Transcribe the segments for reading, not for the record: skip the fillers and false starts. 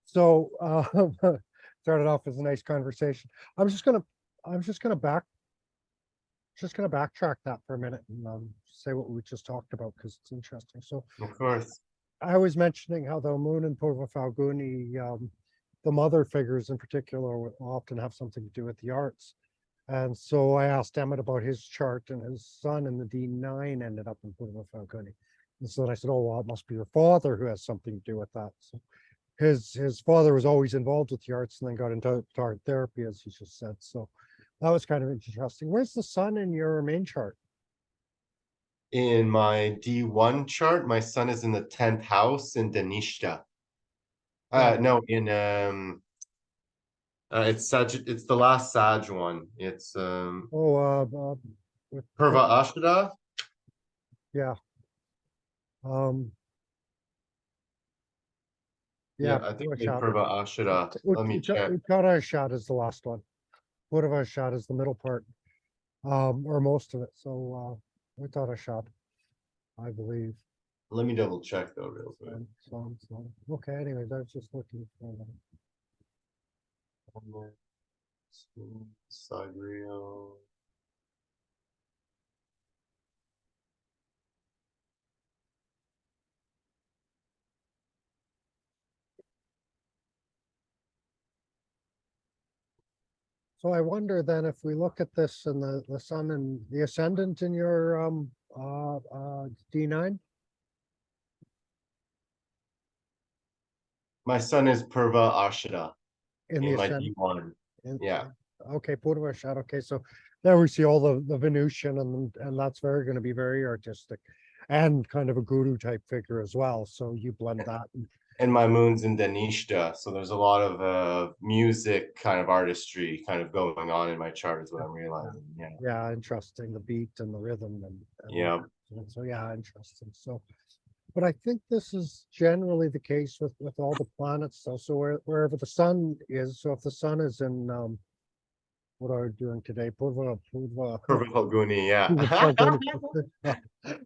So started off as a nice conversation. I'm just gonna I'm just gonna backtrack that for a minute and say what we just talked about because it's interesting. So Of course. I was mentioning how the moon in Purva Phalguni, the mother figures in particular, will often have something to do with the arts. And so I asked Emmett about his chart, and his son in the D9 ended up in Purva Phalguni. And so then I said, oh, well, it must be your father who has something to do with that. So his father was always involved with the arts and then got into art therapy, as he just said. So that was kind of interesting. Where's the sun in your main chart? In my D1 chart, my sun is in the 10th house in Danishta. No, in it's it's the last Sag one. It's With, Purva Ashada. yeah. Yeah, Yeah, I think it's Purva Purva Ashada. Let me check. Uttara shot is the last one. Purva shot is the middle part, or most of it. So Uttara shot, I believe. Let me double check though, real quick. Okay, anyways, I was just looking for that. Sidereal. So I wonder then if we look at this and the sun and the ascendant in your D9. My sun is Purva Ashada In the in my ascendant. D1. Yeah. Okay, Purva shot. Okay, so there we see all the Venusian, and that's very going to be very artistic, and kind of a guru type figure as well. So you blend that. And my moon's in Danishta, so there's a lot of music kind of artistry kind of going on in my chart is what I'm realizing. Yeah. Yeah, interesting. The beat and the rhythm and Yeah. so yeah, interesting. So, but I think this is generally the case with all the planets though. So wherever the sun is, so if the sun is in what are we doing today? Purva Purva Phalguni, yeah.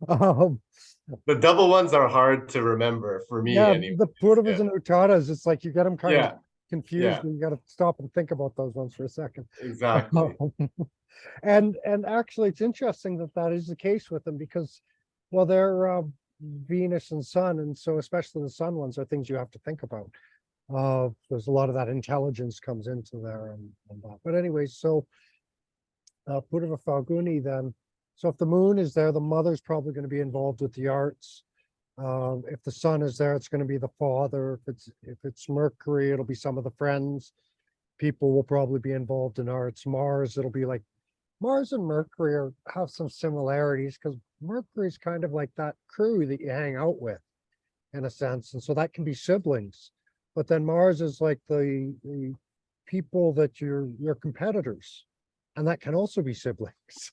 um, The double ones are hard to remember for me yeah, anyway. the Purvas and Uttaras, it's like you get them kind of Yeah, confused yeah, and you got to stop and think about those ones for a second. exactly. And actually it's interesting that that is the case with them because, well, they're Venus and Sun, and so especially the Sun ones are things you have to think about. There's a lot of that intelligence comes into there and that. But anyway, so Purva Phalguni then. So if the moon is there, the mother's probably going to be involved with the arts. If the sun is there, it's going to be the father. If it's Mercury, it'll be some of the friends. People will probably be involved in arts. Mars, it'll be like Mars and Mercury have some similarities because Mercury's kind of like that crew that you hang out with in a sense. And so that can be siblings. But then Mars is like the people that your competitors. And that can also be siblings.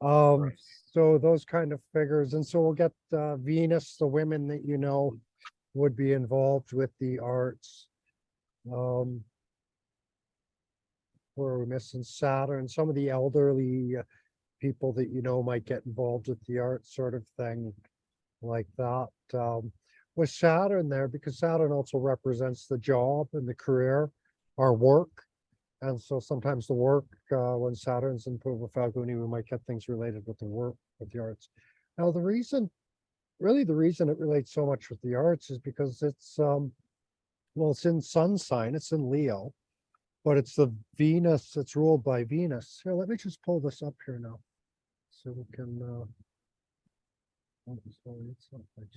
um, so those kind of figures. And so we'll get Venus, the women that you know would be involved with the arts. Where are we missing Saturn? Some of the elderly people that you know might get involved with the arts sort of thing like that. With Saturn there, because Saturn also represents the job and the career, our work. And so sometimes the work, when Saturn's in Purva Phalguni, we might get things related with the work, with the arts. Now, really the reason it relates so much with the arts is because well, it's in sun sign, it's in Leo, but it's the Venus, it's ruled by Venus. Here, let me just pull this up here now. So we can, sorry, it's not like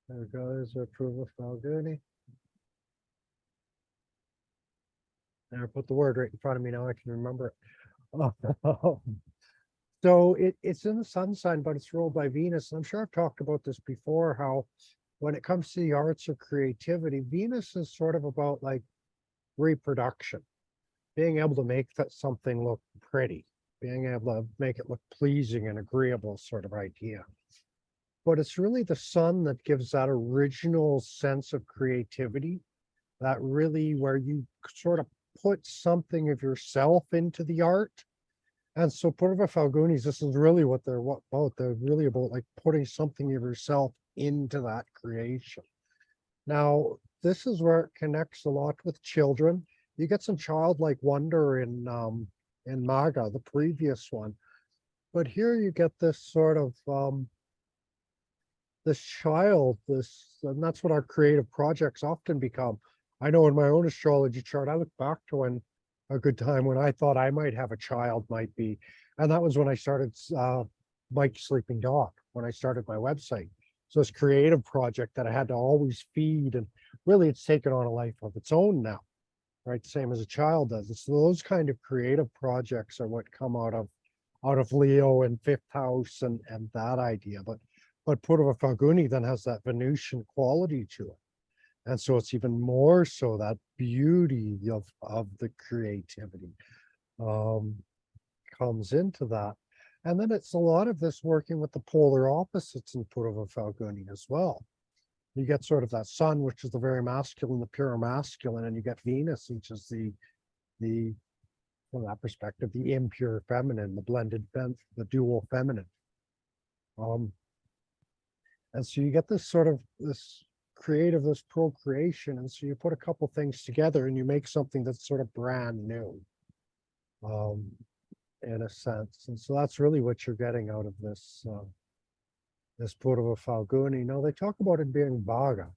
there we go, there's our Purva Phalguni. There, I put the word right in front of me now, I can remember it. So it's in the sun sign, but it's ruled by Venus. And I'm sure I've talked about this before, how when it comes to the arts or creativity, Venus is sort of about like reproduction, being able to make something look pretty, being able to make it look pleasing and agreeable sort of idea. but it's really the sun that gives that original sense of creativity, that really where you sort of put something of yourself into the art. And so Purva Phalgunis, this is really what they're about. They're really about like putting something of yourself into that creation. Now, this is where it connects a lot with children. You get some childlike wonder in Maga, the previous one. But here you get this sort of this child, and that's what our creative projects often become. I know in my own astrology chart, I look back to when a good time when I thought I might have a child might be. And that was when I started Mike Sleeping Dog, when I started my website. So this creative project that I had to always feed, and really it's taken on a life of its own now, right? Same as a child does. And so those kind of creative projects are what come out of Leo and fifth house and that idea. But Purva Phalguni then has that Venusian quality to it. And so it's even more so that beauty of the creativity comes into that. And then it's a lot of this working with the polar opposites in Purva Phalguni as well. You get sort of that sun, which is the very masculine, the pure masculine, and you get Venus, which is the from that perspective, the impure feminine, the blended the dual feminine. And so you get this sort of this creative, this procreation, and so you put a couple things together and you make something that's sort of brand new, in a sense. And so that's really what you're getting out of this this Purva Phalguni. Now they talk about it being Bhaga.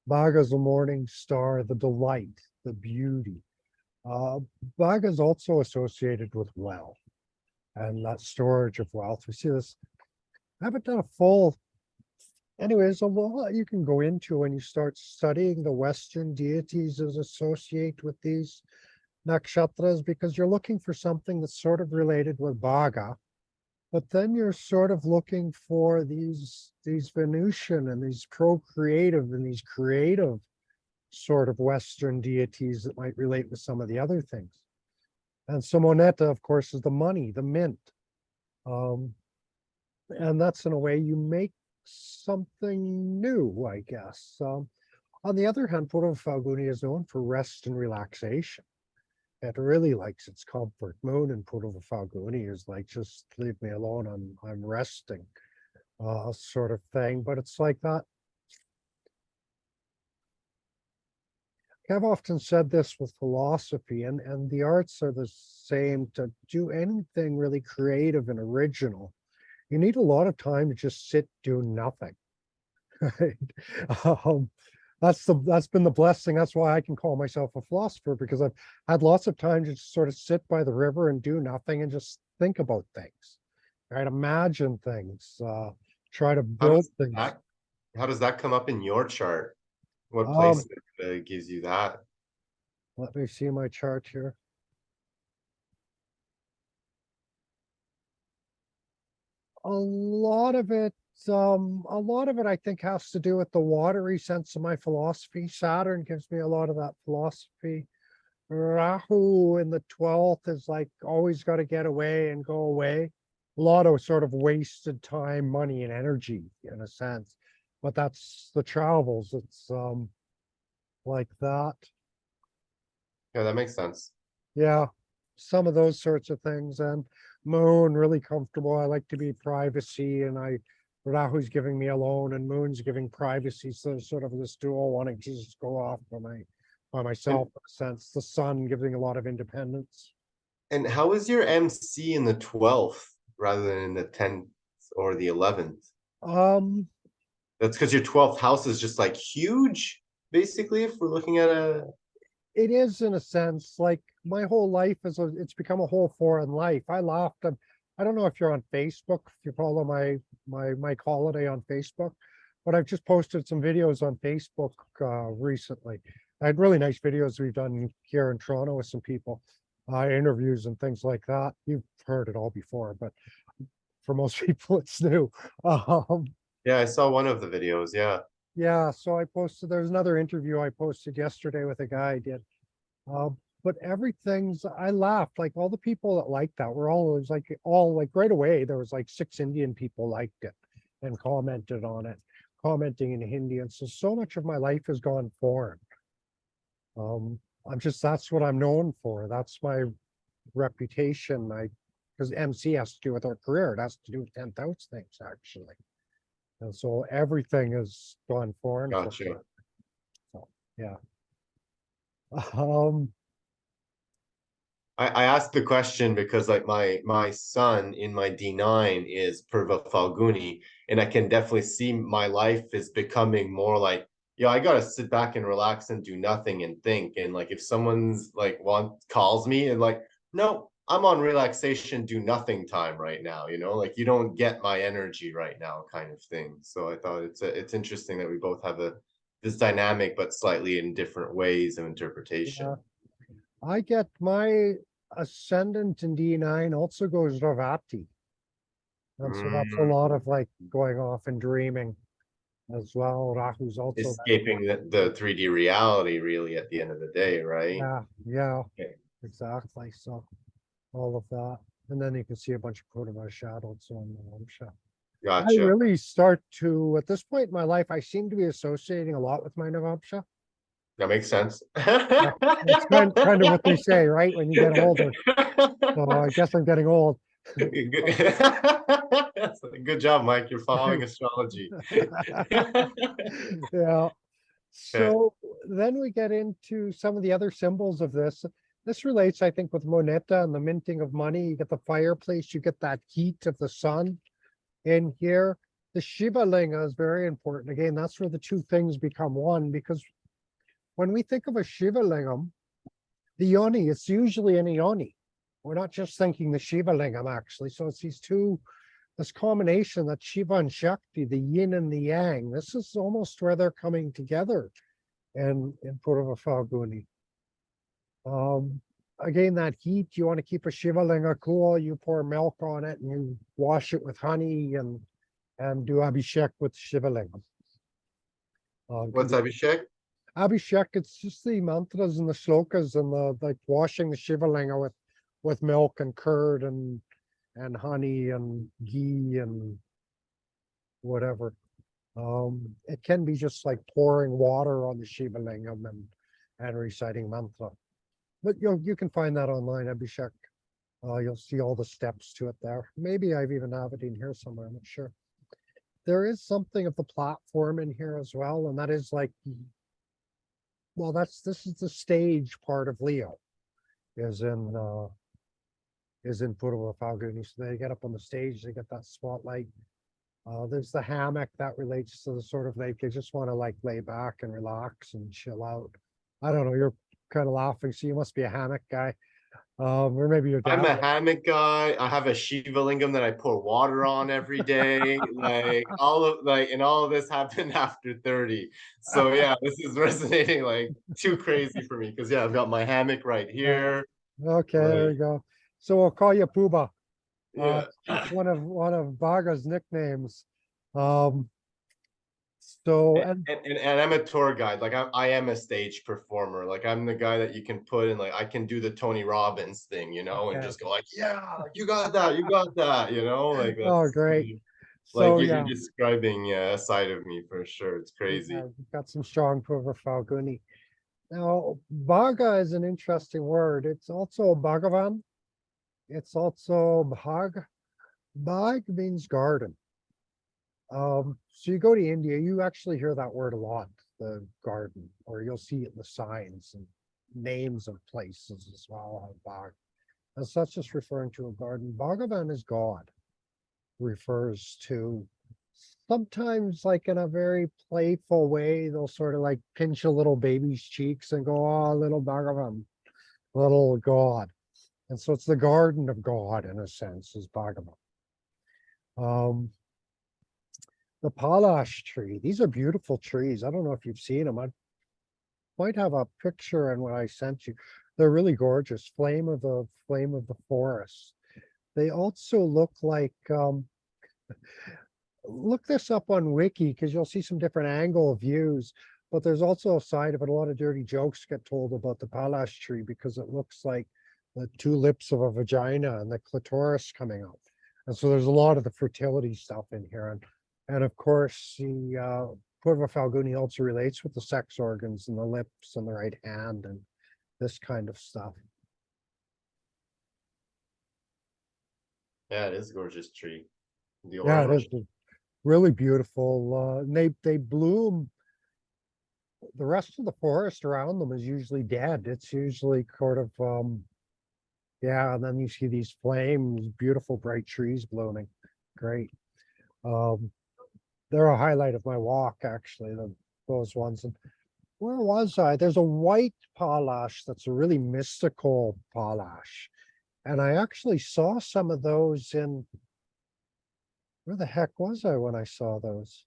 Bhaga is the morning star, the delight, the beauty. Bhaga is also associated with wealth and that storage of wealth. We see this. I haven't done a full. Anyways, a lot you can go into when you start studying the Western deities as associate with these nakshatras, because you're looking for something that's sort of related with Bhaga, but then you're sort of looking for these Venusian and these procreative and these creative sort of Western deities that might relate with some of the other things. And so Moneta, of course, is the money, the mint. And that's in a way you make something new, I guess. On the other hand, Purva Phalguni is known for rest and relaxation. It really likes its comfort. Moon in Purva Phalguni is like, just leave me alone, I'm resting, sort of thing. But it's like that. I've often said this with philosophy, and the arts are the same. To do anything really creative and original, you need a lot of time to just sit, do nothing. Right? That's been the blessing. That's why I can call myself a philosopher, because I've had lots of time to just sort of sit by the river and do nothing and just think about things, right? Imagine things, try to How build does things. how does that come up in your chart? What Um, place gives you that? Let me see my chart here. A lot of it, I think has to do with the watery sense of my philosophy. Saturn gives me a lot of that philosophy. Rahu in the 12th is like always got to get away and go away. A lot of sort of wasted time, money, and energy in a sense. But that's the travels. It's like that. Yeah, that makes sense. Yeah, some of those sorts of things. And Moon, really comfortable. I like to be privacy, and Rahu's giving me alone, and Moon's giving privacy. So there's sort of this dual wanting to just go off by myself, in a sense. The sun giving a lot of independence. And how is your MC in the 12th rather than in the 10th or the 11th? Um, That's because your 12th house is just like huge, basically, if we're looking at a. it is in a sense like my whole life it's become a whole foreign life. I laughed. I don't know if you're on Facebook, if you follow my Mike Holiday on Facebook, but I've just posted some videos on Facebook recently. I had really nice videos we've done here in Toronto with some people, interviews and things like that. You've heard it all before, but for most people it's new. Um, Yeah, I saw one of the videos. Yeah. yeah, so there's another interview I posted yesterday with a guy I did. Uh, but I laughed, like all the people that liked that were all, it was like all like right away, there was like 6 Indian people liked it. and commented on it, commenting in Hindi. And so much of my life has gone foreign. That's what I'm known for. That's my reputation. Because MC has to do with our career. It has to do with 10th house things, actually. And so everything has gone foreign. Gotcha. So, yeah. Um, I asked the question because like my son in my D9 is Purva Phalguni, and I can definitely see my life is becoming more like, yeah, I gotta sit back and relax and do nothing and think. And like if someone's like calls me and like, no, I'm on relaxation, do nothing time right now, like you don't get my energy right now, kind of thing. So I thought it's interesting that we both have this dynamic, but slightly in different ways of interpretation. yeah. I get my ascendant in D9 also goes Ravati. And so that's a lot of like going off and dreaming as well. Rahu's also Escaping the 3D reality, really, at the end of the day, right? yeah, Okay. exactly. So all of that. And then you can see a bunch of Purva shadows on the Amsha. I Gotcha. really start to, at this point in my life, I seem to be associating a lot with my Navamsha. That makes sense. It's kind of what they say, right? When you get older. So I guess I'm getting old. Good job, Mike. You're following astrology. Yeah. Okay. So then we get into some of the other symbols of this. This relates, I think, with Moneta and the minting of money. You get the fireplace, you get that heat of the sun in here. The Shiva Linga is very important. Again, that's where the two things become one, because when we think of a Shiva Lingam, the yoni, it's usually an yoni. We're not just thinking the Shiva Lingam, actually. So it's this combination, that Shiva and Shakti, the yin and the yang. This is almost where they're coming together in Purva Phalguni. Again, that heat, you want to keep a Shiva Linga cool, you pour milk on it and you wash it with honey and do Abhishek with Shiva Lingam. What's Abhishek? Abhishek, it's just the mantras and the shlokas and the like washing the Shiva Linga with milk and curd and honey and ghee and whatever. It can be just like pouring water on the Shiva Lingam and reciting mantra. But you can find that online, Abhishek. You'll see all the steps to it there. Maybe I've even have it in here somewhere, I'm not sure. There is something of the platform in here as well, and that is like, well, this is the stage part of Leo, is in Purva Phalguni. So they get up on the stage, they get that spotlight. There's the hammock that relates to the sort of like, they just want to like lay back and relax and chill out. I don't know, you're kind of laughing, so you must be a hammock guy. Or maybe your I'm dad. a hammock guy. I have a Shiva lingam that I pour water on every day. Like all of this happened after 30. So yeah, this is resonating like too crazy for me because yeah, I've got my hammock right here. Okay, there we Like, go. So we'll call you Pooba. yeah. It's one of Baga's nicknames. Um, so And I'm a tour guide. Like I am a stage performer. Like I'm the guy that you can put in. Like I can do the Tony Robbins thing, and okay. just go like, yeah, you got that, you got that. Like Oh, that's great. like So you're yeah, describing a side of me for sure. It's crazy. we've got some strong Purva Phalguni. Now, Bhaga is an interesting word. It's also Bhagavan. It's also Bhag. Bhag means garden. So you go to India, you actually hear that word a lot, the garden, or you'll see it in the signs and names of places as well. Bhag. And so that's just referring to a garden. Bhagavan is God, refers to, sometimes like in a very playful way, they'll sort of like pinch a little baby's cheeks and go, oh, little Bhagavan, little God. And so it's the garden of God in a sense, is Bhagavan. The Palash tree, these are beautiful trees. I don't know if you've seen them. I might have a picture in what I sent you. They're really gorgeous. Flame of the forest. They also look like, look this up on Wiki because you'll see some different angle views, but there's also a side of it. A lot of dirty jokes get told about the Palash tree because it looks like the two lips of a vagina and the clitoris coming out. And so there's a lot of the fertility stuff in here. And of course, the Purva Phalguni also relates with the sex organs and the lips and the right hand and this kind of stuff. Yeah, it is a gorgeous tree. The Yeah, it orange. is really beautiful. And they bloom. The rest of the forest around them is usually dead. It's usually sort of yeah, and then you see these flames, beautiful bright trees blooming. Great. Um, they're a highlight of my walk, actually, those ones. And where was I? There's a white palash that's a really mystical palash. And I actually saw some of those in, where the heck was I when I saw those?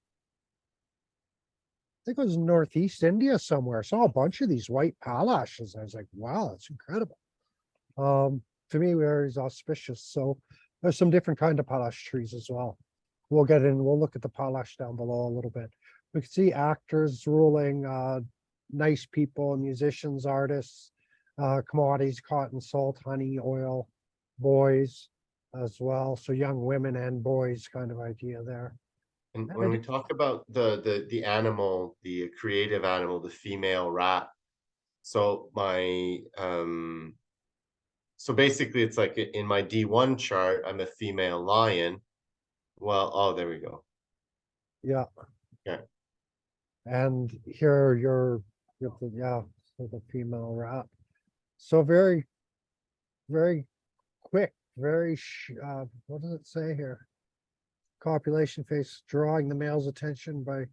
I think it was in Northeast India somewhere. I saw a bunch of these white palashes. I was like, wow, that's incredible. To me, very auspicious. So there's some different kind of palash trees as well. We'll get in, we'll look at the palash down below a little bit. We can see actors ruling, nice people, musicians, artists, commodities, cotton, salt, honey, oil, boys as well. So young women and boys kind of idea there. And when And we talk about the animal, the creative animal, the female rat, so my so basically it's like in my D1 chart, I'm a female lion. Well, oh, there we go. yeah, Okay. and here you're the, yeah, so the female rat. So very, very quick, very, what does it say here? Copulation phase, drawing the male's attention by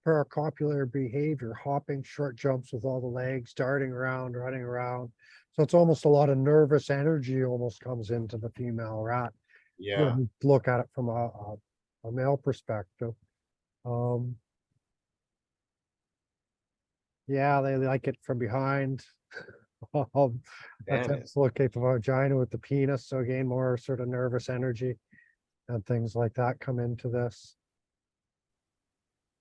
paracopular behavior, hopping short jumps with all the legs, darting around, running around. So it's almost a lot of nervous energy almost comes into the female rat when Yeah. you look at it from a male perspective. Um, yeah, they like it from behind. Um, Damn attempts it. to locate the vagina with the penis, so again, more sort of nervous energy and things like that come into this.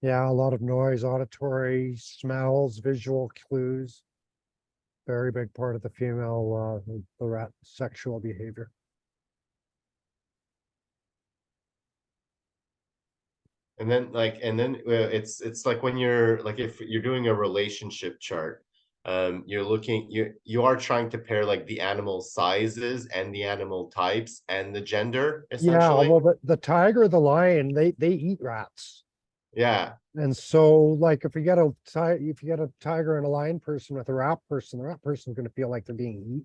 Yeah, a lot of noise, auditory, smells, visual clues. Very big part of the female, the rat sexual behavior. And then it's like when you're like if you're doing a relationship chart, you're looking you are trying to pair like the animal sizes and the animal types and the gender Yeah, essentially. well, the tiger, the lion, they eat rats. Yeah. And so, like, if you get if you get a tiger and a lion person with a rat person, the rat person is going to feel like they're being eaten.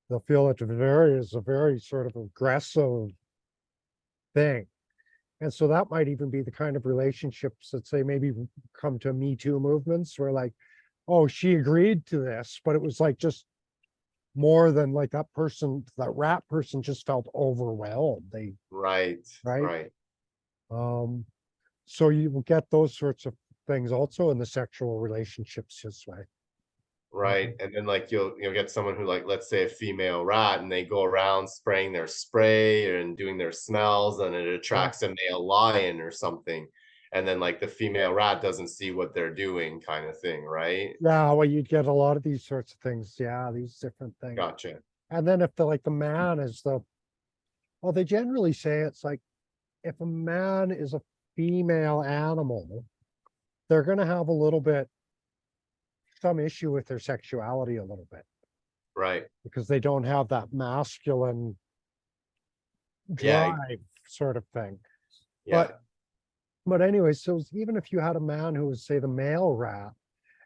They'll feel it is a very sort of aggressive thing. And so that might even be the kind of relationships that say maybe come to Me Too movements where like, oh, she agreed to this, but it was like just more than like that person, that rat person just felt overwhelmed. They, Right. right? Right. Um, so you will get those sorts of things also in the sexual relationships this way. Right. And then like you'll get someone who like let's say a female rat and they go around spraying their spray and doing their smells and it Yeah. attracts a male lion or something. And then like the female rat doesn't see what they're doing kind of thing, right? Yeah, well, you'd get a lot of these sorts of things. Yeah, these different things. Gotcha. And then if the man is well, they generally say it's like if a man is a female animal, they're going to have a little bit, some issue with their sexuality a little bit Right. because they don't have that masculine Yeah. drive sort of thing. Yeah. But anyway, so even if you had a man who was, say, the male rat,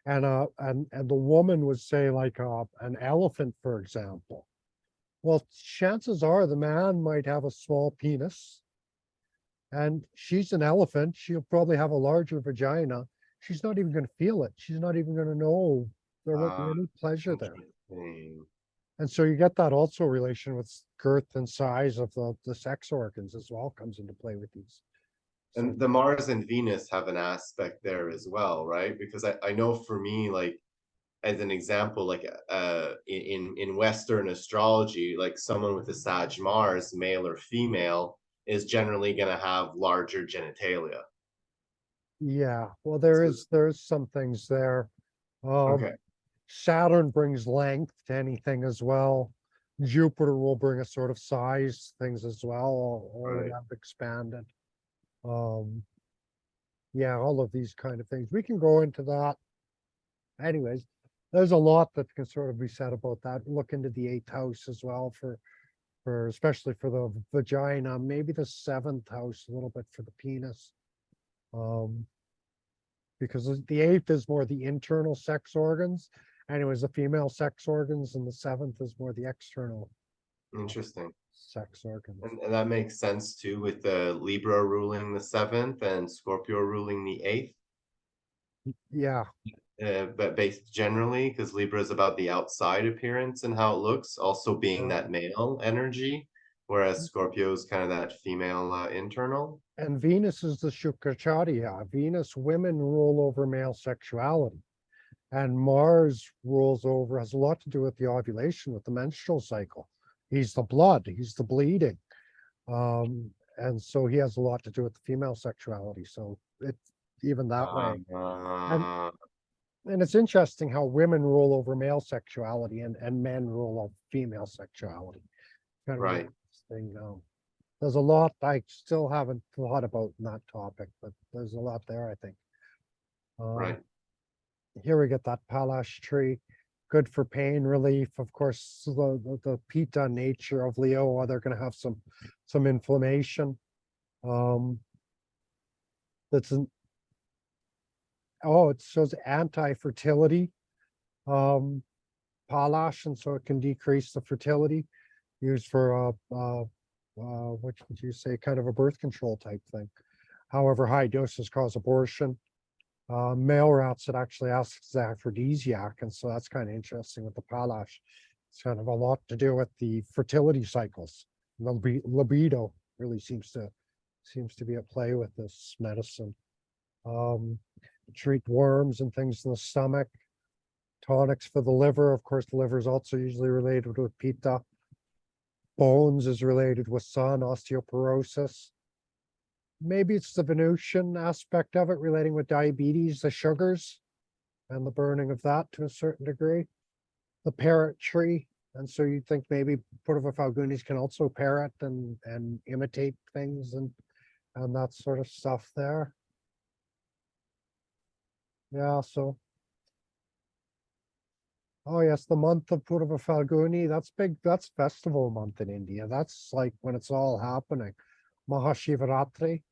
and the woman was, say, like an elephant, for example, well, chances are the man might have a small penis, and she's an elephant. She'll probably have a larger vagina. She's not even going to feel it. She's not even going to know there won't be any pleasure there. Interesting. And so you get that also relation with girth and size of the sex organs as well comes into play with these. So And the Mars and Venus have an aspect there as well, right? Because I know for me, like as an example, like in Western astrology, like someone with a Sag Mars, male or female, is generally going to have larger genitalia. yeah, well, So, there's some things there. Um, okay. Saturn brings length to anything as well. Jupiter will bring a sort of size things as well, all Right. have expanded. Yeah, all of these kind of things. We can go into that. Anyways, there's a lot that can sort of be said about that. Look into the eighth house as well for especially for the vagina, maybe the seventh house a little bit for the penis. Um, because the eighth is more the internal sex organs. Anyways, the female sex organs, and the seventh is more the external Interesting. sex organs. And that makes sense too, with the Libra ruling the seventh and Scorpio ruling the eighth. Yeah, But based generally, because Libra is about the outside appearance and how it looks, also being yeah. that male energy, whereas Scorpio is kind of that female internal. And Venus is the Shukracharya. Venus, women rule over male sexuality. And Mars rules over, has a lot to do with the ovulation, with the menstrual cycle. He's the blood, he's the bleeding. And so he has a lot to do with the female sexuality. So it's even that way. And Uh, and it's interesting how women rule over male sexuality and men rule over female sexuality. Kind of right, interesting. There's a lot I still haven't thought about in that topic, but there's a lot there, I think. Um, right. Here we get that Palash tree, good for pain relief. Of course, the Pitta nature of Leo, they're going to have some inflammation. That's an Oh, it shows anti-fertility. Palash, and so it can decrease the fertility used for what would you say, kind of a birth control type thing. However, high doses cause abortion. Male rats, it actually acts as aphrodisiac, and so that's kind of interesting with the Palash. It's kind of a lot to do with the fertility cycles. The libido really seems to be at play with this medicine. Um, Treat worms and things in the stomach. Tonics for the liver. Of course, the liver is also usually related with Pitta. Bones is related with Sun, osteoporosis. Maybe it's the Venusian aspect of it relating with diabetes, the sugars, and the burning of that to a certain degree. The parrot tree. And so you think maybe Purva Phalgunis can also parrot and imitate things and that sort of stuff there. Yeah, so. Oh yes, the month of Purva Phalguni, that's big, that's festival month in India. That's like when it's all happening. Mahashivaratri.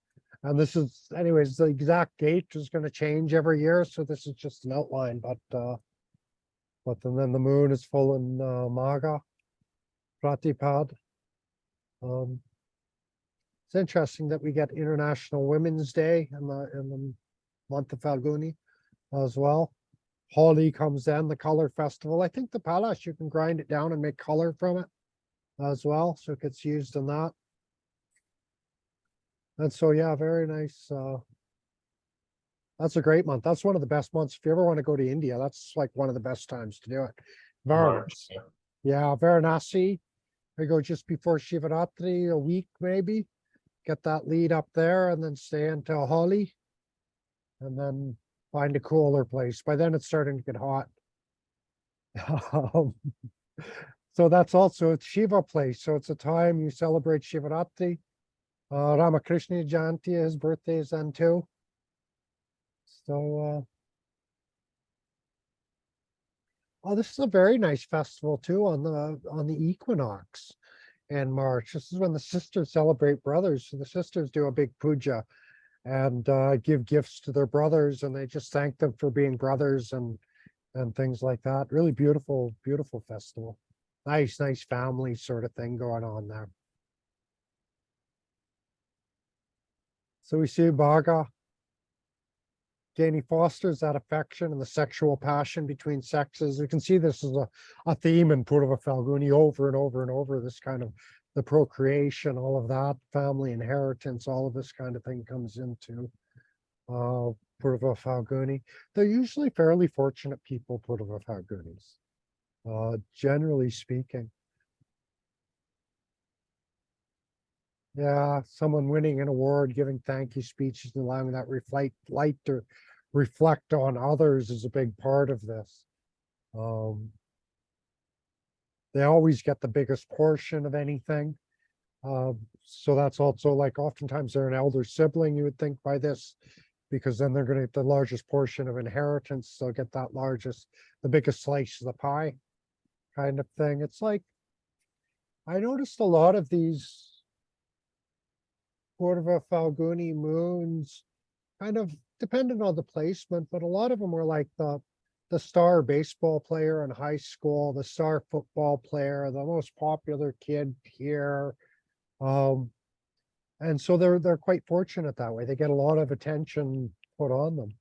And this is, anyways, the exact date is going to change every year, so this is just an outline, but then the moon is full in Magha, Pratipad. It's interesting that we get International Women's Day in the month of Phalguni as well. Holi comes in, the color festival. I think the Palash, you can grind it down and make color from it as well, so it gets used in that. And so, yeah, very nice. That's a great month. That's one of the best months. If you ever want to go to India, that's like one of the best times to do it. March. Varanasi. Yeah, Varanasi. We go just before Shivaratri, a week maybe. Get that lead up there and then stay until Holi. And then find a cooler place. By then it's starting to get hot. So that's also a Shiva place. So it's a time you celebrate Shivaratri. Ramakrishna Jayanti, his birthday is then too. So, oh, this is a very nice festival too on the equinox in March. This is when the sisters celebrate brothers. So the sisters do a big puja and give gifts to their brothers, and they just thank them for being brothers and things like that. Really beautiful, beautiful festival. Nice family sort of thing going on there. So we see Bhaga. Again, he fosters that affection and the sexual passion between sexes. You can see this is a theme in Purva Phalguni over and over and over. This kind of the procreation, all of that, family inheritance, all of this kind of thing comes into Purva Phalguni. They're usually fairly fortunate people, Purva Phalgunis, generally speaking. Yeah, someone winning an award, giving thank you speeches, and allowing that light to reflect on others is a big part of this. They always get the biggest portion of anything. So that's also like oftentimes they're an elder sibling, you would think by this, because then they're gonna get the largest portion of inheritance. They'll get that the biggest slice of the pie kind of thing. It's like, I noticed a lot of these Purva Phalguni moons kind of depended on the placement, but a lot of them were like the star baseball player in high school, the star football player, the most popular kid here. Um, and so they're quite fortunate that way. They get a lot of attention put on them,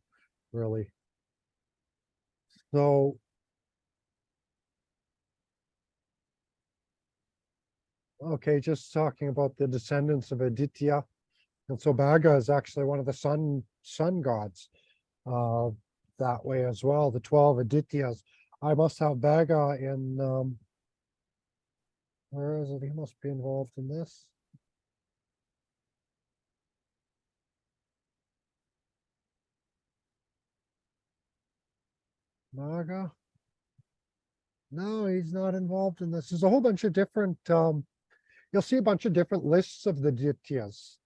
really. So okay, just talking about the descendants of Aditya. And so Bhaga is actually one of the sun gods. Uh, that way as well. The 12 Adityas. I must have Bhaga in where is it? He must be involved in this. Bhaga. No, he's not involved in this. There's a whole bunch of different you'll see a bunch of different lists of the Adityas.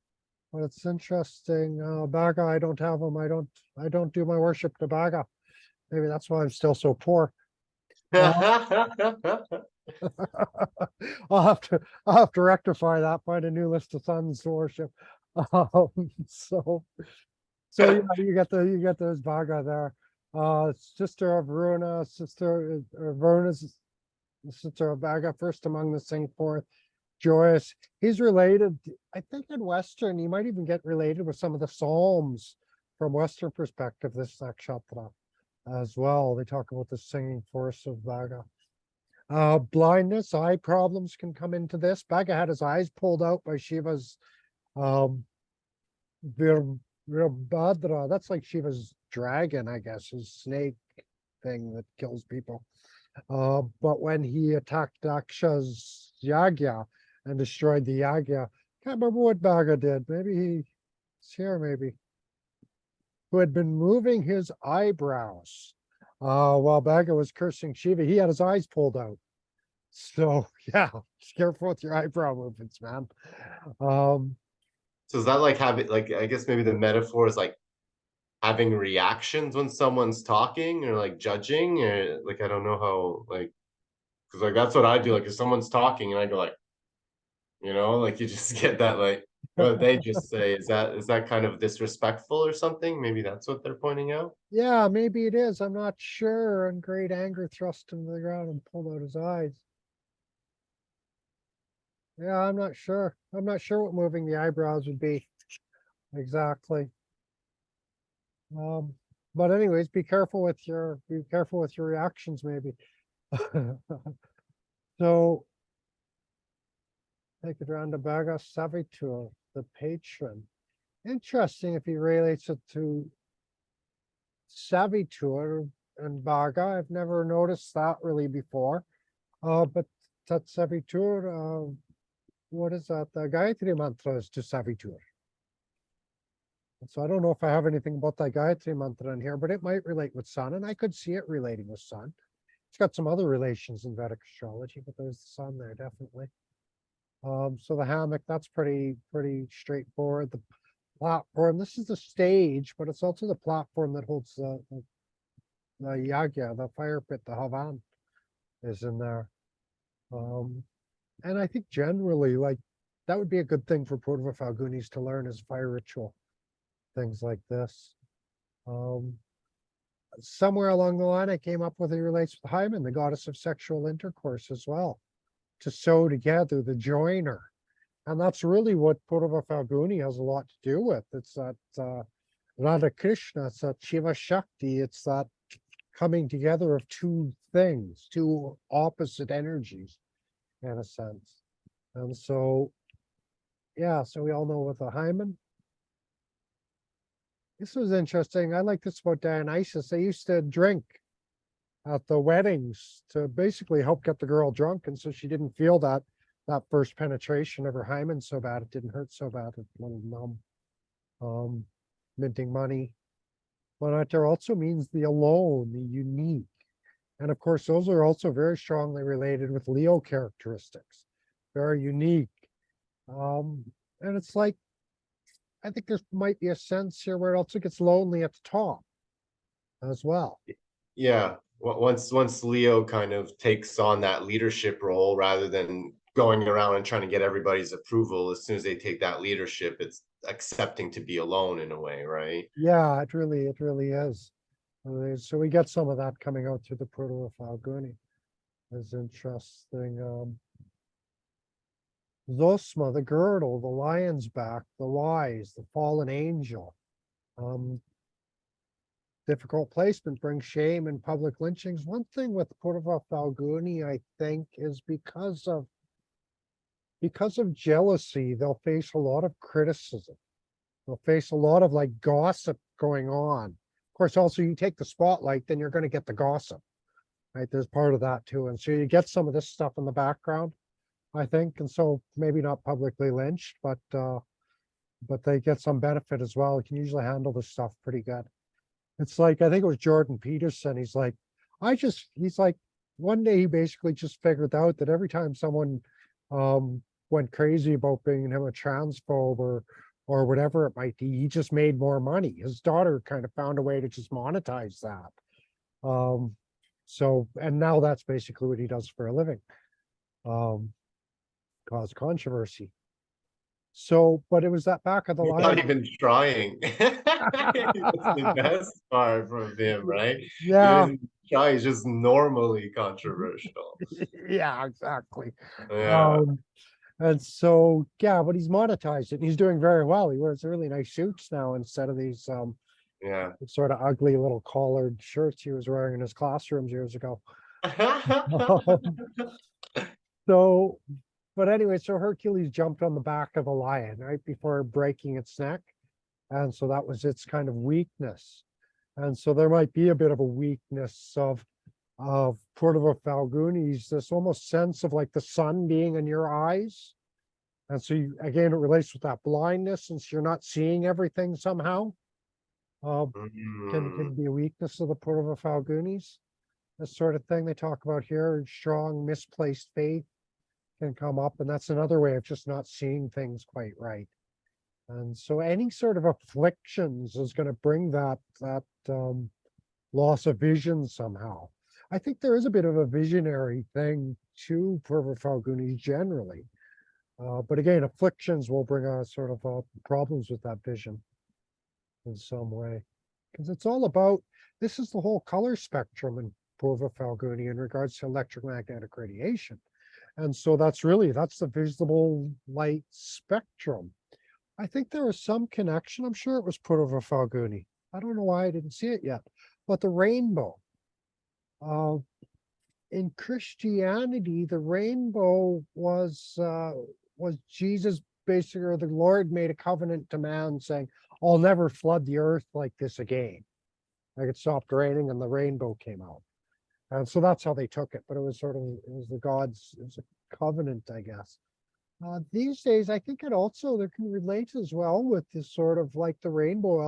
But it's interesting. Bhaga, I don't have him. I don't do my worship to Bhaga. Maybe that's why I'm still so poor. I'll have to rectify that, find a new list of sons to worship. Um, so yeah, you get those Bhaga there. Sister of Varuna, Varuna's sister of Bhaga, first among the sing forth. Joyous. He's related, I think in Western, you might even get related with some of the Psalms from Western perspective, this nakshatra as well. They talk about the singing force of Bhaga. Blindness, eye problems can come into this. Bhaga had his eyes pulled out by Shiva's um Virabhadra. That's like Shiva's dragon, I guess, his snake thing that kills people. But when he attacked Daksha's Yagya and destroyed the Yagya, can't remember what Bhaga did. Maybe it's here, maybe. Who had been moving his eyebrows while Bhaga was cursing Shiva. He had his eyes pulled out. So yeah, careful with your eyebrow movements, man. Um, So is that like having, like, I guess maybe the metaphor is like having reactions when someone's talking or like judging, or like I don't know how, like, because like that's what I do. Like if someone's talking and I go like, like you just get that like what they just say. Is that kind of disrespectful or something? Maybe that's what they're pointing out. yeah, maybe it is. I'm not sure. And great anger thrust him to the ground and pulled out his eyes. Yeah, I'm not sure. I'm not sure what moving the eyebrows would be exactly. Um, but anyways, be careful with your reactions, maybe. So take it around to Bhaga Savitur, the patron. Interesting if he relates it to Savitur and Bhaga. I've never noticed that really before. But that Savitur, what is that? The Gayatri mantra is to Savitur. So I don't know if I have anything about that Gayatri mantra in here, but it might relate with sun, and I could see it relating with sun. It's got some other relations in Vedic astrology, but there's the sun there definitely. So the hammock, that's pretty straightforward. The platform, this is the stage, but it's also the platform that holds the yagya, the fire pit, the havan is in there. And I think generally, like, that would be a good thing for Purva Phalgunis to learn as fire ritual, things like this. Somewhere along the line, I came up with it relates with Hymen, the goddess of sexual intercourse as well, to sew together the joiner. And that's really what Purva Phalguni has a lot to do with. It's that Radha Krishna, it's that Shiva Shakti, it's that coming together of two things, two opposite energies in a sense. And so, yeah, so we all know with the hymen. This was interesting. I like this about Dionysus. They used to drink at the weddings to basically help get the girl drunk. And so she didn't feel that first penetration of her hymen so bad. It didn't hurt so bad. It's a little numb. Minting money. But there also means the alone, the unique. And of course, those are also very strongly related with Leo characteristics. Very unique, And it's like, I think there might be a sense here where it also gets lonely at the top as well. Yeah. Once Leo kind of takes on that leadership role rather than going around and trying to get everybody's approval, as soon as they take that leadership, it's accepting to be alone in a way, right? Yeah, it really is. So we get some of that coming out through the Purva Phalguni. Is interesting. Zosma, the girdle, the lion's back, the wise, the fallen angel. Um, Difficult placement brings shame and public lynchings. One thing with Purva Phalguni, I think, is because of jealousy, they'll face a lot of criticism. They'll face a lot of like gossip going on. Of course, also you take the spotlight, then you're going to get the gossip, right? There's part of that too. And so you get some of this stuff in the background, I think. And so maybe not publicly lynched, but they get some benefit as well. You can usually handle this stuff pretty good. It's like, I think it was Jordan Peterson. He's like, he's like, one day he basically just figured out that every time someone went crazy about being him a transphobe or whatever it might be, he just made more money. His daughter kind of found a way to just monetize that. So, and now that's basically what he does for a living. Cause controversy. So, but it was that back of the He's not line. even trying. That's the best part from him, right? He Yeah, doesn't try, he's just normally controversial. yeah, exactly. Yeah, Um, and so, yeah, but he's monetized it and he's doing very well. He wears really nice suits now instead of these yeah. sort of ugly little collared shirts he was wearing in his classrooms years ago. So, but anyway, so Hercules jumped on the back of the lion right before breaking its neck. And so that was its kind of weakness. And so there might be a bit of a weakness of Purva Phalguni's, this almost sense of like the sun being in your eyes. And so you, again, it relates with that blindness, since you're not seeing everything somehow. Uh, can Mm, be a weakness of the Purva Phalgunis. This sort of thing they talk about here, strong misplaced faith can come up, and that's another way of just not seeing things quite right. And so any sort of afflictions is going to bring that loss of vision somehow. I think there is a bit of a visionary thing to Purva Phalguni generally. But again, afflictions will bring sort of problems with that vision in some way. Because it's all about, this is the whole color spectrum in Purva Phalguni in regards to electromagnetic radiation. And so that's the visible light spectrum. I think there was some connection. I'm sure it was Purva Phalguni. I don't know why I didn't see it yet. But the rainbow. Uh, in Christianity, the rainbow was Jesus basically, or the Lord made a covenant to man saying, I'll never flood the earth like this again. Like it stopped raining and the rainbow came out. And so that's how they took it. But it was it was a covenant, I guess. These days, I think it also there can relate as well with this sort of like the rainbow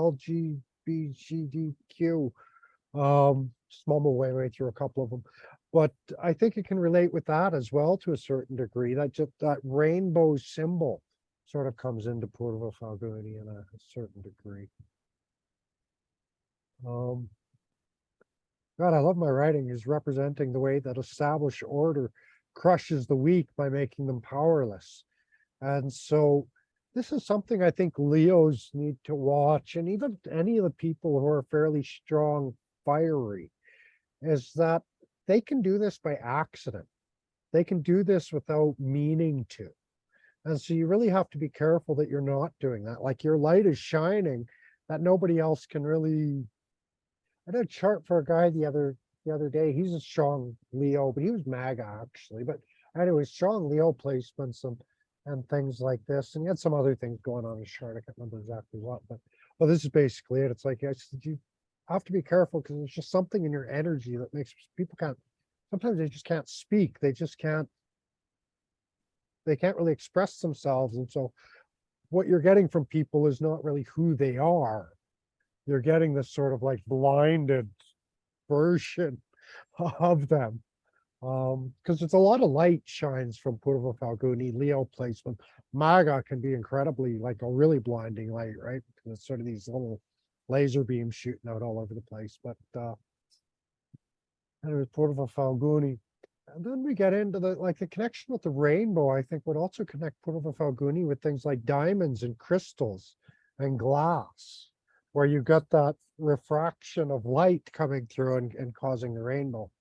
LGBTQ. Just mumble way through a couple of them, but I think it can relate with that as well to a certain degree. That just that rainbow symbol sort of comes into Purva Phalguni in a certain degree. Um, God, I love my writing is representing the way that established order crushes the weak by making them powerless. And so this is something I think Leos need to watch, and even any of the people who are fairly strong, fiery, is that they can do this by accident. They can do this without meaning to. And so you really have to be careful that you're not doing that. Like your light is shining that nobody else can really. I did a chart for a guy the other day. He's a strong Leo, but he was MAGA actually. But anyway, strong Leo placements and things like this. And he had some other things going on in his chart. I can't remember exactly what, but well, this is basically it. It's like you have to be careful because there's just something in your energy that makes people can't. Sometimes they just can't speak. They can't really express themselves. And so what you're getting from people is not really who they are. You're getting this sort of like blinded version of them. Because it's a lot of light shines from Purva Phalguni, Leo placement. Maga can be incredibly like a really blinding light, right? Because it's sort of these little laser beams shooting out all over the place. But and it was Purva Phalguni. And then we get into the connection with the rainbow, I think would also connect Purva Phalguni with things like diamonds and crystals and glass, where you got that refraction of light coming through and causing the rainbow.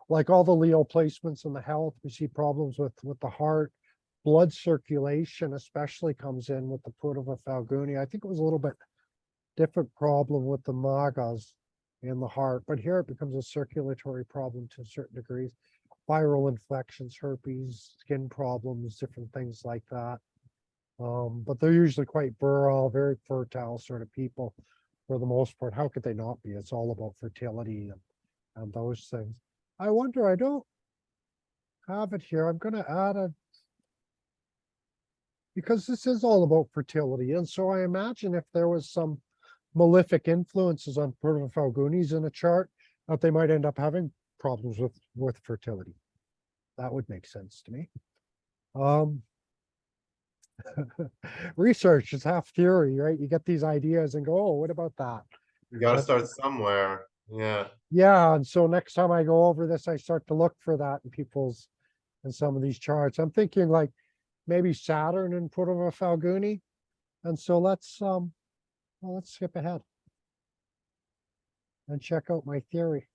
Like all the Leo placements in the health, we see problems with the heart, blood circulation especially comes in with the Purva Phalguni. I think it was a little bit different problem with the Magas in the heart, but here it becomes a circulatory problem to certain degrees. Viral infections, herpes, skin problems, different things like that. But they're usually quite virile, very fertile sort of people for the most part. How could they not be? It's all about fertility and those things. I wonder, I don't have it here. I'm going to add a, because this is all about fertility. And so I imagine if there was some malefic influences on Purva Phalgunis in a chart, that they might end up having problems with fertility. That would make sense to me. Research is half theory, right? You get these ideas and go, oh, what about that? You gotta But start somewhere. Yeah. yeah, and so next time I go over this, I start to look for that in some of these charts. I'm thinking like maybe Saturn and Purva Phalguni. And so let's skip ahead and check out my theory.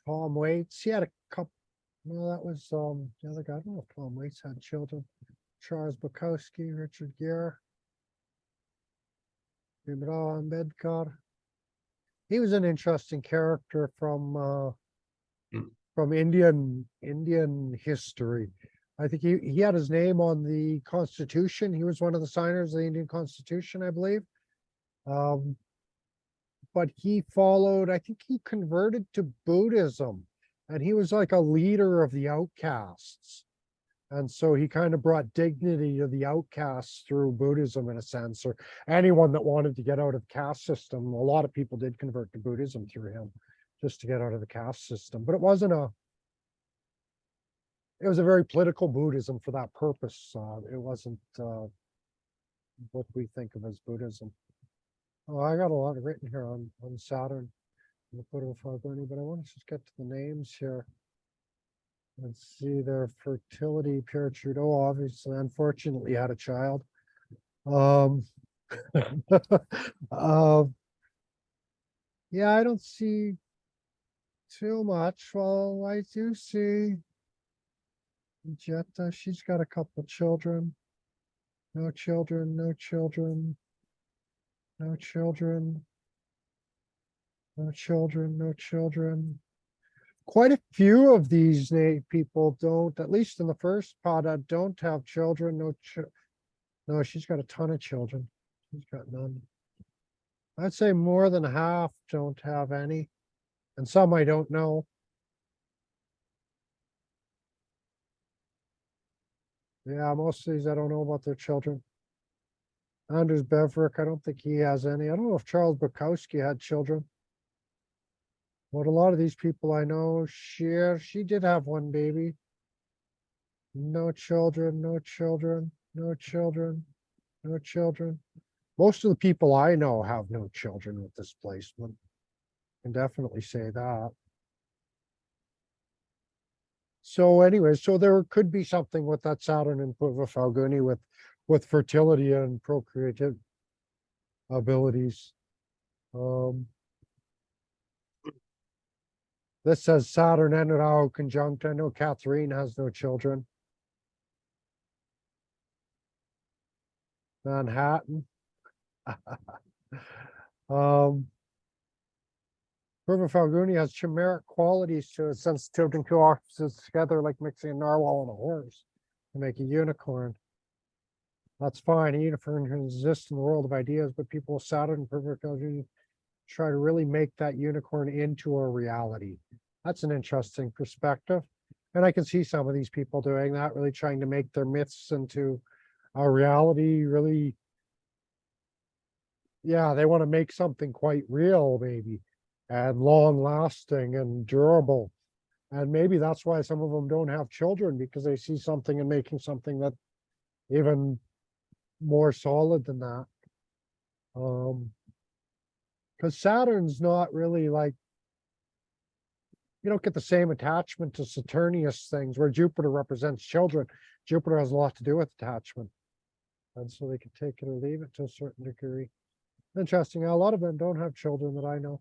Tom Waits, he had a couple, no, that was the other guy. I don't know if Tom Waits had children. Charles Bukowski, Richard Gere, Imran Bedkar. He was an interesting character from Indian history. I think he had his name on the Constitution. He was one of the signers of the Indian Constitution, I believe. But he followed, I think he converted to Buddhism, and he was like a leader of the outcasts. And so he kind of brought dignity to the outcasts through Buddhism in a sense, or anyone that wanted to get out of the caste system. A lot of people did convert to Buddhism through him just to get out of the caste system. But it was a very political Buddhism for that purpose. It wasn't what we think of as Buddhism. Oh, I got a lot written here on Saturn and the Purva Phalguni, but I want to just get to the names here. Let's see, their fertility. Pierre Trudeau obviously, unfortunately, had a child. Yeah, I don't see too much. Well, I do see Jetta. She's got a couple children. No children, no children. No children. No children, no children. Quite a few of these people don't, at least in the first pot, don't have children. No, she's got a ton of children. She's got none. I'd say more than half don't have any, and some I don't know. Yeah, most of these I don't know about their children. Anders Beverick, I don't think he has any. I don't know if Charles Bukowski had children. But a lot of these people I know, she did have one baby. No children, no children, no children, no children. Most of the people I know have no children with this placement. I can definitely say that. So anyway, so there could be something with that Saturn and Purva Phalguni with fertility and procreative abilities. This says Saturn and Rahu conjunct. I know Catherine has no children. Manhattan. Purva Phalguni has chimeric qualities to it, since tilting two opposites together like mixing a narwhal and a horse to make a unicorn. That's fine. A unicorn can exist in the world of ideas, but people with Saturn and Purva Phalguni try to really make that unicorn into a reality. That's an interesting perspective. And I can see some of these people doing that, really trying to make their myths into a reality, really. Yeah, they want to make something quite real, maybe. and long lasting and durable. And maybe that's why some of them don't have children, because they see something and making something that even more solid than that. Because Saturn's not really like, you don't get the same attachment to Saturnius things where Jupiter represents children. Jupiter has a lot to do with attachment. And so they can take it or leave it to a certain degree. Interesting. A lot of them don't have children that I know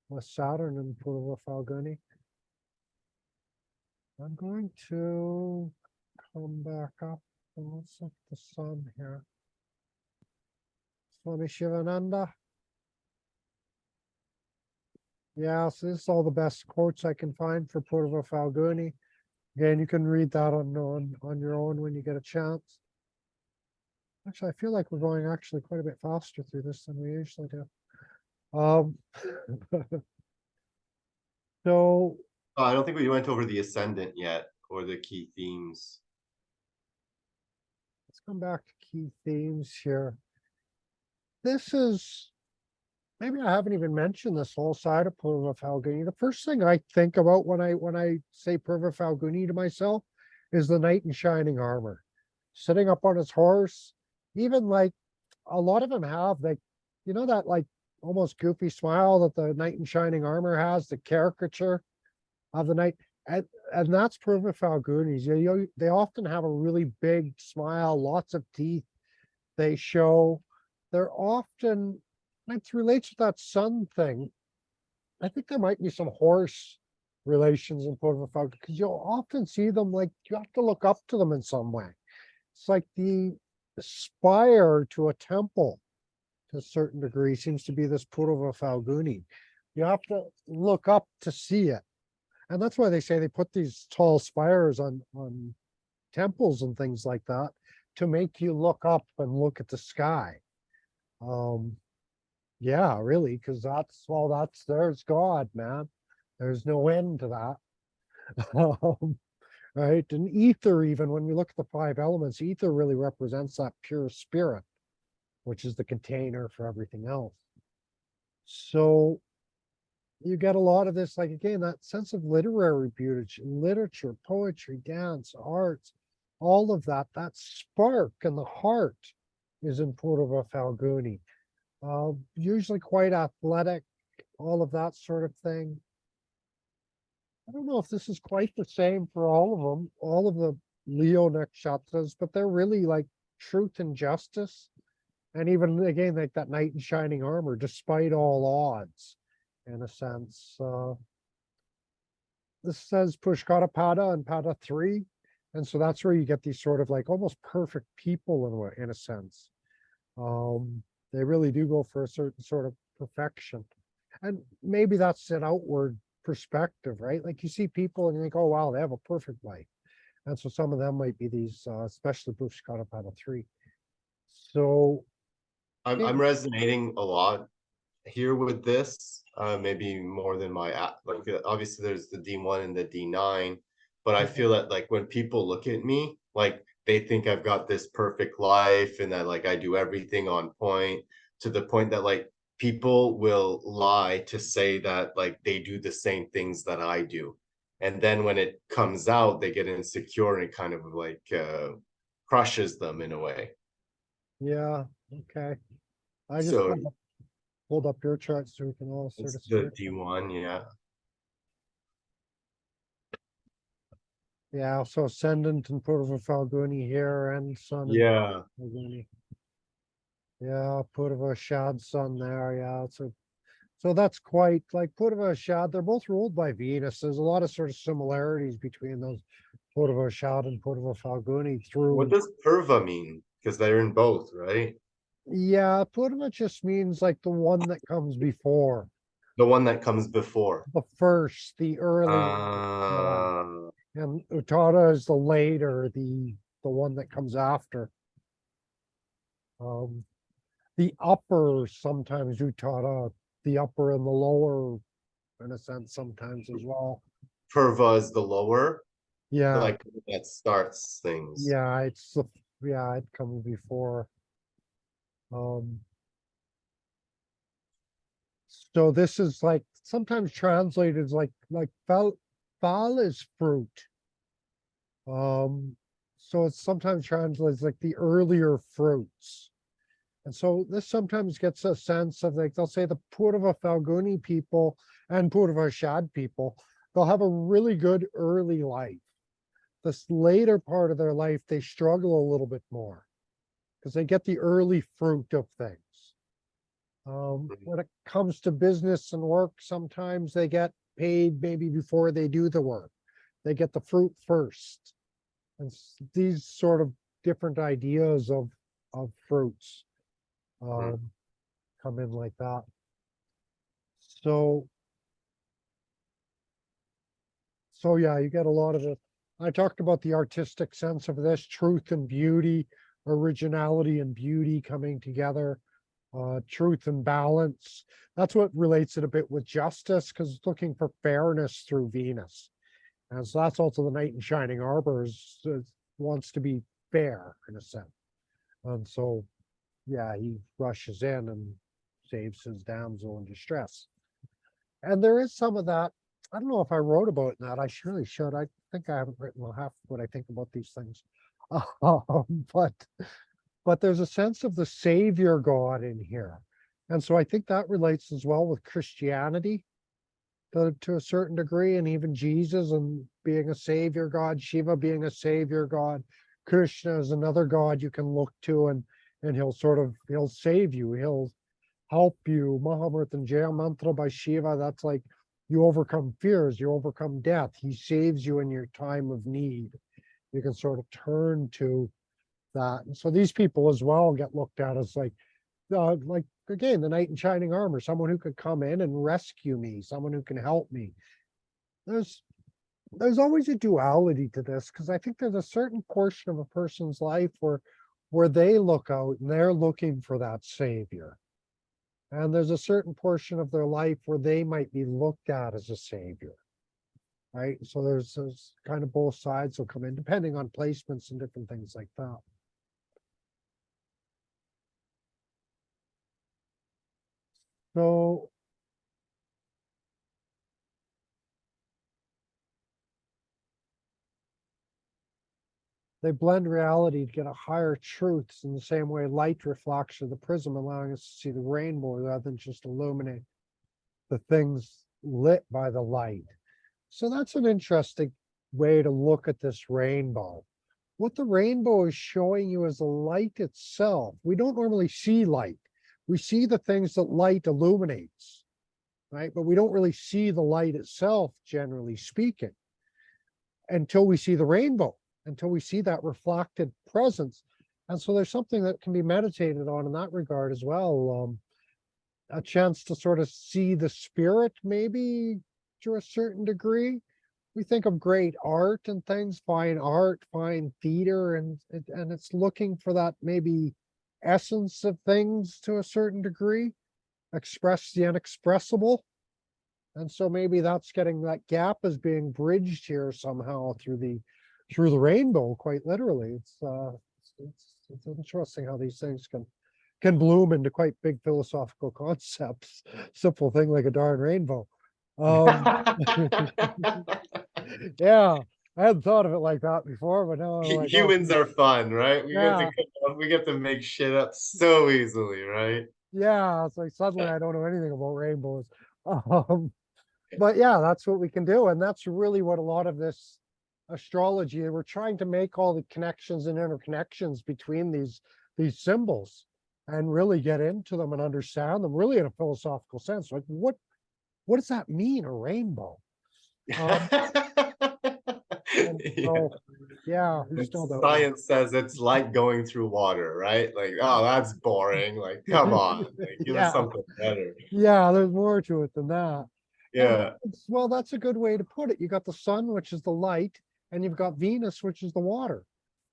with Saturn and Purva Phalguni. I'm going to come back up and let's look at the sun here. Swami Shivananda. Yeah, so this is all the best quotes I can find for Purva Phalguni. Again, you can read that on your own when you get a chance. Actually, I feel like we're going actually quite a bit faster through this than we usually do. So Oh, I don't think we went over the Ascendant yet, or the key themes. let's come back to key themes here. This is, maybe I haven't even mentioned this whole side of Purva Phalguni. The first thing I think about when I say Purva Phalguni to myself is the knight in shining armor, sitting up on his horse. Even like a lot of them have, like, you know, that like almost goofy smile that the knight in shining armor has, the caricature of the knight. And that's Purva Phalguni's. They often have a really big smile, lots of teeth. They show, they're often, it relates to that sun thing. I think there might be some horse relations in Purva Phalguni, because you'll often see them like, you have to look up to them in some way. It's like the spire to a temple to a certain degree seems to be this Purva Phalguni. You have to look up to see it. And that's why they say they put these tall spires on temples and things like that to make you look up and look at the sky. Yeah, really, because there's God, man. There's no end to that. Right? And ether, even when we look at the five elements, ether really represents that pure spirit, which is the container for everything else. So you get a lot of this, like, again, that sense of literary beauty, literature, poetry, dance, arts, all of that, that spark in the heart is in Purva Phalguni. Usually quite athletic, all of that sort of thing. I don't know if this is quite the same for all of them, all of the Leo nakshatras, but they're really like truth and justice. And even again, like that knight in shining armor, despite all odds, in a sense. This says Pushkara Pada and Pada 3. And so that's where you get these sort of like almost perfect people in a sense. They really do go for a certain sort of perfection. And maybe that's an outward perspective, right? Like you see people and you think, oh, wow, they have a perfect life. And so some of them might be these, especially Pushkara Pada 3. So I'm resonating a lot here with this, maybe more than like obviously there's the D1 and the D9, but I feel that like when people look at me, like they think I've got this perfect life and that like I do everything on point, to the point that like people will lie to say that like they do the same things that I do. And then when it comes out, they get insecure and it kind of like crushes them in a way. yeah, okay. I just So pulled up your chart so we can all sort it's of see the it. D1, yeah. Yeah, so Ascendant and Purva Phalguni here and Sun and Yeah. Phalguni. Yeah, Purva Shad Sun there, yeah. So that's quite like Purva Shad, they're both ruled by Venus. There's a lot of sort of similarities between those Purva Shad and Purva Phalguni What through. does Purva mean? Because they're in both, right? Yeah, Purva just means like the one that comes before, The one that comes before. the first, the early one. Uh, And Uttara is the later, the one that comes after. The upper, sometimes Uttara, the upper and the lower, in a sense, sometimes as well. Purva is the lower, Yeah, like that starts things. yeah, yeah, it comes before. Um, So this is like sometimes translated as like phal is fruit. So it's sometimes translated as like the earlier fruits. And so this sometimes gets a sense of like, they'll say the Purva Phalguni people and Purva Shad people, they'll have a really good early life. This later part of their life, they struggle a little bit more because they get the early fruit of things. When it comes to business and work, sometimes they get paid maybe before they do the work. They get the fruit first. And these sort of different ideas of fruits come in like that. So yeah, you get a lot of it. I talked about the artistic sense of this, truth and beauty, originality and beauty coming together, truth and balance. That's what relates it a bit with justice, because it's looking for fairness through Venus. And so that's also the knight in shining armor wants to be fair in a sense. And so, yeah, he rushes in and saves his damsel in distress. And there is some of that. I don't know if I wrote about that. I surely should. I think I haven't written half what I think about these things. But there's a sense of the savior God in here. And so I think that relates as well with Christianity to a certain degree, and even Jesus and being a savior God, Shiva being a savior God, Krishna is another God you can look to, and he'll save you. He'll help you. Mahamrityunjaya mantra by Shiva, that's like you overcome fears, you overcome death. He saves you in your time of need. You can sort of turn to that. And so these people as well get looked at as like again, the knight in shining armor, someone who could come in and rescue me, someone who can help me. There's always a duality to this, because I think there's a certain portion of a person's life where they look out and they're looking for that savior. And there's a certain portion of their life where they might be looked at as a savior. Right? So there's kind of both sides will come in, depending on placements and different things like that. So they blend reality to get a higher truths in the same way light reflects through the prism, allowing us to see the rainbow rather than just illuminate the things lit by the light. So that's an interesting way to look at this rainbow. What the rainbow is showing you is the light itself. We don't normally see light. We see the things that light illuminates, right? But we don't really see the light itself, generally speaking, until we see the rainbow, until we see that reflected presence. And so there's something that can be meditated on in that regard as well. A chance to sort of see the spirit, maybe to a certain degree. We think of great art and things, fine art, fine theater, and it's looking for that maybe essence of things to a certain degree, express the unexpressible. And so maybe that's getting, that gap is being bridged here somehow through the rainbow, quite literally. It's interesting how these things can bloom into quite big philosophical concepts. Simple thing like a darn rainbow. Yeah, I hadn't thought of it like that before, but now I'm like, oh, Humans are fun, right? yeah, We get to make shit up so easily, right? yeah. It's like suddenly I don't know anything about rainbows. But yeah, that's what we can do, and that's really what a lot of this astrology. We're trying to make all the connections and interconnections between these symbols, and really get into them and understand them, really in a philosophical sense. Like, what does that mean, a rainbow? And so, yeah, we still don't know. Science says it's like going through water, right? Like, oh, that's boring. Like, come on, like, give us Yeah, something better. yeah, there's more to it than that. And Yeah. well, that's a good way to put it. You got the sun, which is the light, and you've got Venus, which is the water.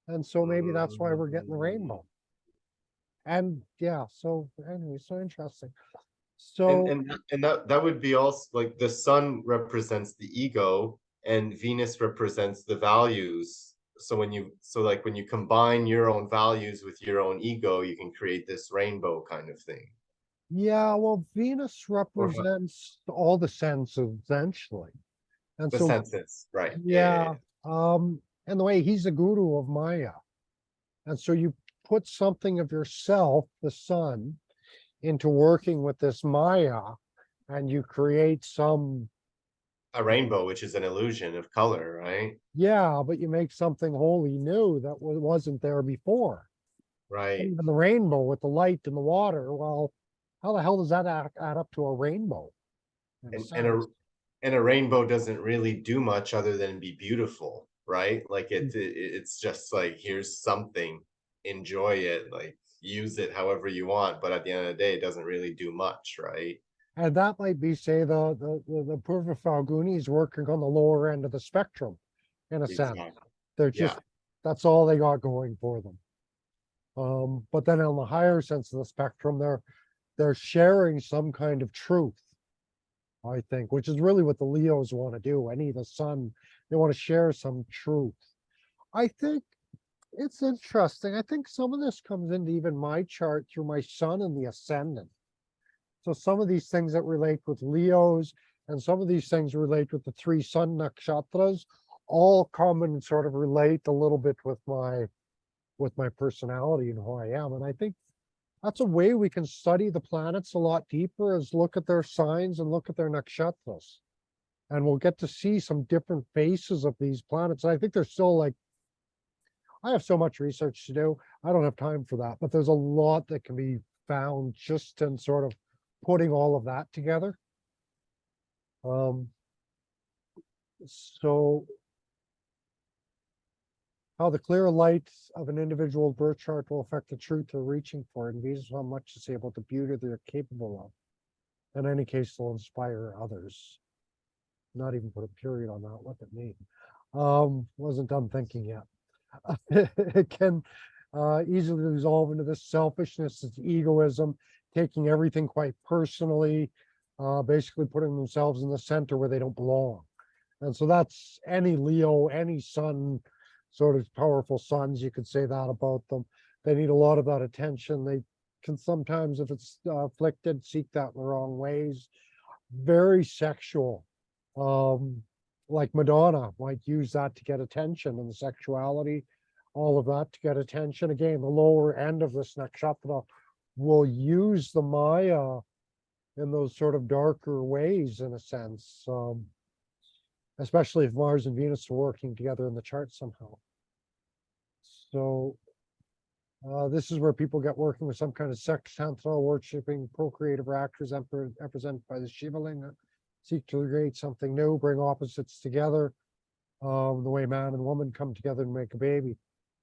And so maybe that's why we're getting the rainbow. And yeah, so anyway, so interesting. So And that would be also like the sun represents the ego and Venus represents the values. So when you combine your own values with your own ego, you can create this rainbow kind of thing. Yeah, well, Venus Or represents all the senses essentially. And the so, senses, right? Yeah, yeah, yeah, and the way he's a guru of Maya. And so you put something of yourself, the sun, into working with this Maya, and you create some, yeah. A rainbow, which is an illusion of color, right? yeah, but you make something wholly new that wasn't there before. Right. Even the rainbow with the light and the water, well, how the hell does that add up to a rainbow in a And sense? a rainbow doesn't really do much other than be beautiful, right? Like it's just like, here's something, enjoy it, like use it however you want, but at the end of the day, it doesn't really do much, right? And that might be, say, the Purva Phalguni is working on the lower end of the spectrum, in a sense. Exactly. They're Yeah. just, that's all they got going for them. But then on the higher sense of the spectrum, they're sharing some kind of truth, I think, which is really what the Leos want to do. Any of the sun, they want to share some truth. I think it's interesting. I think some of this comes into even my chart through my sun and the ascendant. So some of these things that relate with Leos and some of these things relate with the three sun nakshatras all come and sort of relate a little bit with my personality and who I am. And I think that's a way we can study the planets a lot deeper, is look at their signs and look at their nakshatras. And we'll get to see some different faces of these planets. And I think they're still like, I have so much research to do. I don't have time for that, but there's a lot that can be found just in sort of putting all of that together. Um, so how the clear light of an individual birth chart will affect the truth they're reaching for, and these how much to say about the beauty they're capable of. In any case, they'll inspire others. Not even put a period on that. Look at me. Wasn't done thinking yet. It can easily resolve into this selfishness, this egoism, taking everything quite personally, basically putting themselves in the center where they don't belong. And so that's any Leo, any sun, sort of powerful suns, you could say that about them. They need a lot of that attention. They can sometimes, if it's afflicted, seek that in the wrong ways. Very sexual. Um, like Madonna might use that to get attention, and the sexuality, all of that to get attention. Again, the lower end of this nakshatra will use the Maya in those sort of darker ways, in a sense. Especially if Mars and Venus are working together in the chart somehow. So this is where people get working with some kind of sex tantra, worshipping procreative actors represented by the Shiva Linga, seek to create something new, bring opposites together, the way man and woman come together and make a baby.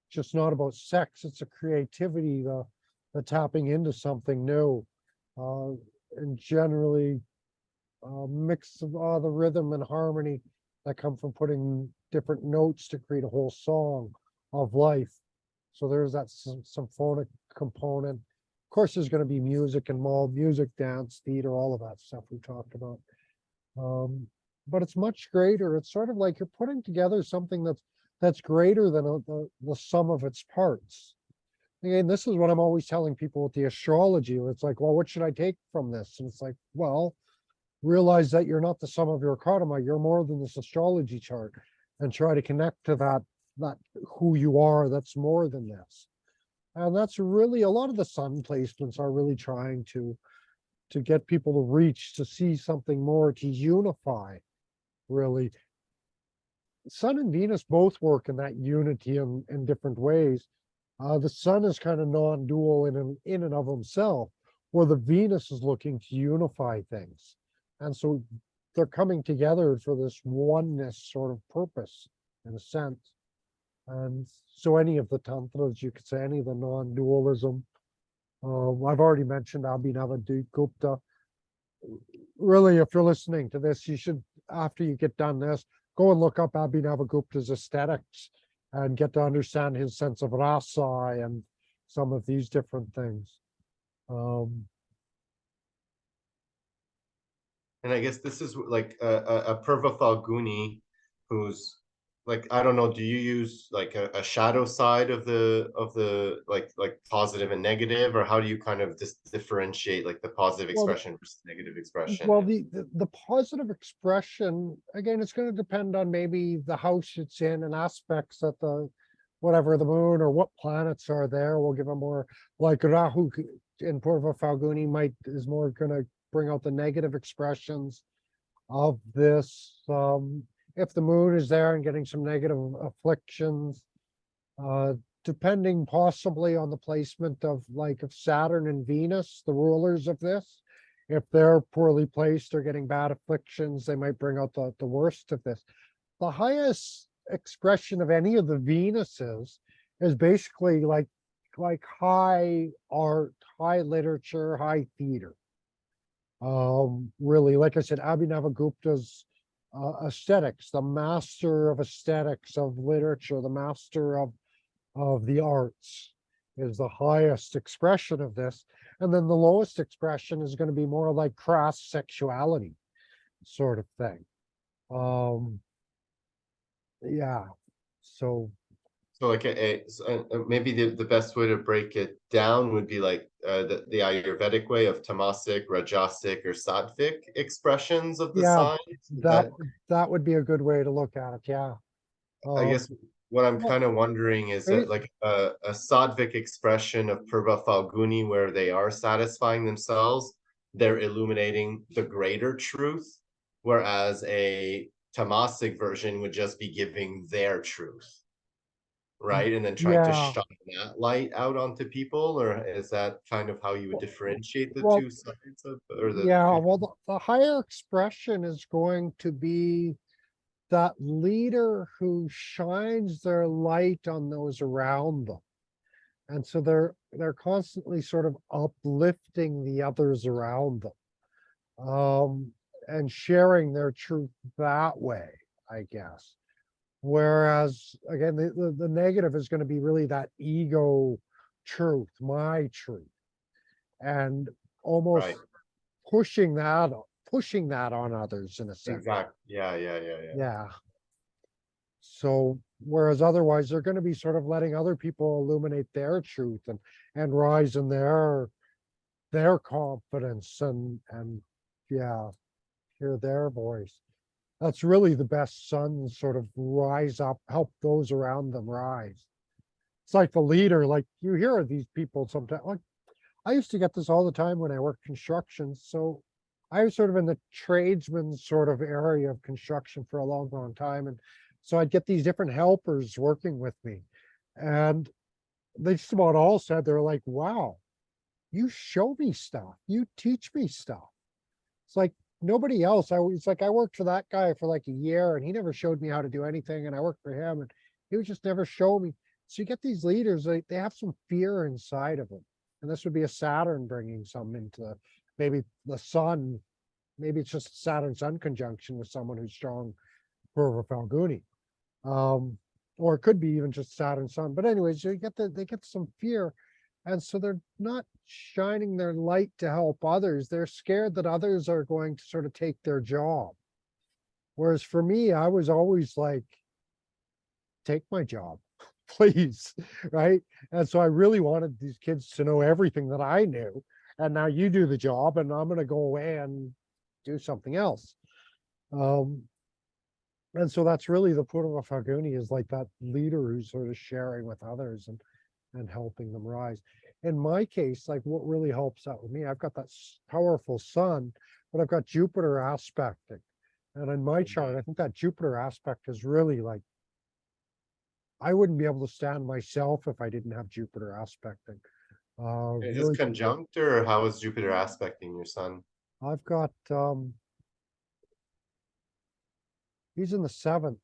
It's just not about sex, it's a creativity, the tapping into something new. And generally mix of the rhythm and harmony that come from putting different notes to create a whole song of life. So there's that symphonic component. Of course, there's going to be music involved, music, dance, theater, all of that stuff we talked about. But it's much greater. It's sort of like you're putting together something that's greater than the sum of its parts. Again, this is what I'm always telling people with the astrology. It's like, well, what should I take from this? And it's like, well, realize that you're not the sum of your karma. You're more than this astrology chart, and try to connect to that who you are. That's more than this. And that's really a lot of the sun placements are really trying to get people to reach, to see something more, to unify, really. Sun and Venus both work in that unity in different ways. The sun is kind of non-dual in and of himself, where the Venus is looking to unify things. And so they're coming together for this oneness sort of purpose, in a sense. And so any of the tantras, you could say, any of the non-dualism. I've already mentioned Abhinava Gupta. Really, if you're listening to this, you should, after you get done this, go and look up Abhinava Gupta's aesthetics and get to understand his sense of rasa and some of these different things. And I guess this is like a Purva Phalguni who's like, I don't know, do you use like a shadow side of the like positive and negative, or how do you kind of differentiate like the positive Well, expression versus negative expression? well, the positive expression, again, it's going to depend on maybe the house it's in and aspects that the, whatever the moon or what planets are there will give a more, like Rahu in Purva Phalguni is more going to bring out the negative expressions of this. If the moon is there and getting some negative afflictions, uh, depending possibly on the placement of like of Saturn and Venus, the rulers of this. If they're poorly placed or getting bad afflictions, they might bring out the worst of this. The highest expression of any of the Venuses is basically like high art, high literature, high theater. Really, like I said, Abhinavagupta's aesthetics, the master of aesthetics, of literature, the master of the arts is the highest expression of this. And then the lowest expression is going to be more like crass sexuality sort of thing. Yeah. So So like maybe the best way to break it down would be like the Ayurvedic way of tamasic, rajasic, or sattvic expressions of the yeah, signs. that that would be a good way to look at it. Yeah. I Um, guess what I'm well, kind of wondering is that like a sattvic expression of Purva Phalguni where they are satisfying themselves, they're illuminating the greater truth, whereas a tamasic version would just be giving their truth, right? And then trying to yeah. shine that light out onto people, or is that kind of how you would Well, differentiate the well, two sides of, or the yeah. two? Well, the higher expression is going to be that leader who shines their light on those around them. And so they're constantly sort of uplifting the others around them, and sharing their truth that way, I guess. Whereas again, the negative is going to be really that ego truth, my truth, and Right. almost pushing that on others in a sense. Exactly. Yeah. Yeah. So whereas otherwise they're going to be sort of letting other people illuminate their truth and rise in their confidence and yeah, hear their voice. That's really the best sun sort of rise up, help those around them rise. It's like the leader, like you hear of these people sometimes. Like I used to get this all the time when I worked construction. So I was sort of in the tradesman sort of area of construction for a long time. And so I'd get these different helpers working with me. And they just about all said, they're like, wow, you show me stuff. You teach me stuff. It's like nobody else. It's like I worked for that guy for like a year and he never showed me how to do anything. And I worked for him and he would just never show me. So you get these leaders, they have some fear inside of them. And this would be a Saturn bringing some into maybe the sun. Maybe it's just Saturn Sun conjunction with someone who's strong for Phalguni. Or it could be even just Saturn Sun. But anyways, they get some fear. And so they're not shining their light to help others. They're scared that others are going to sort of take their job. Whereas for me, I was always like, take my job, please. Right. And so I really wanted these kids to know everything that I knew. And now you do the job and I'm going to go away and do something else. And so that's really the Purva Phalguni is like that leader who's sort of sharing with others and helping them rise. In my case, like what really helps out with me, I've got that powerful sun, but I've got Jupiter aspecting. And in my chart, I think that Jupiter aspect is really like, I wouldn't be able to stand myself if I didn't have Jupiter aspecting. Is this Really, conjunct, or how is Jupiter aspecting your sun? I've got, he's in the seventh.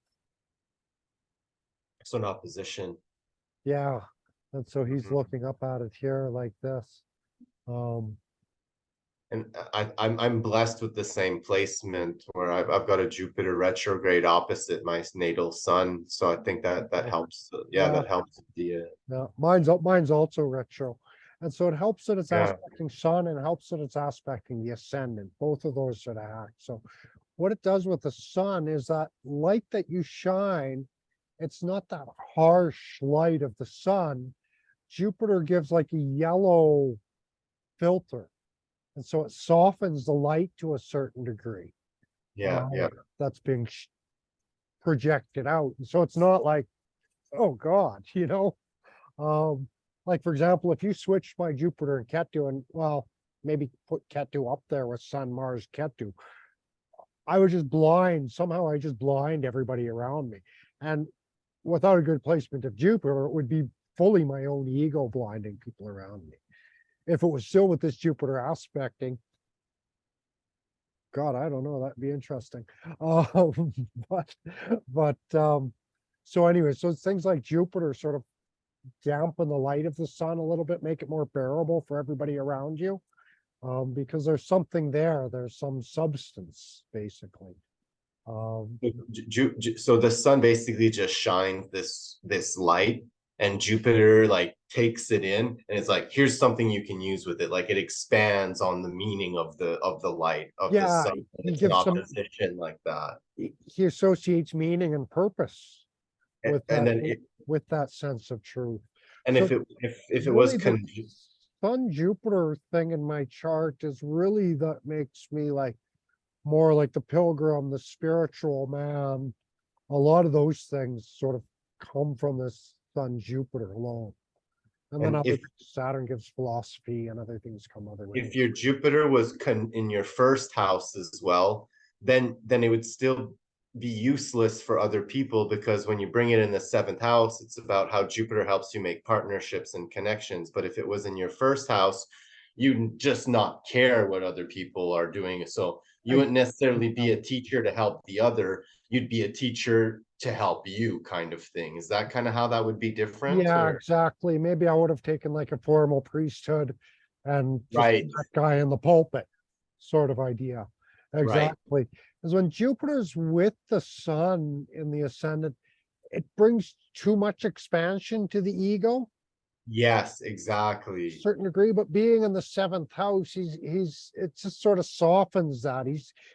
So not position. Yeah. And so he's Mhm. looking up at it here like this. Um, And I'm blessed with the same placement where I've got a Jupiter retrograde opposite my natal sun, so I think that helps. Yeah, yeah, that helps the yeah. Mine's also retro. And so it helps that it's yeah. aspecting sun and helps that it's aspecting the ascendant. Both of those sort of act. So what it does with the sun is that light that you shine it's not that harsh light of the sun. Jupiter gives like a yellow filter. And so it softens the light to a certain degree. Yeah, yeah. That's being projected out. And so it's not like, oh God, you know? Like for example, if you switched my Jupiter and Ketu and well, maybe put Ketu up there with Sun, Mars, Ketu, I would just blind, somehow I just blind everybody around me. And without a good placement of Jupiter, it would be fully my own ego blinding people around me. If it was still with this Jupiter aspecting, God, I don't know, that'd be interesting. Um, but, so anyway, so things like Jupiter sort of dampen the light of the sun a little bit, make it more bearable for everybody around you. Because there's something there, there's some substance, basically. So the sun basically just shines this light, and Jupiter like takes it in, and it's like, here's something you can use with it. Like it expands on the meaning of the light of the Yeah, sun. he It's an gives some, opposition like that. he associates meaning and purpose with And that, then it, with that sense of truth. and So if it was really the Sun Jupiter thing in my chart is really that makes me like more like the pilgrim, the spiritual man. A lot of those things sort of come from this Sun Jupiter alone. And then and other Saturn gives philosophy and other things come other way. if your Jupiter was in your first house as well, then it would still be useless for other people, because when you bring it in the seventh house, it's about how Jupiter helps you make partnerships and connections. But if it was in your first house, you just not care what other people are doing. So you wouldn't necessarily be a teacher to help the other. You'd be a teacher to help you, kind of thing. Is that kind of how that would be different? Yeah, Or exactly. Maybe I would have taken like a formal priesthood and just right, that guy in the pulpit sort of idea. right. Exactly. Because when Jupiter's with the sun in the ascendant, it brings too much expansion to the ego, Yes, a exactly. certain degree, but being in the seventh house, it just sort of softens that.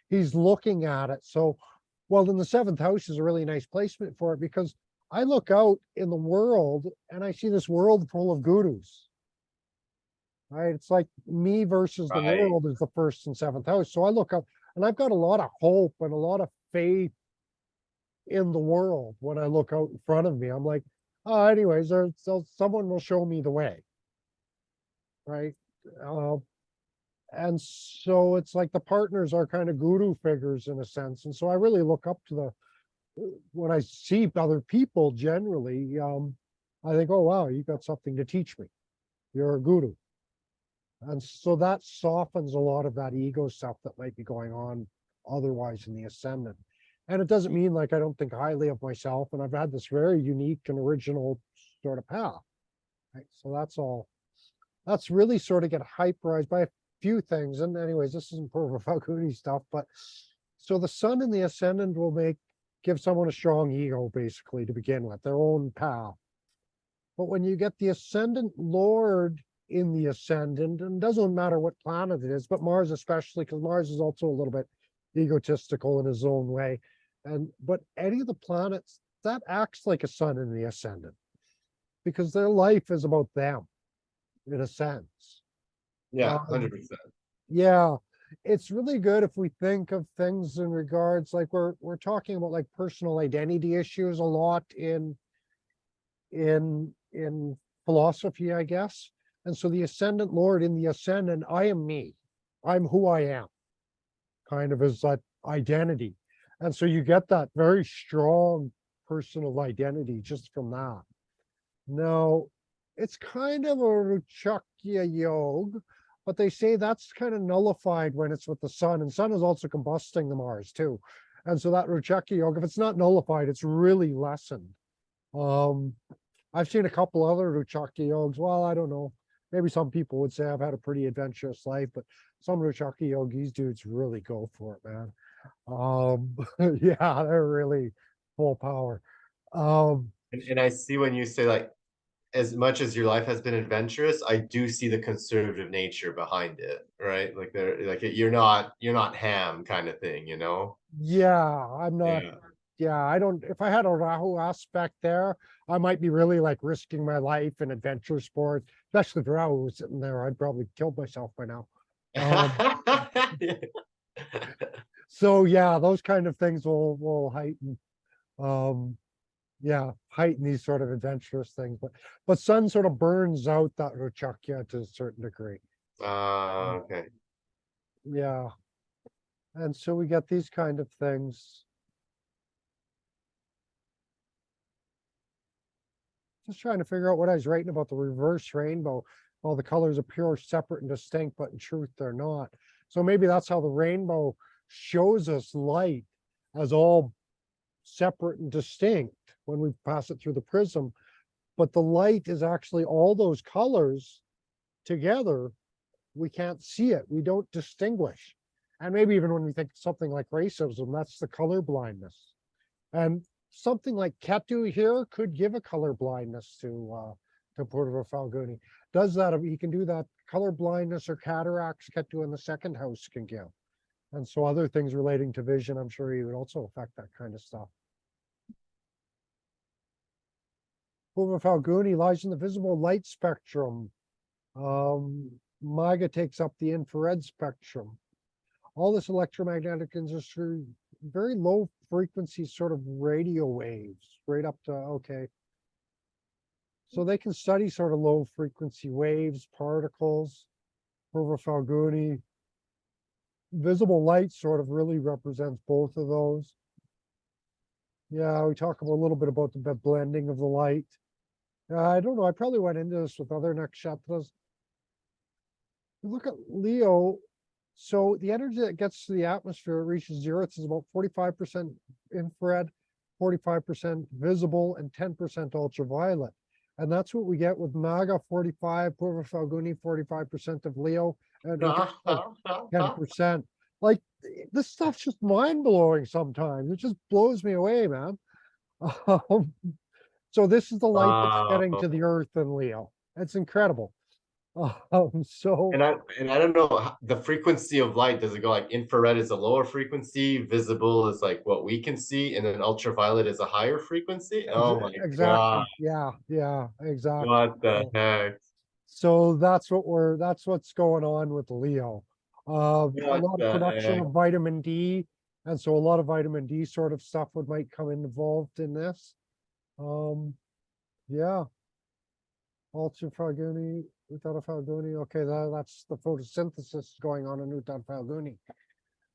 He's looking at it. So, well, then the seventh house is a really nice placement for it, because I look out in the world and I see this world full of gurus, right? It's like me versus the Right. world is the first and seventh house. So I look up and I've got a lot of hope and a lot of faith in the world when I look out in front of me. I'm like, oh, anyways, someone will show me the way, right? Uh, and so it's like the partners are kind of guru figures in a sense. And so I really look up to when I see other people generally, I think, oh, wow, you got something to teach me. You're a guru. And so that softens a lot of that ego stuff that might be going on otherwise in the ascendant. And it doesn't mean like I don't think highly of myself. And I've had this very unique and original sort of path. Right? So that's all. That's really sort of get hyperized by a few things. And anyways, this isn't Purva Phalguni stuff, but so the sun in the ascendant will give someone a strong ego, basically, to begin with, their own path. But when you get the ascendant lord in the ascendant, and it doesn't matter what planet it is, but Mars especially, because Mars is also a little bit egotistical in his own way. But any of the planets, that acts like a sun in the ascendant, because their life is about them, in a sense. Yeah, Um, 100%. yeah, it's really good if we think of things in regards, like we're talking about like personal identity issues a lot in philosophy, I guess. And so the ascendant lord in the ascendant, I am me. I'm who I am, kind of as that identity. And so you get that very strong personal identity just from that. Now, it's kind of a Ruchakya yoga, but they say that's kind of nullified when it's with the sun, and sun is also combusting the Mars too. And so that Ruchakya yoga, if it's not nullified, it's really lessened. Um, I've seen a couple other Ruchakya yogs. Well, I don't know. Maybe some people would say I've had a pretty adventurous life, but some Ruchakya yogis dudes really go for it, man. Yeah, they're really full power. Um, And I see when you say like, as much as your life has been adventurous, I do see the conservative nature behind it, right? Like you're not ham kind of thing, you know? yeah, I'm not Yeah. yeah, I don't, if I had a Rahu aspect there, I might be really like risking my life in adventure sports, especially if Rahu was sitting there, I'd probably killed myself by now. So yeah, those kind of things will heighten, um, yeah, heighten these sort of adventurous things, but sun sort of burns out that Rochakya to a certain degree. Okay. Yeah. And so we get these kind of things. Just trying to figure out what I was writing about the reverse rainbow. All the colors appear separate and distinct, but in truth, they're not. So maybe that's how the rainbow shows us light as all separate and distinct when we pass it through the prism. But the light is actually all those colors together. We can't see it. We don't distinguish. And maybe even when we think something like racism, that's the color blindness. And something like Ketu here could give a color blindness to Purva Phalguni. Does that, he can do that. Color blindness or cataracts, Ketu in the second house can give. And so other things relating to vision, I'm sure he would also affect that kind of stuff. Purva Phalguni lies in the visible light spectrum. Maga takes up the infrared spectrum. All this electromagnetic industry, very low frequency sort of radio waves, right up to, okay. So they can study sort of low frequency waves, particles. Purva Phalguni. Visible light sort of really represents both of those. Yeah, we talk a little bit about the blending of the light. I don't know, I probably went into this with other nakshatras. You look at Leo, so the energy that gets to the atmosphere reaches the Earth is about 45% infrared, 45% visible, and 10% ultraviolet. And that's what we get with Maga 45, Purva Phalguni 45% of Leo, and 10%. Like, this stuff's just mind-blowing sometimes. It just blows me away, man. So this is the light that's getting Wow. to the Earth in Leo. It's incredible. So And I don't know the frequency of light. Does it go like infrared is a lower frequency, visible is like what we can see, and then ultraviolet is a higher frequency? Oh my exactly. God. Yeah, exactly. What the So, heck? so that's what's going on with Leo. A What lot of the production heck? of vitamin D, and so a lot of vitamin D sort of stuff might come involved in this. Yeah, Ultra Phalguni, Uttara Phalguni. Okay, that's the photosynthesis going on in Uttara Phalguni.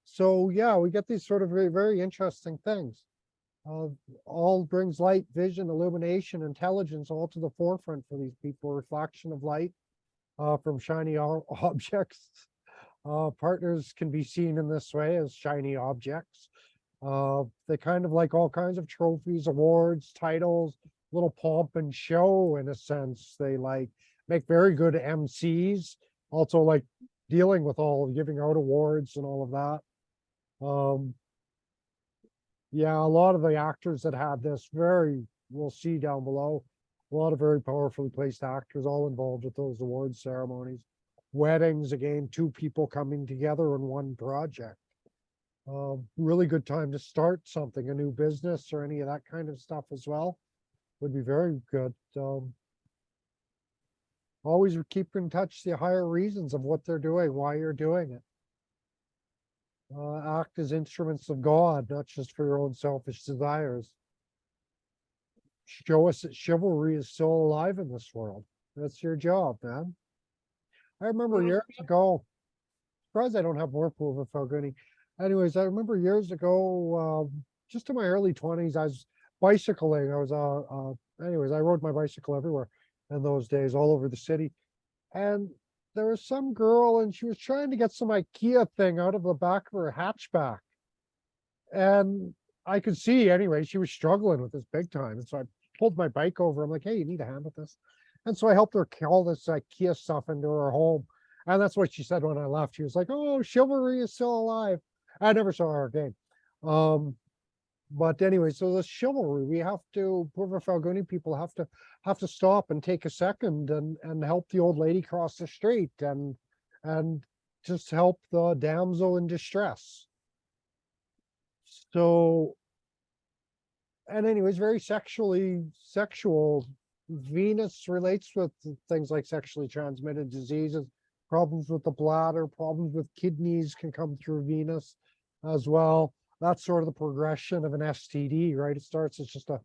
So yeah, we get these sort of very, very interesting things. Uh, all brings light, vision, illumination, intelligence all to the forefront for these people. Reflection of light from shiny objects. Partners can be seen in this way as shiny objects. They kind of like all kinds of trophies, awards, titles, little pomp and show in a sense. They like make very good MCs, also like dealing with all giving out awards and all of that. Yeah, a lot of the actors that had this we'll see down below, a lot of very powerfully placed actors all involved with those award ceremonies. Weddings, again, two people coming together in one project. Really good time to start something, a new business or any of that kind of stuff as well. Would be very good. Always keep in touch the higher reasons of what they're doing, why you're doing it. Act as instruments of God, not just for your own selfish desires. Show us that chivalry is still alive in this world. That's your job, man. I remember years ago, surprised I don't have more Purva Phalguni. Anyways, I remember years ago, just in my early 20s, I was bicycling. Anyways, I rode my bicycle everywhere in those days, all over the city. And there was some girl and she was trying to get some IKEA thing out of the back of her hatchback. And I could see anyway, she was struggling with this big time. And so I pulled my bike over. I'm like, hey, you need a hand with this. And so I helped her haul this IKEA stuff into her home. And that's what she said when I left. She was like, oh, chivalry is still alive. I never saw her again. But anyway, so the chivalry, we have to, Purva Phalguni people have to stop and take a second and help the old lady cross the street and just help the damsel in distress. So and anyways, very sexual. Venus relates with things like sexually transmitted diseases, problems with the bladder, problems with kidneys can come through Venus as well. That's sort of the progression of an STD, right? It starts as just a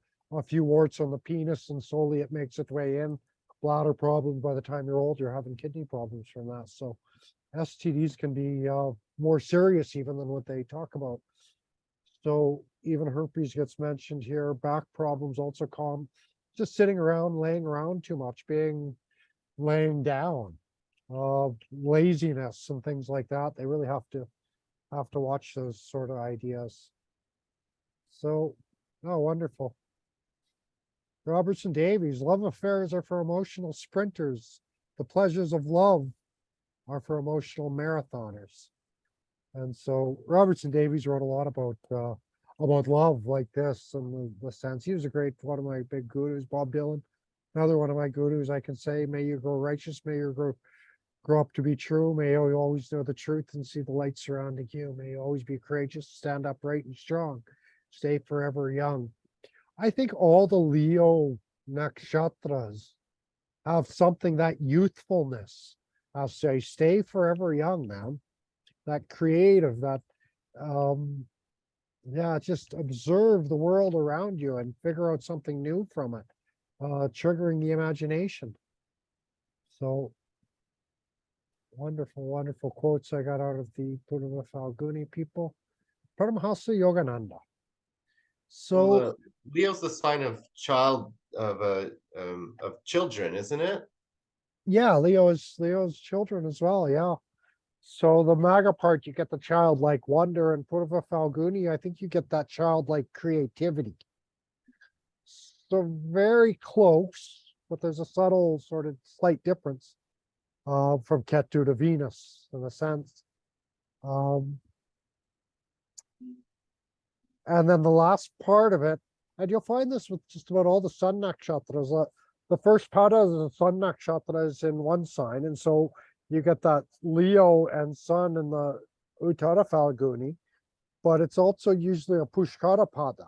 few warts on the penis, and slowly it makes its way in. Bladder problems, by the time you're old, you're having kidney problems from that. So STDs can be more serious even than what they talk about. So even herpes gets mentioned here. Back problems also come. Just sitting around, laying around too much, laying down, laziness and things like that. They really have to watch those sort of ideas. So, oh, wonderful. Robertson Davies, love affairs are for emotional sprinters. The pleasures of love are for emotional marathoners. And so Robertson Davies wrote a lot about love like this, and the sense. He was a great, one of my big gurus. Bob Dylan, another one of my gurus. I can say, may you grow righteous, may you grow up to be true, may you always know the truth and see the light surrounding you, may you always be courageous, stand upright and strong, stay forever young. I think all the Leo nakshatras have something, that youthfulness. I'll say, stay forever young, man. That creative, that yeah, just observe the world around you and figure out something new from it, triggering the imagination. So wonderful, wonderful quotes I got out of the Purva Phalguni people. Paramahasa Yogananda. So Well, Leo's the sign of children, isn't it? yeah, Leo's children as well. Yeah. So the MAGA part, you get the childlike wonder, and Purva Phalguni, I think you get that childlike creativity. So very close, but there's a subtle sort of slight difference from Ketu to Venus in a sense. And then the last part of it, and you'll find this with just about all the sun nakshatras. The first pada is the sun nakshatra is in one sign, and so you get that Leo and Sun in the Uttara Phalguni, but it's also usually a Pushkara pada.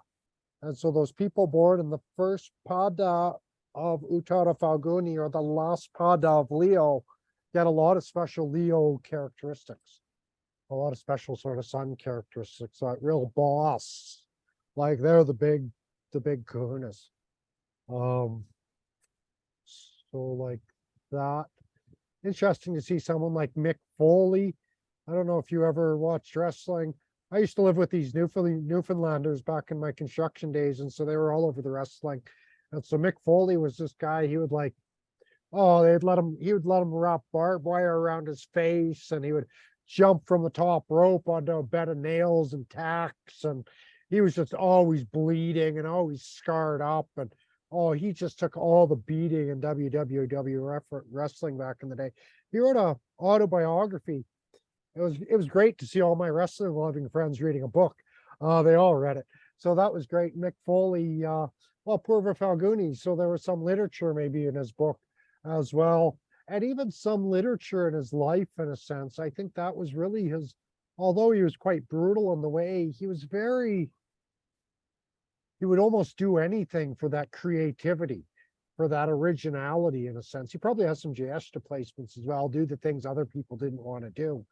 And so those people born in the first pada of Uttara Phalguni or the last pada of Leo get a lot of special Leo characteristics, a lot of special sort of Sun characteristics, like real boss, like they're the big kahunas. So like that. Interesting to see someone like Mick Foley. I don't know if you ever watched wrestling. I used to live with these Newfoundlanders back in my construction days, and so they were all over the wrestling. And so Mick Foley was this guy. He would like, oh, he would let him wrap barbed wire around his face, and he would jump from the top rope onto a bed of nails and tacks, and he was just always bleeding and always scarred up, and oh, he just took all the beating in WWW wrestling back in the day. He wrote a autobiography. It was great to see all my wrestling loving friends reading a book. They all read it. So that was great. Mick Foley, well, Purva Phalguni. So there was some literature maybe in his book as well. And even some literature in his life, in a sense. I think that was really his, although he was quite brutal in the way, he would almost do anything for that creativity, for that originality, in a sense. He probably has some gesture placements as well, do the things other people didn't want to do.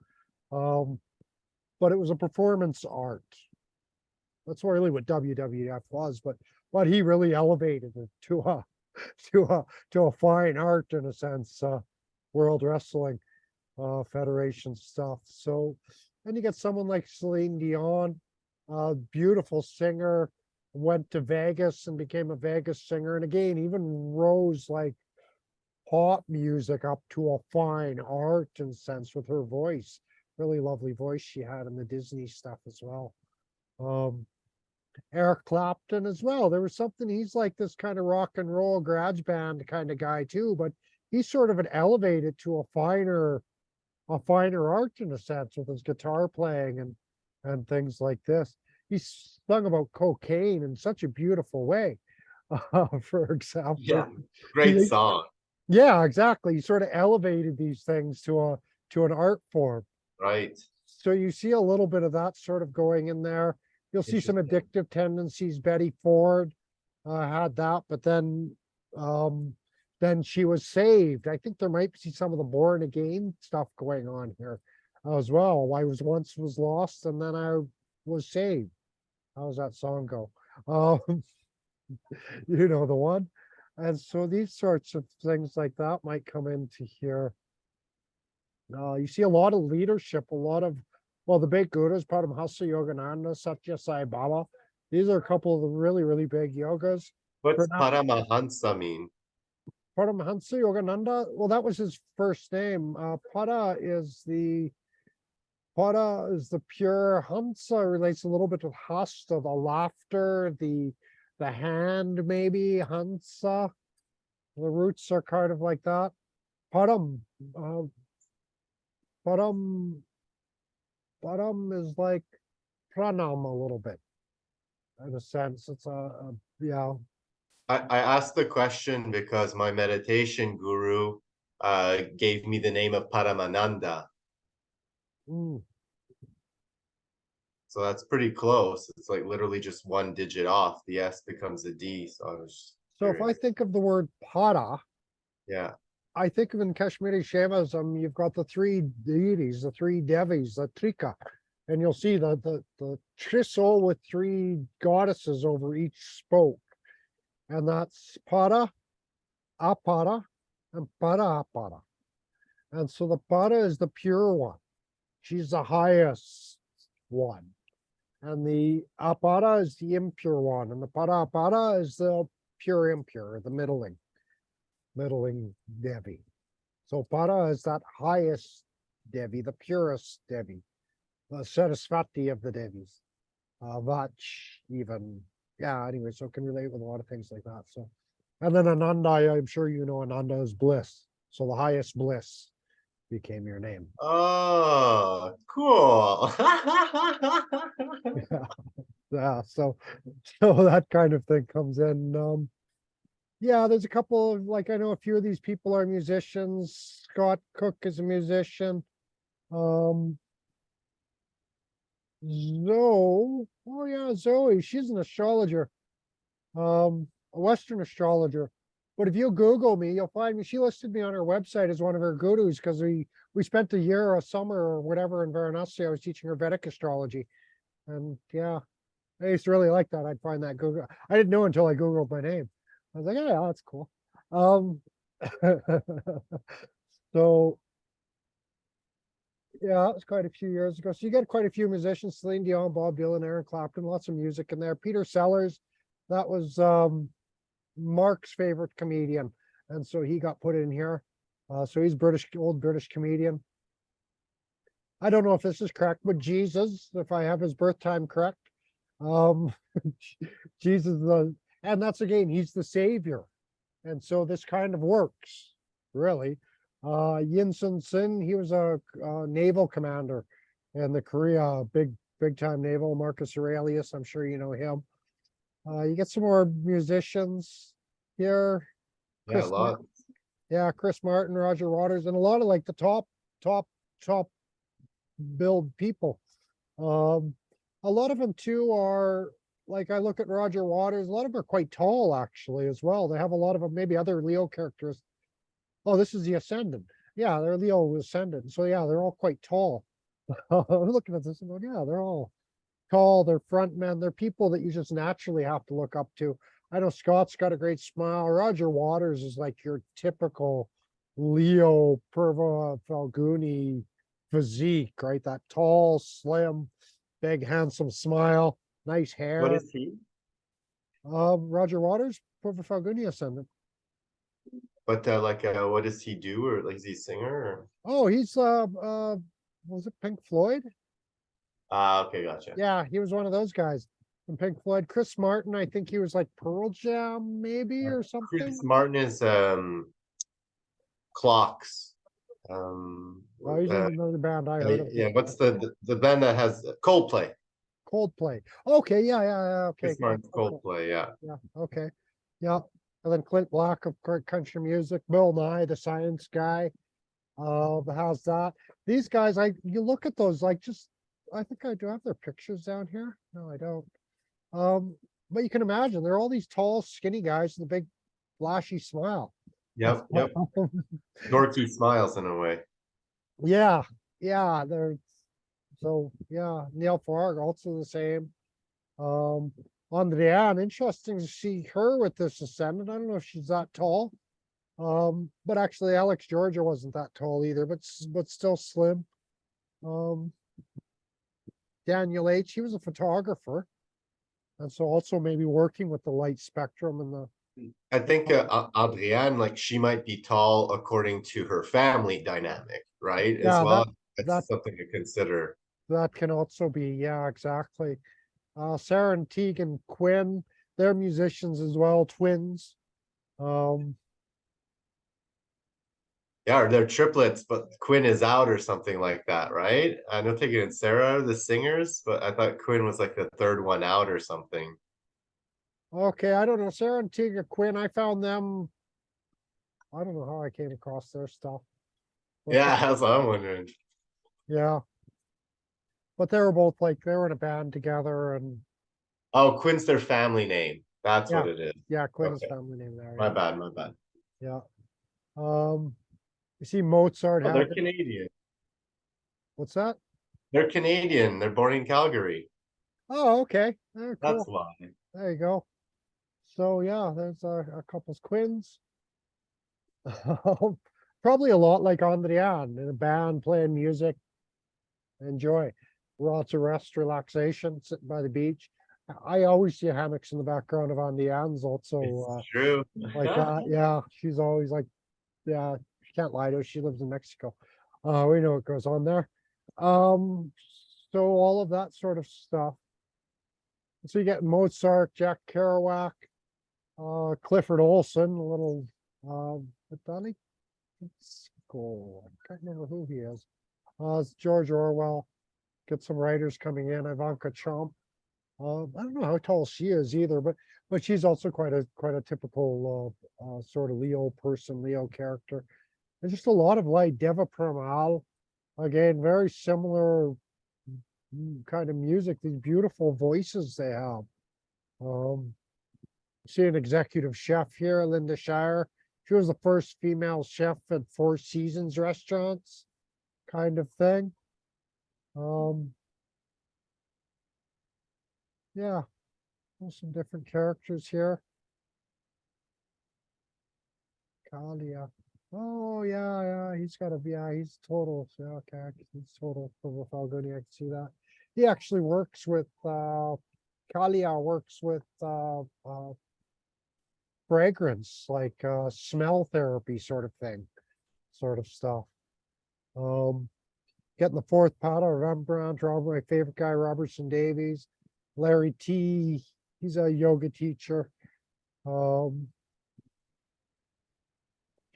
But it was a performance art. That's really what WWF was, but he really elevated it to a fine art, in a sense, World Wrestling Federation stuff. So then you get someone like Celine Dion, beautiful singer, went to Vegas and became a Vegas singer, and again even rose like pop music up to a fine art in sense with her voice. Really lovely voice she had in the Disney stuff as well. Eric Clapton as well. There was something, he's like this kind of rock and roll garage band kind of guy too, but he's sort of an elevated to a finer art in a sense with his guitar playing and things like this. He sung about cocaine in such a beautiful way, for example. Yeah, great song. Yeah, exactly. He sort of elevated these things to an art form. Right. So you see a little bit of that sort of going in there. you'll see some Interesting. addictive tendencies. Betty Ford had that, but then she was saved. I think there might be some of the born again stuff going on here as well. I was lost and then I was saved. How does that song go? Um, you know the one. And so these sorts of things like that might come into here. You see a lot of leadership, a lot of, well, the big gurus, Paramhansa Yogananda, Satya Sai Baba. These are a couple of the really, really big yogas. What's Pranam- Paramahansa mean? Paramhansa Yogananda, well, that was his first name. Pada is the pure. Hansa relates a little bit to hasta, the laughter, the hand, maybe Hansa. The roots are kind of like that. Padam, uh, Padam, Padam is like pranam a little bit, in a sense. It's yeah. I asked the question because my meditation guru gave me the name of Paramananda. Mm. So that's pretty close. It's like literally just one digit off. The S becomes a D. So I was So if I curious. think of the word pada, Yeah. I think of in Kashmiri Shaivism, you've got the three deities, the three devis, the trika, and you'll see the triso with three goddesses over each spoke, and that's pada, apada, and para apada. And so the pada is the pure one; she's the highest one, and the apada is the impure one, and the para apada is the pure impure, the middling devi. So para is that highest Devi, the purest Devi, the Sarasvati of the Devis. Vach, even. Yeah, anyway, so it can relate with a lot of things like that. So, and then Ananda, I'm sure you know Ananda is bliss. So the highest bliss became your name. Oh, cool. Yeah, yeah. So that kind of thing comes in. Yeah, there's a couple of like I know a few of these people are musicians. Scott Cook is a musician. Um, Zoe, oh yeah, Zoe, she's an astrologer, a Western astrologer. But if you Google me, you'll find me. She listed me on her website as one of her gurus because we spent a year, a summer or whatever in Varanasi. I was teaching her Vedic astrology, and yeah, I used to really like that. I'd find that Google. I didn't know until I Googled my name. I was like, yeah, that's cool. Um, so yeah, it was quite a few years ago. So you get quite a few musicians: Celine Dion, Bob Dylan, Eric Clapton, lots of music in there. Peter Sellers, that was Mark's favorite comedian, and so he got put in here. So he's old British comedian. I don't know if this is correct, but Jesus, if I have his birth time correct, um, Jesus, and that's again, he's the savior, and so this kind of works, really. Yin Sun Sin, he was a naval commander in the Korea, big time naval. Marcus Aurelius, I'm sure you know him. You get some more musicians here. Yeah, a Chris lot. Martin, yeah, Chris Martin, Roger Waters, and a lot of like the top, top build people. Um, a lot of them too are like I look at Roger Waters. A lot of them are quite tall actually as well. They have a lot of them, maybe other Leo characters. Oh, this is the Ascendant. Yeah, they're Leo Ascendant. So yeah, they're all quite tall. I'm looking at this and going, yeah, they're all tall. They're front men. They're people that you just naturally have to look up to. I know Scott's got a great smile. Roger Waters is like your typical Leo Purva Phalguni physique, right? That tall, slim, big, handsome smile, nice What hair. is he? Roger Waters, Purva Phalguni Ascendant. But what does he do? Or like, is he a singer? Or? Oh, he's was it Pink Floyd? Ah, okay, gotcha. Yeah, he was one of those guys from Pink Floyd. Chris Martin, I think he was like Pearl Jam, maybe, or Chris something. Martin is Clocks. Oh, he's in another band I heard of. Yeah, what's the band that has Coldplay? Coldplay. Okay, yeah, okay. Chris Martin's Coldplay, yeah. Yeah, okay. Yeah. And then Clint Black of country music, Bill Nye, the science guy. How's that? These guys, you look at those, like just I think I do have their pictures down here. No, I don't. But you can imagine there are all these tall, skinny guys with a big flashy smile. Yep, yep. Dorky smiles in a way. Yeah, yeah, they're so yeah, Neil Farg also the same. Andrian, interesting to see her with this ascendant. I don't know if she's that tall. But actually Alex Georgia wasn't that tall either, but still slim. Um, Daniel H, he was a photographer. And so also maybe working with the light spectrum and the I think Adrienne, like she might be tall according to her family dynamic, right? As yeah, well. that That's something to consider. that can also be, yeah, exactly. Sarah and Tegan Quinn, they're musicians as well, twins. Um, Yeah, they're triplets, but Quinn is out or something like that, right? I know Tegan and Sarah are the singers, but I thought Quinn was like the third one out or something. okay, I don't know. Sarah and Tegan Quinn, I found them. I don't know how I came across their stuff. But Yeah, that's what I'm wondering. yeah, but they were both like they were in a band together, and Oh, Quinn's their family name. That's yeah, what it is. yeah, Quinn is Okay, family name there. my Yeah, bad, my bad. yeah. Um, you see Mozart Oh, they're having Canadian. what's that? They're Canadian. They're born in Calgary. Oh, okay. Oh, That's cool. why. There you go. So yeah, there's a couple's twins. Probably a lot like Andrian in a band playing music. Enjoy. Lots of rest, relaxation, sitting by the beach. I always see hammocks in the background of Andrian's It's also true. like that. Yeah, she's always like, yeah, she can't lie to us. She lives in Mexico. We know what goes on there. Um, so all of that sort of stuff. So you get Mozart, Jack Kerouac, Clifford Olson, a little Italy. I can't remember who he is. It's George Orwell. Get some writers coming in. Ivanka Trump. I don't know how tall she is either, but she's also quite a typical sort of Leo person, Leo character. And just a lot of light. Deva Premal, again, very similar kind of music. These beautiful voices they have. Um, See an executive chef here, Linda Shire. She was the first female chef at Four Seasons restaurants, kind of thing. Um, yeah, there's some different characters here. Kalia. Oh yeah, yeah, he's got a yeah, he's total. Yeah, okay, he's total Purva Phalguni. I can see that. He actually works with Kalia works with fragrance, like smell therapy sort of thing, sort of stuff. Um, Getting the fourth paddle, Rembrandt, my favorite guy, Robertson Davies, Larry T. He's a yoga teacher. Um,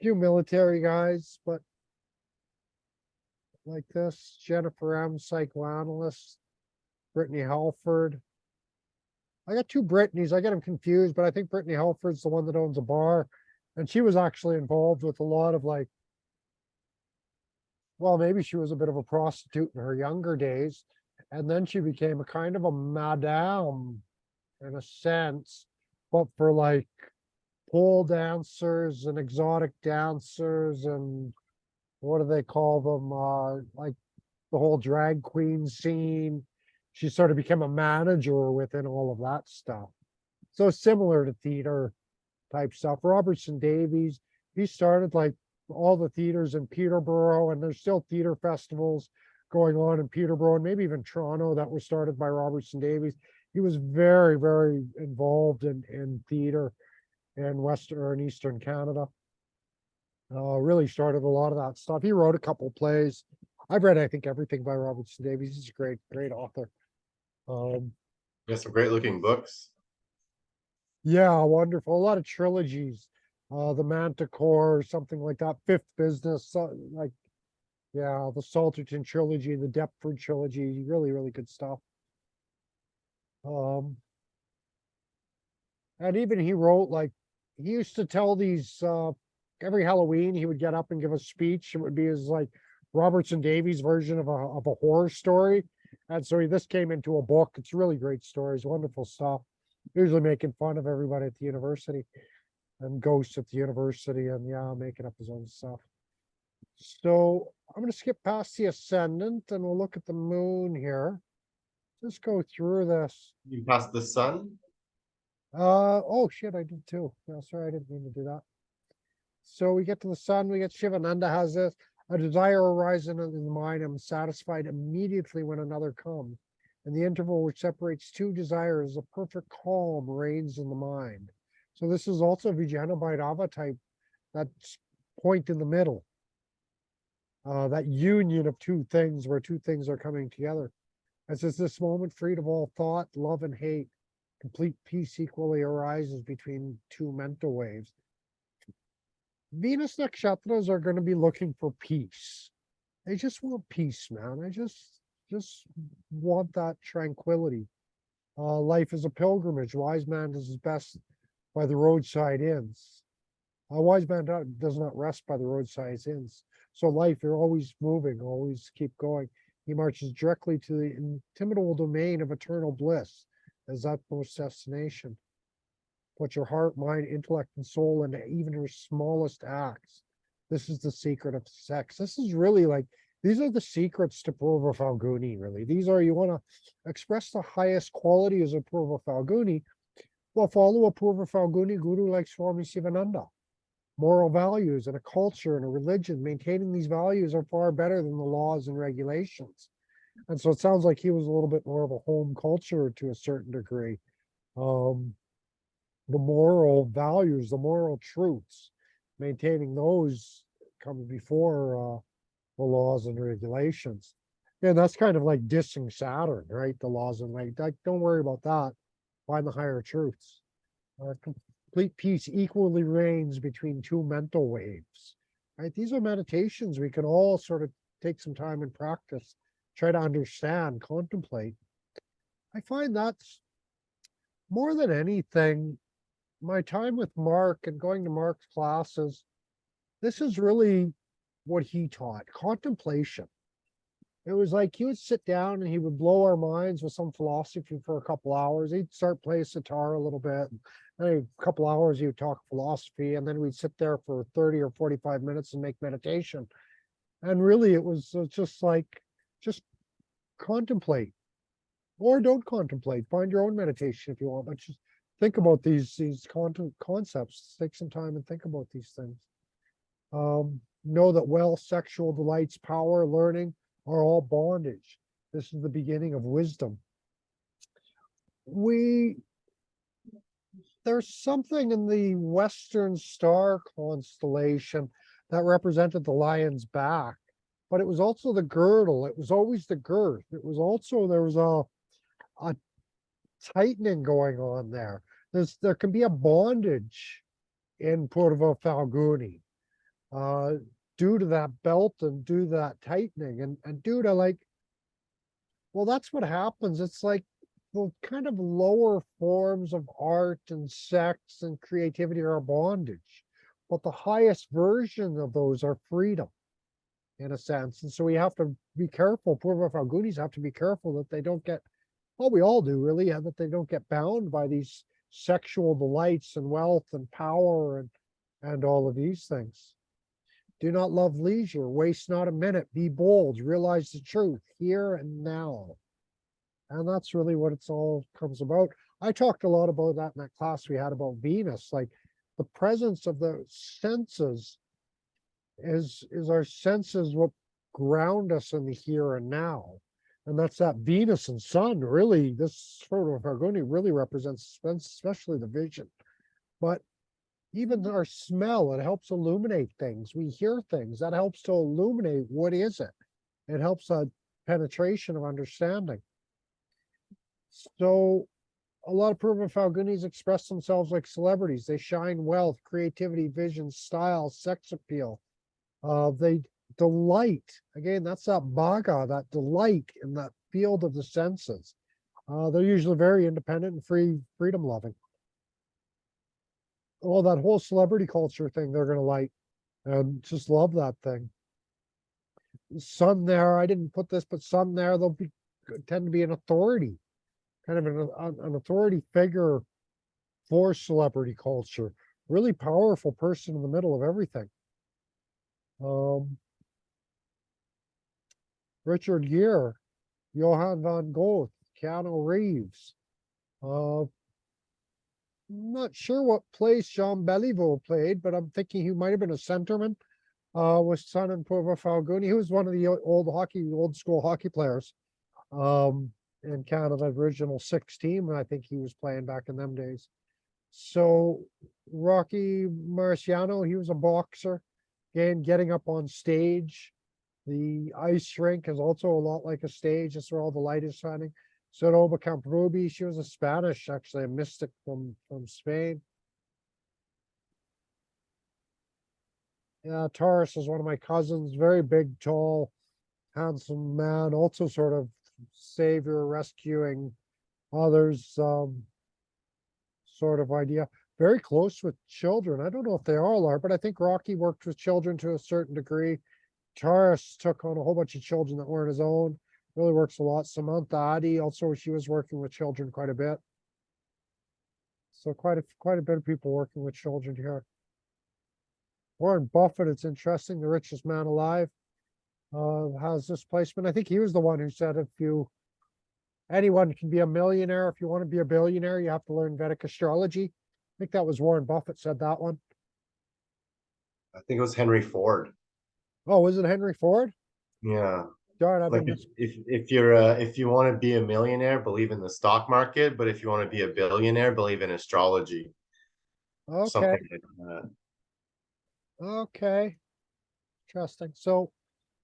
Few military guys, but like this, Jennifer M, psychoanalyst, Brittany Halford. I got two Brittany's. I get them confused, but I think Brittany Halford's the one that owns a bar, and she was actually involved with a lot of like, well, maybe she was a bit of a prostitute in her younger days, and then she became a kind of a madame in a sense, but for like pole dancers and exotic dancers and what do they call them? Like the whole drag queen scene. She sort of became a manager within all of that stuff. So similar to theater type stuff. Robertson Davies, he started like all the theaters in Peterborough, and there's still theater festivals going on in Peterborough and maybe even Toronto that were started by Robertson Davies. He was very, very involved in theater in Western and Eastern Canada. Really started a lot of that stuff. He wrote a couple plays. I've read, I think, everything by Robertson Davies. He's a great, great author. Got some great looking books. Yeah, wonderful. A lot of trilogies. The Manticore, something like that. Fifth Business, like yeah, the Salterton trilogy, the Deptford trilogy. Really, really good stuff. Um, and even he wrote like he used to tell these every Halloween he would get up and give a speech. It would be his like Robertson Davies version of a horror story. And so this came into a book. It's really great stories, wonderful stuff. Usually making fun of everybody at the university and ghosts at the university and yeah, making up his own stuff. So I'm going to skip past the ascendant and we'll look at the moon here. Just go through this. You pass the sun. Oh shit, I did too. No, sorry, I didn't mean to do that. So we get to the sun, we get Shivananda has this. A desire arises in the mind and satisfied immediately when another comes. In the interval which separates two desires, a perfect calm reigns in the mind. So this is also Vijnana type, that point in the middle. That union of two things where two things are coming together. As is this moment freed of all thought, love and hate, complete peace equally arises between two mental waves. Venus nakshatras are going to be looking for peace. They just want peace, man. I just want that tranquility. Life is a pilgrimage. Wise man does his best by the roadside inns. A wise man does not rest by the roadside inns. So life, you're always moving, always keep going. He marches directly to the intimidable domain of eternal bliss as utmost destination. Put your heart, mind, intellect, and soul into even your smallest acts. This is the secret of sex. This is really like, these are the secrets to Purva Phalguni, really. These are, you want to express the highest quality as a Purva Phalguni, well, follow a Purva Phalguni guru like Swami Sivananda. Moral values and a culture and a religion, maintaining these values are far better than the laws and regulations. And so it sounds like he was a little bit more of a home culture to a certain degree. The moral values, the moral truths, maintaining those comes before the laws and regulations. Yeah, that's kind of like dissing Saturn, right? The laws and like, don't worry about that. Find the higher truths. Complete peace equally reigns between two mental waves, right? These are meditations we can all sort of take some time and practice, try to understand, contemplate. I find that's more than anything, my time with Mark and going to Mark's classes, this is really what he taught, contemplation. It was like he would sit down and he would blow our minds with some philosophy for a couple hours. He'd start playing sitar a little bit. Then a couple hours he would talk philosophy, and then we'd sit there for 30 or 45 minutes and make meditation. And really it was just like, just contemplate. Or don't contemplate. Find your own meditation if you want, but just think about these concepts. Take some time and think about these things. Know that wealth, sexual delights, power, learning are all bondage. This is the beginning of wisdom. There's something in the Western star constellation that represented the lion's back, but it was also the girdle. It was always the girth. It was also, there was a tightening going on there. There can be a bondage in Purva Phalguni due to that belt and due to that tightening and due to like, well, that's what happens. It's like the kind of lower forms of art and sex and creativity are bondage, but the highest version of those are freedom in a sense. And so we have to be careful. Purva Phalgunis have to be careful that they don't get, well, we all do really, that they don't get bound by these sexual delights and wealth and power and all of these things. Do not love leisure, waste not a minute, be bold, realize the truth here and now. And that's really what it's all comes about. I talked a lot about that in that class we had about Venus, like the presence of the senses is our senses what ground us in the here and now. And that's that Venus and Sun, really, this photo of Phalguni really represents especially the vision. But even our smell, it helps illuminate things. We hear things, that helps to illuminate what is it. It helps a penetration of understanding. So a lot of Purva Phalgunis express themselves like celebrities. They shine wealth, creativity, vision, style, sex appeal. They delight. Again, that's that bhaga, that delight in that field of the senses. They're usually very independent and freedom loving. Well, that whole celebrity culture thing, they're going to like, and just love that thing. Sun there, I didn't put this, but sun there, they'll tend to be an authority, kind of an authority figure for celebrity culture. Really powerful person in the middle of everything. Richard Gere, Johann van Gogh, Keanu Reeves. Not sure what place Jean Beliveau played, but I'm thinking he might have been a centerman. With Sun and Purva Phalguni. He was one of the old school hockey players. In Canada, original 6 team. And I think he was playing back in them days. So Rocky Marciano, he was a boxer. Again, getting up on stage. The ice rink is also a lot like a stage. That's where all the light is shining. Soroba Camprobi, she was a Spanish, actually a mystic from Spain. Yeah, Taurus is one of my cousins, very big, tall, handsome man, also sort of savior, rescuing others, sort of idea. Very close with children. I don't know if they all are, but I think Rocky worked with children to a certain degree. Taurus took on a whole bunch of children that weren't his own. Really works a lot. Samantha Adi, also she was working with children quite a bit. So quite a bit of people working with children here. Warren Buffett, it's interesting, the richest man alive, has this placement. I think he was the one who said anyone can be a millionaire. If you want to be a billionaire, you have to learn Vedic astrology. I think that was Warren Buffett said that one. I think it was Henry Ford. Oh, was it Henry Ford? Yeah. Darn, Like if you want to be a millionaire, believe in the stock market, but if you want to be a billionaire, believe in astrology. Okay. Something like that. Okay. Interesting. So,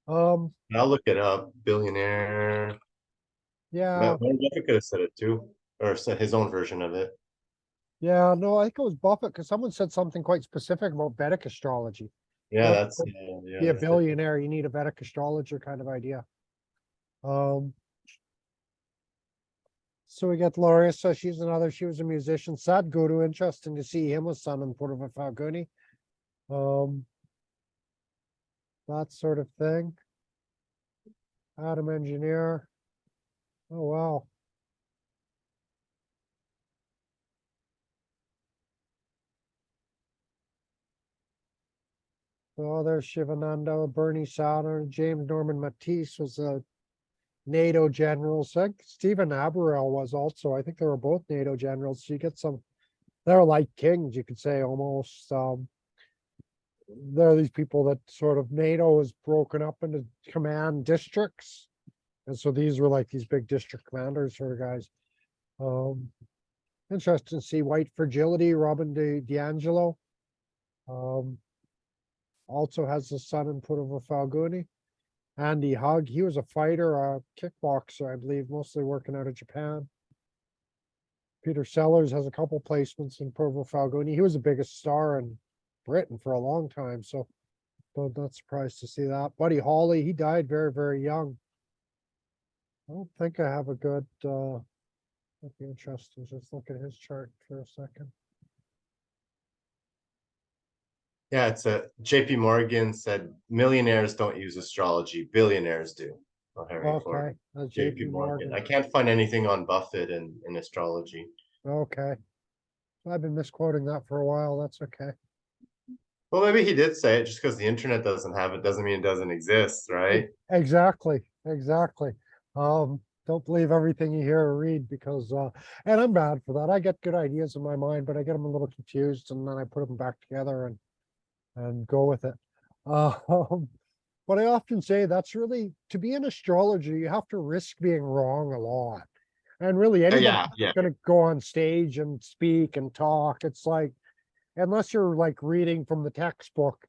I'll look it up. Billionaire. yeah. Warren Buffett could have said it too, or said his own version of it. Yeah, no, I think it was Buffett because someone said something quite specific about Vedic astrology. Yeah, So that's to yeah. be a That's different. billionaire, you need a Vedic astrologer kind of idea. So we get Larissa, she was a musician. Sadhguru, interesting to see him with Sun and Purva Phalguni. That sort of thing. Atom engineer. Oh wow. Oh, there's Shivananda, Bernie Saturn, James Norman Matisse was a NATO general. So I think Stephen Aberell was also. I think they were both NATO generals. So you get some. They're like kings, you could say almost. There are these people that sort of NATO is broken up into command districts, and so these were like these big district commanders sort of guys. Interesting to see White Fragility, Robin D'Angelo. Also has the Sun and Purva Phalguni. Andy Hug, he was a fighter, a kickboxer, I believe, mostly working out of Japan. Peter Sellers has a couple placements in Purva Phalguni. He was the biggest star in Britain for a long time, so I'm not surprised to see that. Buddy Holly, he died very, very young. I don't think I have a good, that'd be interesting. Just look at his chart for a second. Yeah, it's a JP Morgan said millionaires don't use astrology, billionaires do. Oh, Henry Ford. Okay, that's JP JP Morgan. Morgan. I can't find anything on Buffett in astrology. Okay. I've been misquoting that for a while. That's okay. Well, maybe he did say it. Just because the internet doesn't have it doesn't mean it doesn't exist, right? Exactly. Exactly. Don't believe everything you hear or read because, and I'm bad for that. I get good ideas in my mind, but I get them a little confused and then I put them back together and go with it. But I often say that's really, to be an astrologer, you have to risk being wrong a lot. And really anybody Yeah. going to go on stage and speak and talk. It's like, unless you're like reading from the textbook,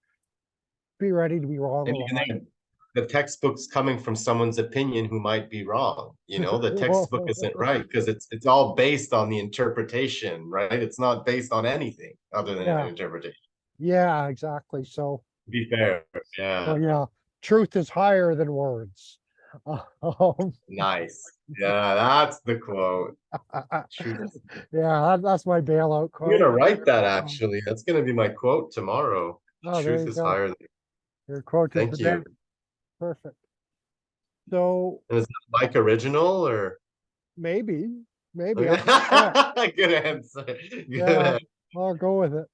be ready to be wrong a And lot. then the textbook's coming from someone's opinion who might be wrong. You know, the textbook isn't right because it's all based on the interpretation, right? It's not based on anything other than an Yeah, interpretation. yeah, exactly. So, To be fair, yeah, yeah, truth is higher than words. Um, nice. Yeah, that's the quote. Truth. yeah, that's my bailout I'm quote. gonna write that Um, actually. That's gonna be my quote tomorrow. oh, there Truth you is go. higher than. Your quote of the Thank day. you. Perfect. So And is that Mike original or? maybe, maybe, Good yeah, answer. Good yeah, answer. I'll go with it.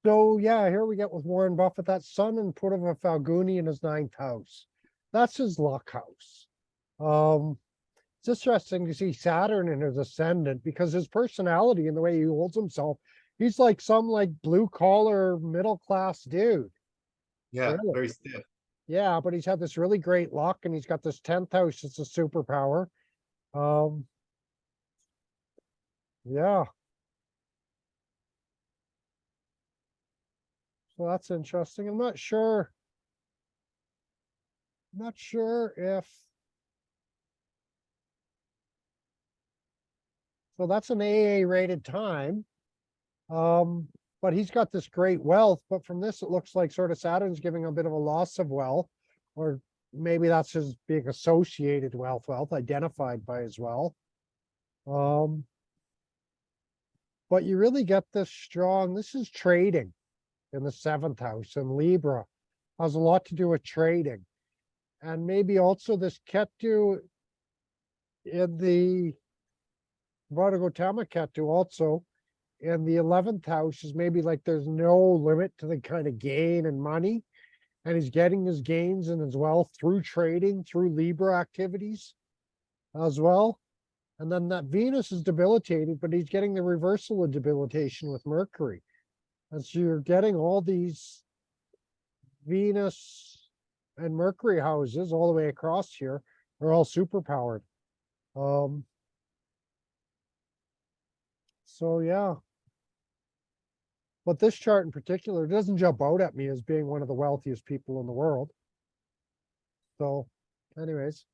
So yeah, here we get with Warren Buffett, that sun in Purva Phalguni in his ninth house. That's his luck house. Um, it's interesting to see Saturn in his ascendant because his personality and the way he holds himself, he's like some like blue collar middle class dude. Yeah, Really. very stiff. Yeah, but he's had this really great luck and he's got this 10th house. It's a superpower. Um, yeah, so that's interesting. I'm not sure if, so that's an AA rated time. Um, but he's got this great wealth, but from this, it looks like sort of Saturn's giving a bit of a loss of wealth, or maybe that's his being associated wealth identified by his wealth. Um, but you really get this strong, this is trading in the seventh house, and Libra has a lot to do with trading. And maybe also this Ketu in the Vargotama Ketu also in the 11th house is maybe like there's no limit to the kind of gain and money. And he's getting his gains and his wealth through trading, through Libra activities as well. And then that Venus is debilitated, but he's getting the reversal of debilitation with Mercury. And so you're getting all these Venus and Mercury houses all the way across here are all superpowered. Um, so yeah. But this chart in particular doesn't jump out at me as being one of the wealthiest people in the world. So anyways,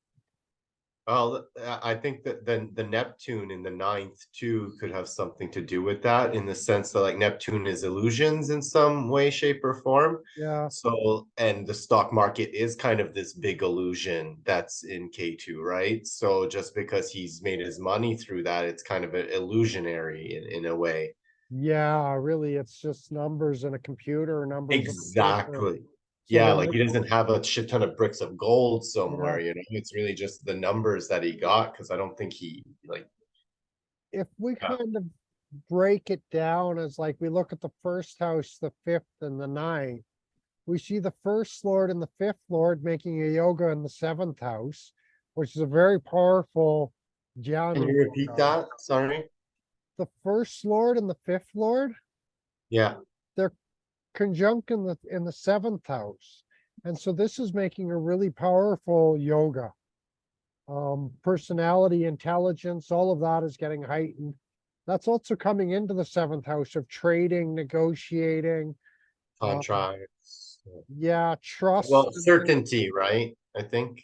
Well, I think that then the Neptune in the ninth too could have something to do with that, in the sense that like Neptune is illusions in some way, shape, or form. yeah, So, and the stock market is kind of this big illusion that's in K2, right? So just because he's made his money through that, it's kind of illusionary in a way. yeah, really, it's just numbers in a computer, numbers on paper. Exactly. So Yeah, when like he doesn't have a shit ton of bricks of gold yeah, somewhere, you know. It's really just the numbers that he got, because I don't think he like if we yeah. kind of break it down as like we look at the first house, the fifth, and the ninth, we see the first lord and the fifth lord making a yoga in the seventh house, which is a very powerful Can jhana you repeat yoga. that? Sorry. The first lord and the fifth lord, Yeah. they're conjunct in the seventh house. And so this is making a really powerful yoga. Personality, intelligence, all of that is getting heightened. That's also coming into the seventh house of trading, negotiating, uh, Contracts. yeah, trust, Well, certainty, right? I think.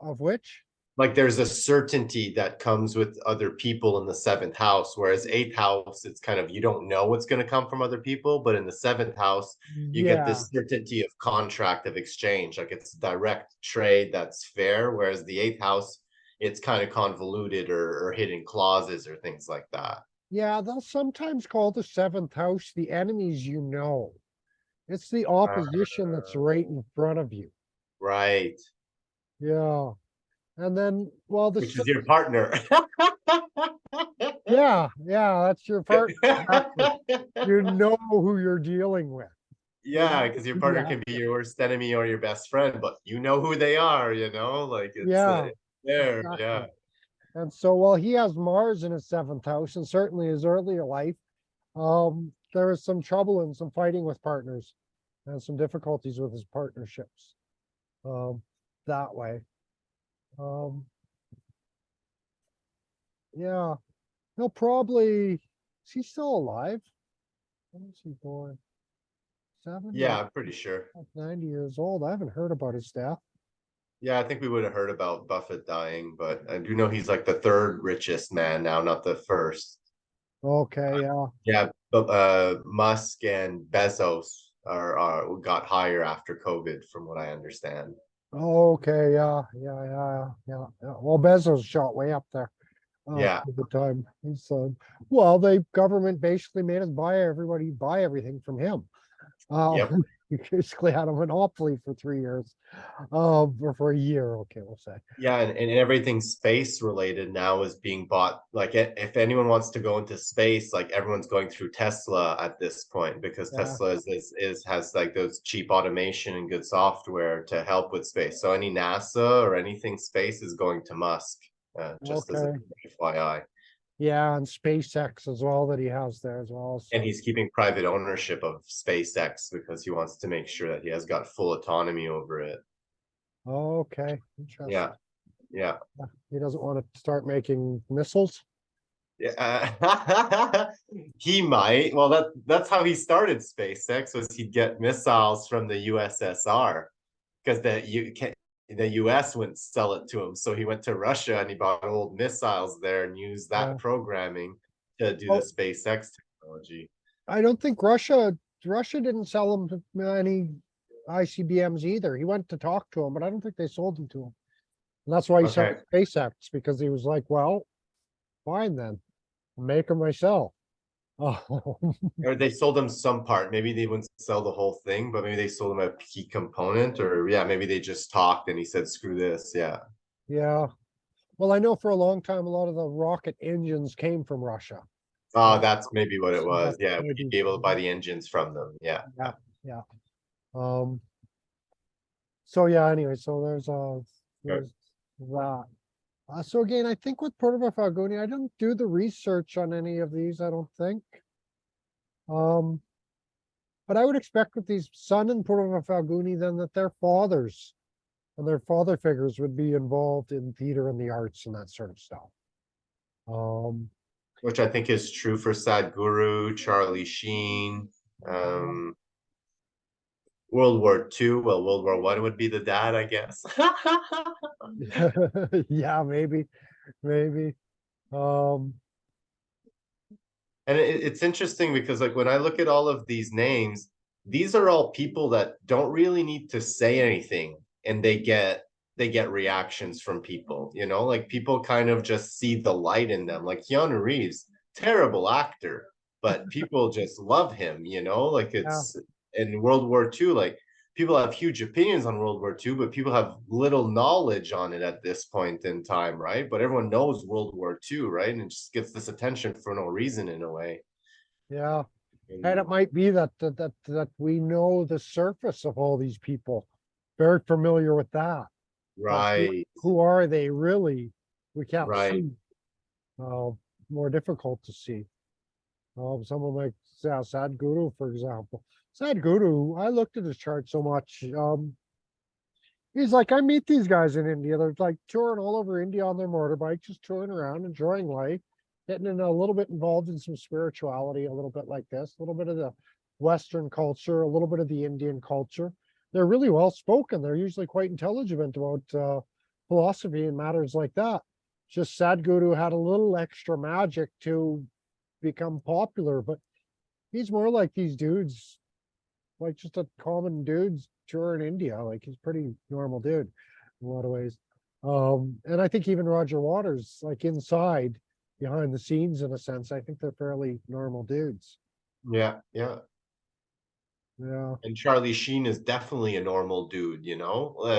of which, Like there's a certainty that comes with other people in the seventh house, whereas eighth house, it's kind of you don't know what's going to come from other people, but in the seventh house, you get yeah, this certainty of contract of exchange, like it's direct trade that's fair, whereas the eighth house, it's kind of convoluted or hidden clauses or things like that. yeah, they'll sometimes call the seventh house the enemies you know. It's the Uh, opposition that's right in front of you. right. Yeah. And then, well, Which is your partner. yeah, yeah, that's your part. Exactly. You know who you're dealing with. You Yeah, know because your who you partner have can be to, your worst enemy or your best friend, but you know who they are, you know? Like yeah, it's there. exactly. Yeah. And so, well, he has Mars in his seventh house, and certainly his earlier life, there is some trouble and some fighting with partners and some difficulties with his partnerships. Um, that way. Um, yeah, he'll probably, is he still alive? When was he born? 70, Yeah, I'm pretty sure. 90 years old. I haven't heard about his death. Yeah, I think we would have heard about Buffett dying, but I do know he's like the third richest man now, not the first. Okay, yeah. Yeah, but Musk and Bezos are got higher after COVID, from what I understand. Okay, yeah. Well, Bezos shot way up there Yeah. at the time. He's well, the government basically made us buy everybody buy everything from him. Uh, Yep. You basically had a monopoly for 3 years, or for a year. Okay, we'll say. Yeah, and everything space related now is being bought. Like if anyone wants to go into space, like everyone's going through Tesla at this point because Yeah. Tesla is has like those cheap automation and good software to help with space. So any NASA or anything space is going to Musk, just as a Okay. FYI. Yeah, and SpaceX as well that he has there as well. And So he's keeping private ownership of SpaceX because he wants to make sure that he has got full autonomy over it. okay, interesting. Yeah, yeah. Yeah, he doesn't want to start making missiles. Yeah, he might. Well, that's how he started SpaceX was he'd get missiles from the USSR because the US wouldn't sell it to him. So he went to Russia and he bought old missiles there and used Yeah. that programming to do the Well, SpaceX technology. I don't think Russia didn't sell him any ICBMs either. He went to talk to him, but I don't think they sold them to him. And that's why he Okay. started SpaceX, because he was like, well, fine then, I'll make them myself. Oh, Or they sold him some part. Maybe they wouldn't sell the whole thing, but maybe they sold him a key component, or yeah, maybe they just talked and he said, screw this. Yeah. yeah. Well, I know for a long time, a lot of the rocket engines came from Russia. Oh, that's maybe what it So was. that's Yeah, we'd maybe, be able to buy the engines from them. Yeah. yeah, yeah. Um, so yeah, anyway, so Okay. there's that. So again, I think with Purva Phalguni, I didn't do the research on any of these, I don't think. Um, but I would expect with these Sun and Purva Phalguni then that their fathers and their father figures would be involved in theater and the arts and that sort of stuff. Um, Which I think is true for Sadhguru, Charlie Sheen, yeah, um, World War II. Well, World War One would be the dad, I guess. yeah, maybe. Um, And it's interesting because like when I look at all of these names, these are all people that don't really need to say anything and they get reactions from people, like people kind of just see the light in them. Like Keanu Reeves, terrible actor, but people just love him, like yeah, it's in World War II, like people have huge opinions on World War II, but people have little knowledge on it at this point in time, right? But everyone knows World War II, right? And it just gets this attention for no reason in a way. yeah. And And, it might be that we know the surface of all these people, very familiar with that. But right, who are they really? We can't right. see. Uh, More difficult to see. Someone like Sadhguru, for example. Sadhguru, I looked at his chart so much. He's like, I meet these guys in India. They're like touring all over India on their motorbikes, just touring around, enjoying life, getting in a little bit involved in some spirituality, a little bit like this, a little bit of the Western culture, a little bit of the Indian culture. They're really well spoken. They're usually quite intelligent about philosophy and matters like that. Just Sadhguru had a little extra magic to become popular, but he's more like these dudes, like just a common dude's tour in India. Like he's pretty normal dude in a lot of ways. And I think even Roger Waters, like inside, behind the scenes, in a sense, I think they're fairly normal dudes. Yeah, yeah. Yeah, And Charlie Sheen is definitely a normal dude,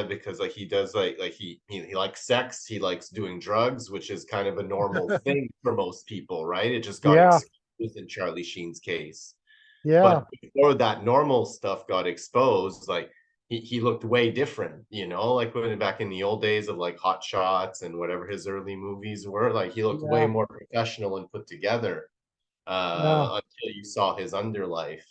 because like he does like he likes sex, he likes doing drugs, which is kind of a normal thing for most people, right? It just got yeah, exposed in Charlie Sheen's case. yeah, But before that normal stuff got exposed, like he looked way different, like when back in the old days of like Hot Shots and whatever his early movies were, like he looked way yeah, more professional and put together yeah. until you saw his underlife.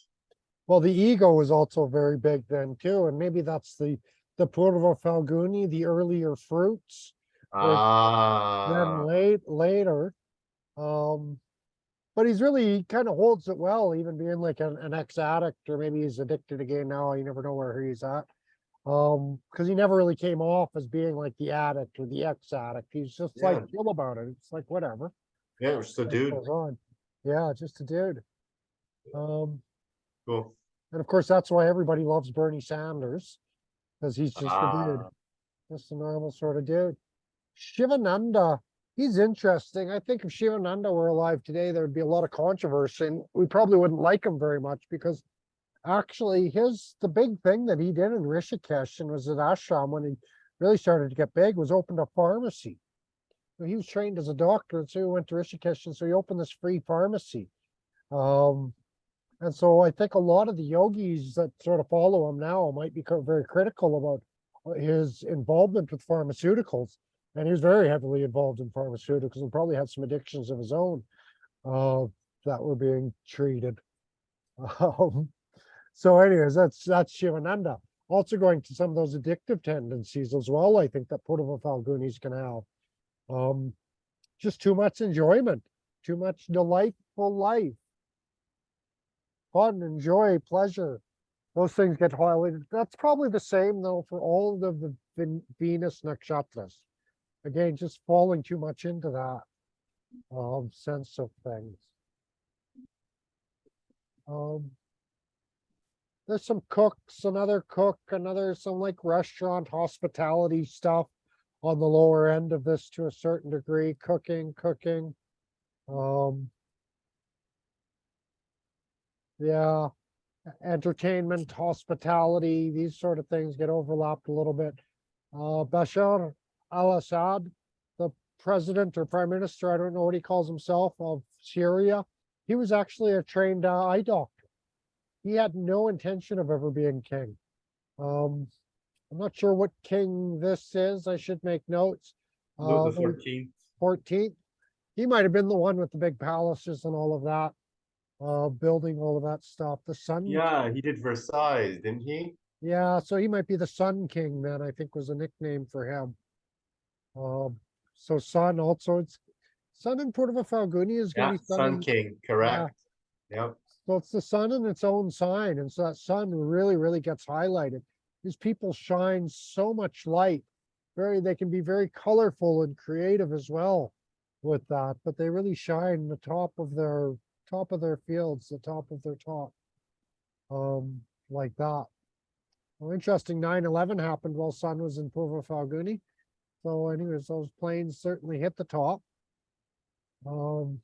Well, the ego was also very big then too, and maybe that's the Purva Phalguni, the earlier fruits, which then Ah, later. Um, but he kind of holds it well, even being like an ex-addict, or maybe he's addicted again now. You never know where he's at. Because he never really came off as being like the addict or the ex-addict. He's just like yeah, chill about it. It's like whatever. yeah, so Life dude, goes on. Yeah, just a dude. Um, cool. and of course that's why everybody loves Bernie Sanders, because he's just a dude, Ah, just a normal sort of dude. Shivananda, he's interesting. I think if Shivananda were alive today, there would be a lot of controversy, and we probably wouldn't like him very much because actually the big thing that he did in Rishikesh and was at ashram when he really started to get big was opened a pharmacy. He was trained as a doctor, and so he went to Rishikesh, and so he opened this free pharmacy. And so I think a lot of the yogis that sort of follow him now might be very critical about his involvement with pharmaceuticals. And he was very heavily involved in pharmaceuticals and probably had some addictions of his own that were being treated. So anyways, that's Shivananda. Also going to some of those addictive tendencies as well, I think that Purva Phalguni's can have. Just too much enjoyment, too much delightful life. Fun, enjoy, pleasure. Those things get highlighted. That's probably the same though for all of the Venus nakshatras. Again, just falling too much into that sense of things. There's some cooks, another cook, some like restaurant hospitality stuff on the lower end of this to a certain degree. Cooking. Yeah, entertainment, hospitality, these sort of things get overlapped a little bit. Bashar al-Assad, the president or prime minister, I don't know what he calls himself, of Syria, he was actually a trained eye doctor. He had no intention of ever being king. I'm not sure what king this is. I should make notes. The 14th. 14th. He might have been the one with the big palaces and all of that. Building all of that stuff. The Sun. Yeah, he did Versailles, didn't he? Yeah, so he might be the Sun King then, I think was a nickname for him. So Sun also, it's Sun in Purva Phalguni is going Yeah, to be Sun King, correct. Yep. So it's the sun in its own sign. And so that sun really, really gets highlighted. These people shine so much light. They can be very colorful and creative as well with that, but they really shine the top of their fields, the top of their top. Like that. Well, interesting, 9/11 happened while sun was in Purva Phalguni. So anyways, those planes certainly hit the top. And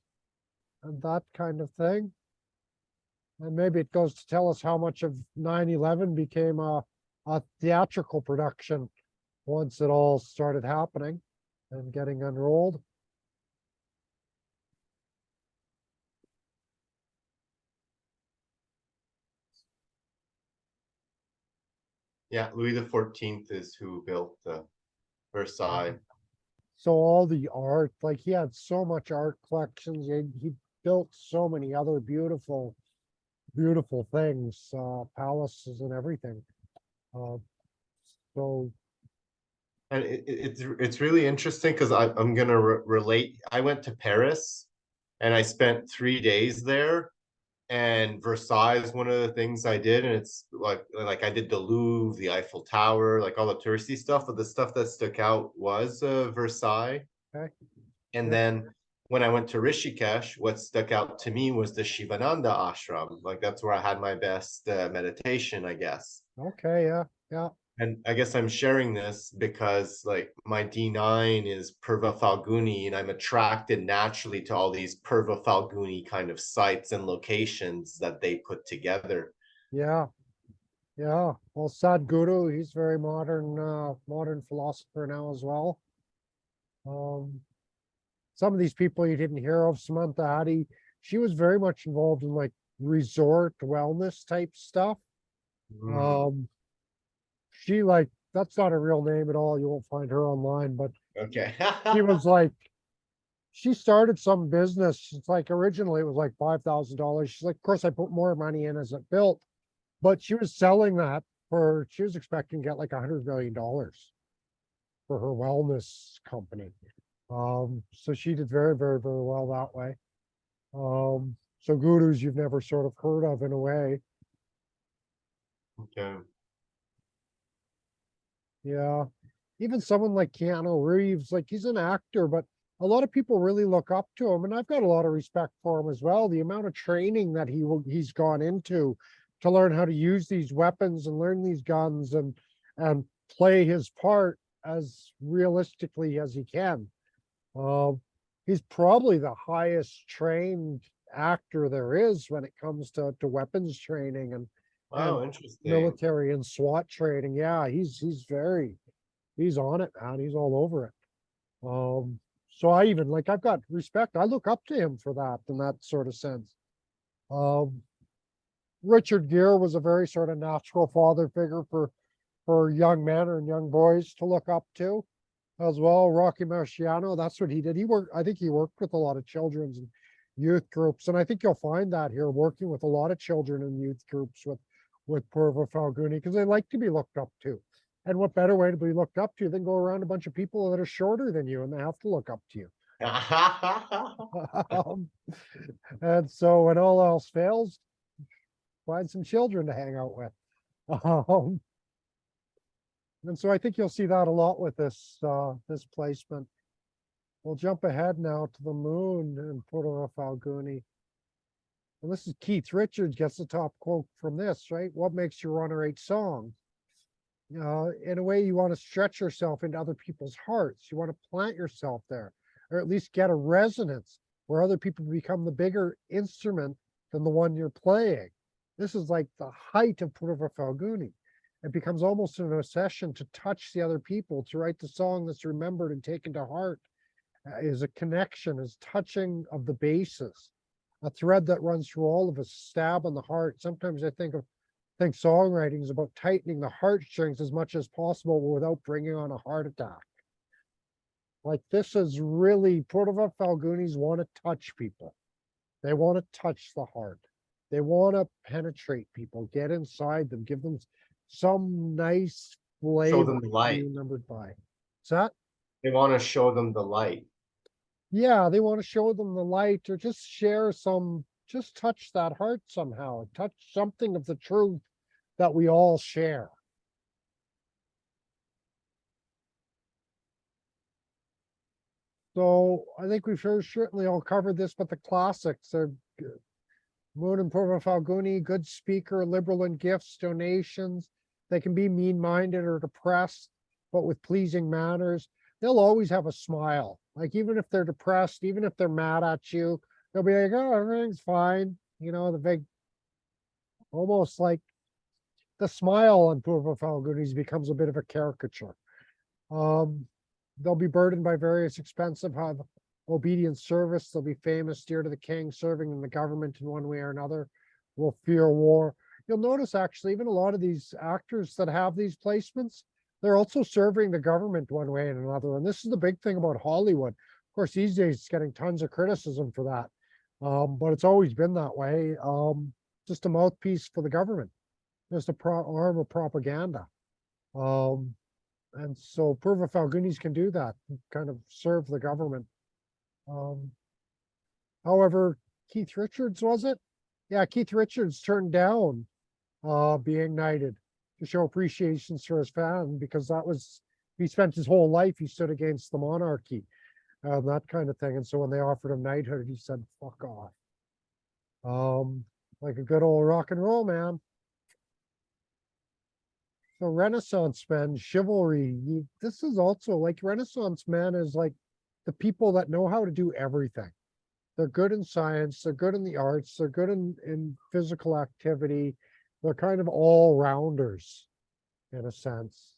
that kind of thing. And maybe it goes to tell us how much of 9/11 became a theatrical production once it all started happening and getting unrolled. Yeah, Louis the 14th is who built Versailles. So all the art, like he had so much art collections. He built so many other beautiful things, palaces and everything. So And it's really interesting because I'm gonna relate. I went to Paris and I spent 3 days there, and Versailles is one of the things I did, and it's like I did the Louvre, the Eiffel Tower, like all the touristy stuff, but the stuff that stuck out was Versailles. okay. And Yeah. then when I went to Rishikesh, what stuck out to me was the Shivananda ashram. Like that's where I had my best meditation, I guess. Okay, yeah. And I guess I'm sharing this because like my D9 is Purva Phalguni, and I'm attracted naturally to all these Purva Phalguni kind of sites and locations that they put together. Yeah. Well, Sadhguru, he's very modern philosopher now as well. Some of these people you didn't hear of, Samantha Addy, she was very much involved in like resort wellness type stuff. She that's not a real name at all. You won't find her online, but Okay. she was like, she started some business. It's like originally it was like $5,000. She's like, of course I put more money in as it built, but she was selling that she was expecting to get like $100 million for her wellness company. So she did very, very, very well that way. So gurus you've never sort of heard of in a way. Okay. Yeah. Even someone like Keanu Reeves, like he's an actor, but a lot of people really look up to him, and I've got a lot of respect for him as well. The amount of training that he's gone into to learn how to use these weapons and learn these guns and play his part as realistically as he can. He's probably the highest trained actor there is when it comes to weapons training and and Wow, interesting. military and SWAT training. Yeah, he's on it, man. He's all over it. So I even like I've got respect. I look up to him for that in that sort of sense. Um, Richard Gere was a very sort of natural father figure for young men and young boys to look up to as well. Rocky Marciano, that's what he did. I think he worked with a lot of children's and youth groups. And I think you'll find that here working with a lot of children and youth groups with Purva Phalguni, because they like to be looked up to. And what better way to be looked up to than go around a bunch of people that are shorter than you and they have to look up to you. Um, and so when all else fails, find some children to hang out with. Um, and so I think you'll see that a lot with this placement. We'll jump ahead now to the moon and Purva Phalguni. And this is Keith Richards gets the top quote from this, right? What makes you want to write songs? In a way, you want to stretch yourself into other people's hearts. You want to plant yourself there, or at least get a resonance where other people become the bigger instrument than the one you're playing. This is like the height of Purva Phalguni. It becomes almost an obsession to touch the other people, to write the song that's remembered and taken to heart. Is a connection, is touching of the bases, a thread that runs through all of us, stab on the heart. Sometimes I think songwriting is about tightening the heartstrings as much as possible without bringing on a heart attack. Like this is really, Purva Phalgunis want to touch people. They want to touch the heart. They want to penetrate people, get inside them, give them some nice flavor Show them the to be light. remembered by. Is that? They want to show them the light. Yeah, they want to show them the light or just share just touch that heart somehow, touch something of the truth that we all share. So I think we've certainly all covered this, but the classics are good. Moon and Purva Phalguni, good speaker, liberal in gifts, donations. They can be mean-minded or depressed, but with pleasing manners. They'll always have a smile. Like even if they're depressed, even if they're mad at you, they'll be like, oh, everything's fine. The big, almost like the smile on Purva Phalgunis becomes a bit of a caricature. They'll be burdened by various expensive, have obedient service. They'll be famous, dear to the king, serving in the government in one way or another, will fear war. You'll notice actually, even a lot of these actors that have these placements, they're also serving the government one way and another. And this is the big thing about Hollywood. Of course, these days it's getting tons of criticism for that. But it's always been that way. Just a mouthpiece for the government, just a arm of propaganda. And so Purva Phalgunis can do that, kind of serve the government. However, Keith Richards, was it? Yeah, Keith Richards turned down being knighted to show appreciation for his fan, because he spent his whole life, he stood against the monarchy, that kind of thing. And so when they offered him knighthood, he said, fuck off. Like a good old rock and roll man. So Renaissance men, chivalry, this is also like Renaissance men is like the people that know how to do everything. They're good in science, they're good in the arts, they're good in physical activity. They're kind of all rounders in a sense.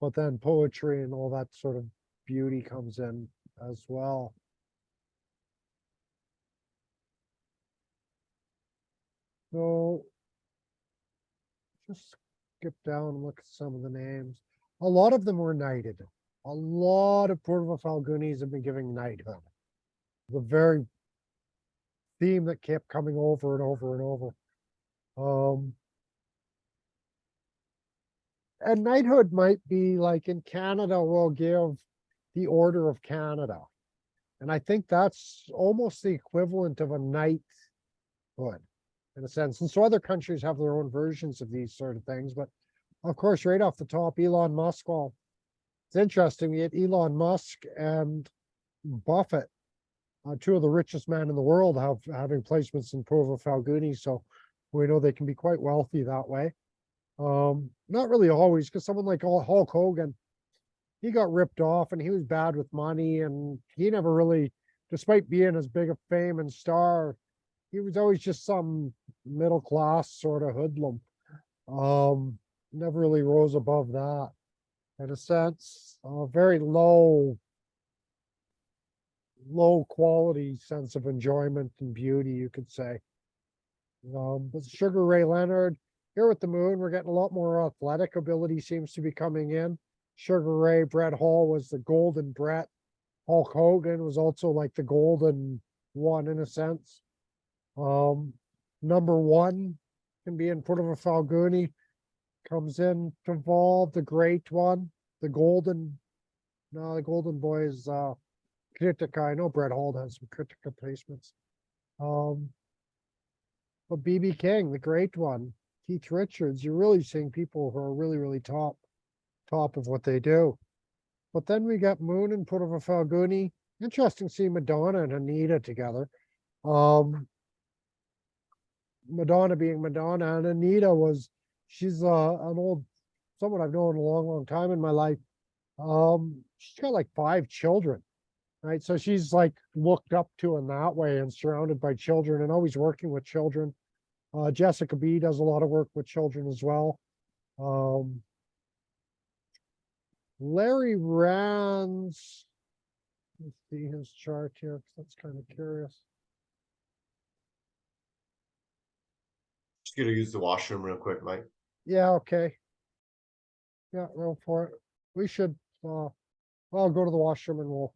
But then poetry and all that sort of beauty comes in as well. So just skip down and look at some of the names. A lot of them were knighted. A lot of Purva Phalgunis have been giving knighthood. The very theme that kept coming over and over and over. And knighthood might be like in Canada, we'll give the Order of Canada. And I think that's almost the equivalent of a knighthood in a sense. And so other countries have their own versions of these sort of things. But of course, right off the top, Elon Musk, well, it's interesting, yet Elon Musk and Buffett, two of the richest men in the world, having placements in Purva Phalguni. So we know they can be quite wealthy that way. Not really always, because someone like Hulk Hogan, he got ripped off and he was bad with money, and he never really, despite being as big a fame and star, he was always just some middle class sort of hoodlum. Never really rose above that in a sense. Very low quality sense of enjoyment and beauty, you could say. But Sugar Ray Leonard, here with the moon, we're getting a lot more athletic ability seems to be coming in. Sugar Ray, Bret Hall was the golden Bret. Hulk Hogan was also like the golden one in a sense. Number one can be in Purva Phalguni, comes in to involve the great one, the golden boy is Kritika. I know Bret Hall has some Kritika placements. But BB King, the great one, Keith Richards, you're really seeing people who are really, really top of what they do. But then we got Moon and Purva Phalguni. Interesting to see Madonna and Anita together. Madonna being Madonna, and Anita she's an old, someone I've known a long, long time in my life. She's got like 5 children, right? So she's like looked up to in that way and surrounded by children and always working with children. Jessica B does a lot of work with children as well. Larry Rands, let's see his chart here, 'cause that's kind of curious. Just gonna use the washroom real quick, Mike. Yeah, okay. Yeah, roll for it. We should, I'll go to the washroom and we'll.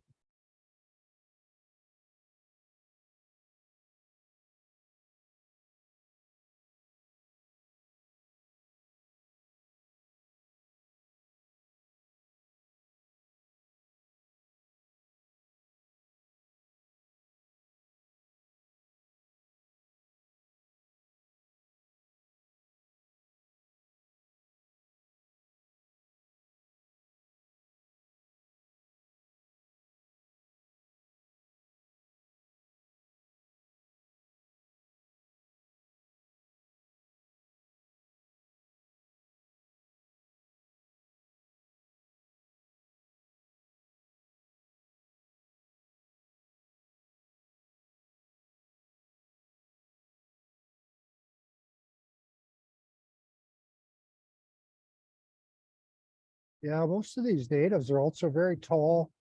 Yeah, most of these natives are also very tall,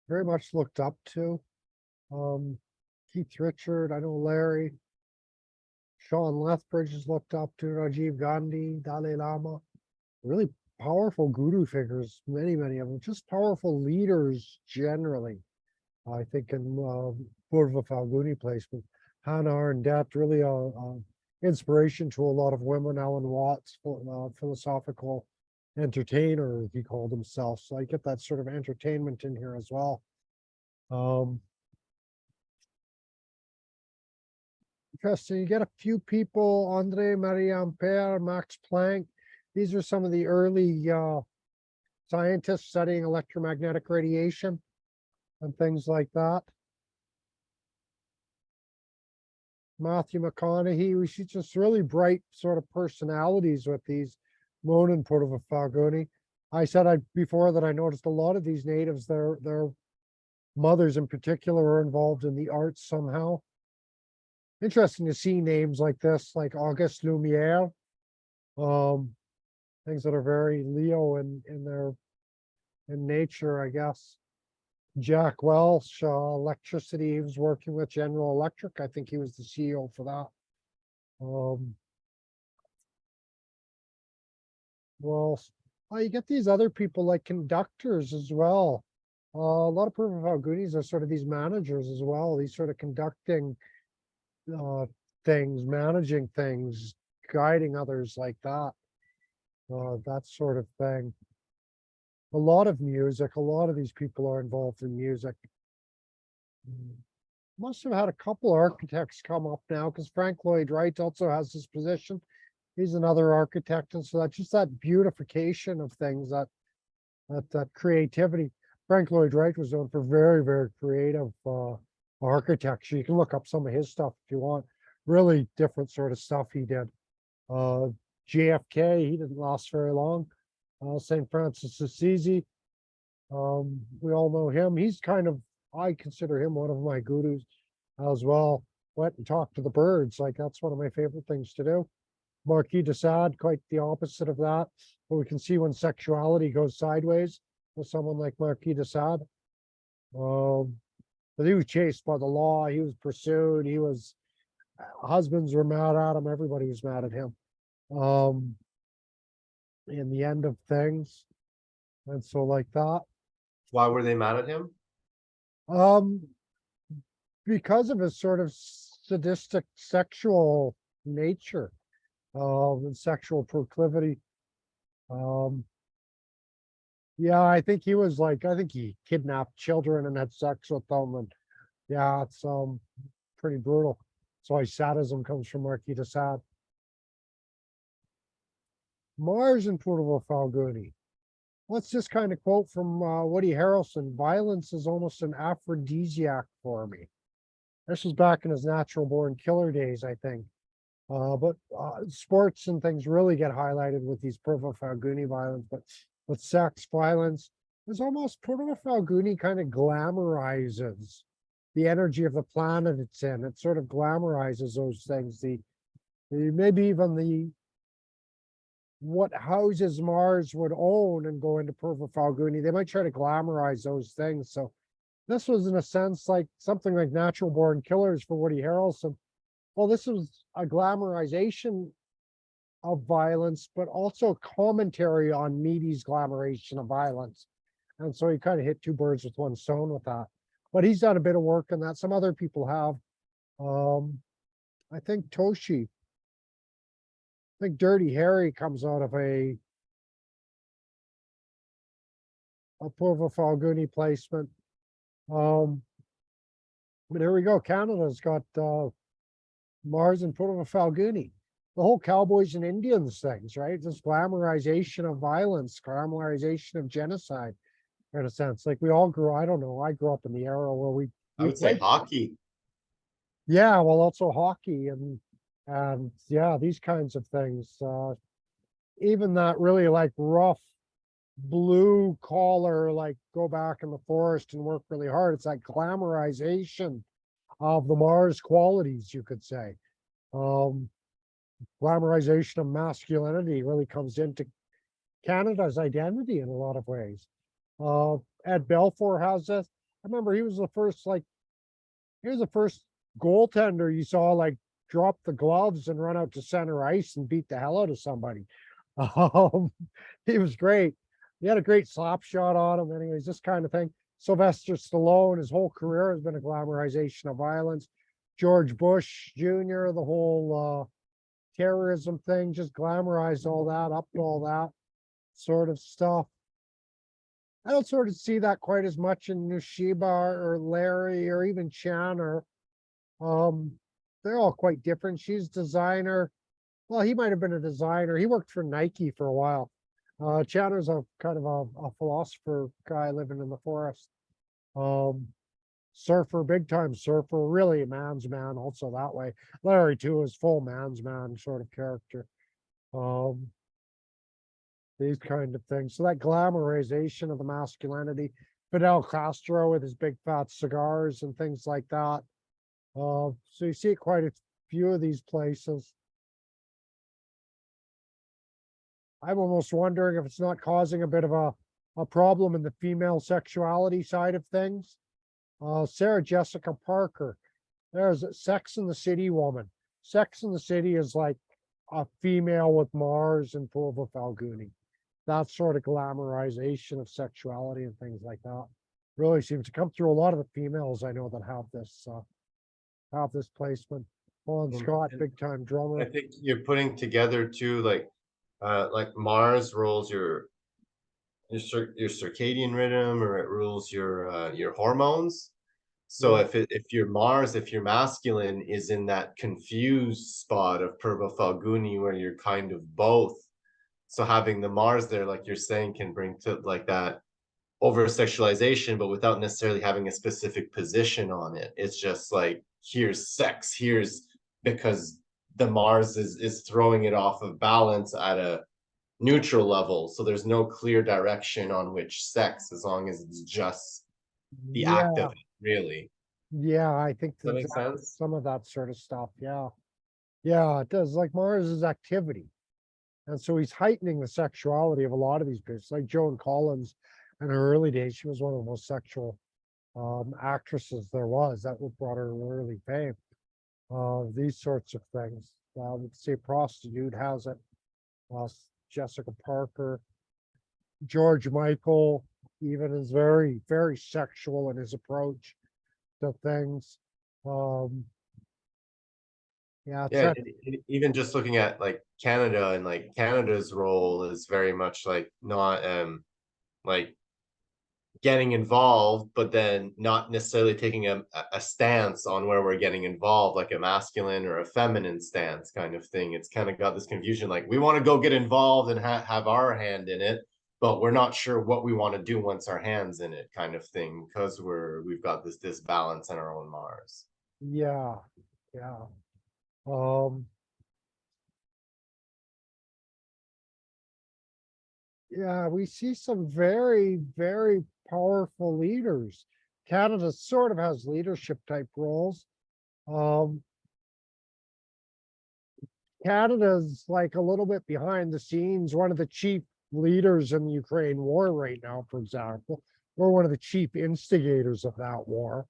very much looked up to. Keith Richard, I know Larry. Sean Lethbridge is looked up to, Rajiv Gandhi, Dalai Lama. Really powerful guru figures, many of them, just powerful leaders generally. I think in Purva Phalguni placement, Hannah Arndt, really inspiration to a lot of women. Alan Watts, philosophical entertainer, he called himself. So I get that sort of entertainment in here as well. Interesting. You get a few people, Andre Marie Ampere, Max Planck. These are some of the early scientists studying electromagnetic radiation and things like that. Matthew McConaughey, we see just really bright sort of personalities with these Moon and Purva Phalguni. I said before that I noticed a lot of these natives, their mothers in particular are involved in the arts somehow. Interesting to see names like this, like Auguste Lumiere. Things that are very Leo in nature, I guess. Jack Welch, electricity, he was working with General Electric. I think he was the CEO for that. Well, you get these other people like conductors as well. A lot of Purva Phalgunis are sort of these managers as well. These sort of conducting things, managing things, guiding others like that. That sort of thing. A lot of music, a lot of these people are involved in music. Must have had a couple architects come up now because Frank Lloyd Wright also has this position. He's another architect, and so that's just that beautification of things, that creativity. Frank Lloyd Wright was known for very creative architecture. You can look up some of his stuff if you want. Really different sort of stuff he did. JFK, he didn't last very long. St. Francis Assisi, we all know him. He's kind of, I consider him one of my gurus as well. went and talked to the birds. Like that's one of my favorite things to do. Marquis de Sade, quite the opposite of that. But we can see when sexuality goes sideways with someone like Marquis de Sade. But he was chased by the law. He was pursued. He was, husbands were mad at him. Everybody was mad at him. In the end of things. And so like that. Why were they mad at him? Because of his sort of sadistic sexual nature, and sexual proclivity. Yeah, I think he was like, I think he kidnapped children and had sex with them, and yeah, it's pretty brutal. That's why sadism comes from Marquis de Sade. Mars in Purva Phalguni. Let's just kind of quote from Woody Harrelson: "Violence is almost an aphrodisiac for me." This was back in his natural born killer days, I think. But sports and things really get highlighted with these Purva Phalguni violence, but with sex violence, there's almost Purva Phalguni kind of glamorizes the energy of the planet it's in. It sort of glamorizes those things. The maybe even the what houses Mars would own and go into Purva Phalguni, they might try to glamorize those things. So this was in a sense like something like Natural Born Killers for Woody Harrelson. Well, this was a glamorization of violence, but also commentary on Meaty's glamorization of violence. And so he kind of hit two birds with one stone with that. But he's done a bit of work on that. Some other people have. I think Toshi, I think Dirty Harry comes out of a Purva Phalguni placement. But here we go. Canada's got Mars and Purva Phalguni. The whole cowboys and Indians things, right? This glamorization of violence, glamorization of genocide, in a sense. Like we all grew, I don't know, I grew up in the era where I would say hockey. yeah, well, also hockey and yeah, these kinds of things. Even that really like rough blue collar, like go back in the forest and work really hard. It's that glamorization of the Mars qualities, you could say. Glamorization of masculinity really comes into Canada's identity in a lot of ways. Ed Belfour has this. I remember he was the first, like, he was the first goaltender you saw like drop the gloves and run out to center ice and beat the hell out of somebody. He was great. He had a great slap shot on him. Anyways, this kind of thing. Sylvester Stallone, his whole career has been a glamorization of violence. George Bush Jr., the whole terrorism thing, just glamorized all that, up to all that sort of stuff. I don't sort of see that quite as much in Nushiba or Larry or even Channer. They're all quite different. She's designer. Well, he might have been a designer. He worked for Nike for a while. Channer's a kind of a philosopher guy living in the forest. Surfer, big time surfer, really a man's man also that way. Larry too is full man's man sort of character. These kind of things. So that glamorization of the masculinity. Fidel Castro with his big fat cigars and things like that. So you see quite a few of these places. I'm almost wondering if it's not causing a bit of a problem in the female sexuality side of things. Sarah Jessica Parker, there's a Sex in the City woman. Sex in the City is like a female with Mars and Purva Phalguni. That sort of glamorization of sexuality and things like that really seems to come through a lot of the females I know that have this placement. Paul Scott, big time drummer. I think you're putting together too, like Mars rules your circadian rhythm, or it rules your hormones. So if your Mars, if your masculine is in that confused spot of Purva Phalguni where you're kind of both, so having the Mars there, like you're saying, can bring to like that over sexualization, but without necessarily having a specific position on it. It's just like, here's sex, here's, because the Mars is throwing it off of balance at a neutral level. So there's no clear direction on which sex, as long as it's just the act Yeah, of it, really. Yeah, I think Does that that make sense? some of that sort of stuff. Yeah. Yeah, it does. Like Mars is activity. And so he's heightening the sexuality of a lot of these people. Like Joan Collins in her early days, she was one of the most sexual actresses there was. That what brought her early fame. These sorts of things. We'd say prostitute has it. Uh, Jessica Parker, George Michael, even is very, very sexual in his approach to things. Um, yeah, it's Yeah, that. even just looking at like Canada, and like Canada's role is very much like not like getting involved, but then not necessarily taking a stance on where we're getting involved, like a masculine or a feminine stance kind of thing. It's kind of got this confusion, like we want to go get involved and have our hand in it, but we're not sure what we want to do once our hands in it, kind of thing, because we've got this disbalance in our own Mars. Yeah, yeah. Um, yeah, we see some very, very powerful leaders. Canada sort of has leadership type roles. Um, Canada's like a little bit behind the scenes, one of the chief leaders in the Ukraine war right now, for example. We're one of the chief instigators of that war.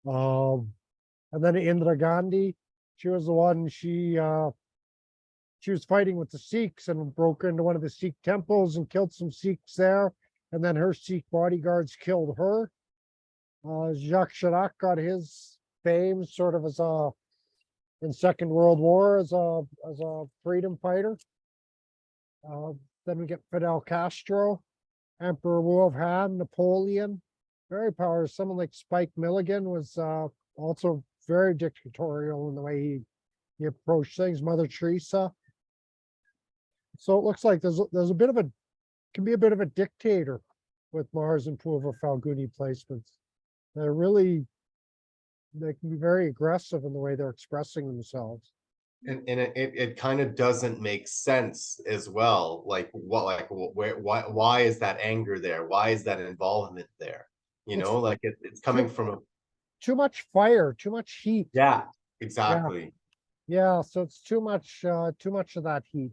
Um, and then Indira Gandhi, she was the one, she was fighting with the Sikhs and broke into one of the Sikh temples and killed some Sikhs there. And then her Sikh bodyguards killed her. Jacques Chirac got his fame sort of as a in Second World War as a freedom fighter. Uh, then we get Fidel Castro, Emperor Wolf Han, Napoleon, very powerful. Someone like Spike Milligan was also very dictatorial in the way he approached things. Mother Teresa. So it looks like there's a bit of a can be a bit of a dictator with Mars and Purva Phalguni placements. They're really they can be very aggressive in the way they're expressing themselves. And it kind of doesn't make sense as well. Like where why is that anger there? Why is that involvement there? You It's know, like it's coming too from a, too much fire, too much heat. yeah, Yeah, exactly. yeah. So it's too much of that heat.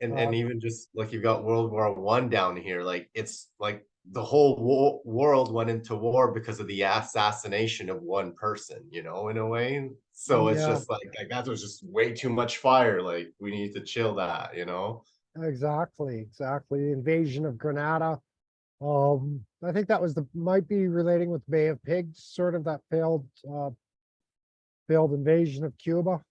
And Uh, even just like you've got World War I down here, like it's like the whole world went into war because of the assassination of one person, you know, in a way. So it's yeah, just like that was just way too much fire. Like we need to chill that, you know. exactly, exactly. The invasion of Grenada. I think that was the might be relating with Bay of Pigs, sort of that failed invasion of Cuba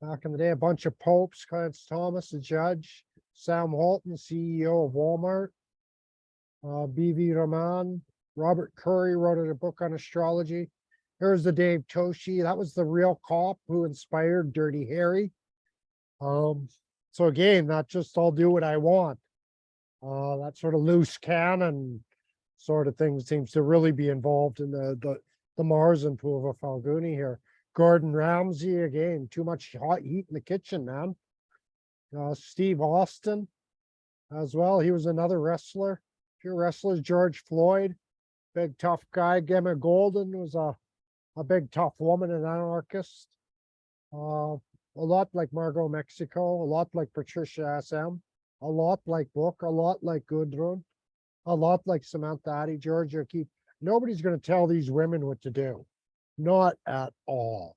back in the day. A bunch of popes, Clarence Thomas, a judge, Sam Walton, CEO of Walmart, B.V. Raman, Robert Curry wrote a book on astrology. Here's the Dave Toshi. That was the real cop who inspired Dirty Harry. So again, not just I'll do what I want. That sort of loose cannon sort of thing seems to really be involved in the Mars and Purva Phalguni here. Gordon Ramsay, again, too much hot heat in the kitchen, man. Steve Austin as well. He was another wrestler. Pure wrestlers. George Floyd, big tough guy. Gemma Golden was a big tough woman, an anarchist. A lot like Margot Mexico, a lot like Patricia SM, a lot like Book, a lot like Gudrun, a lot like Samantha Addy, Georgia Keith. Nobody's going to tell these women what to do. Not at all.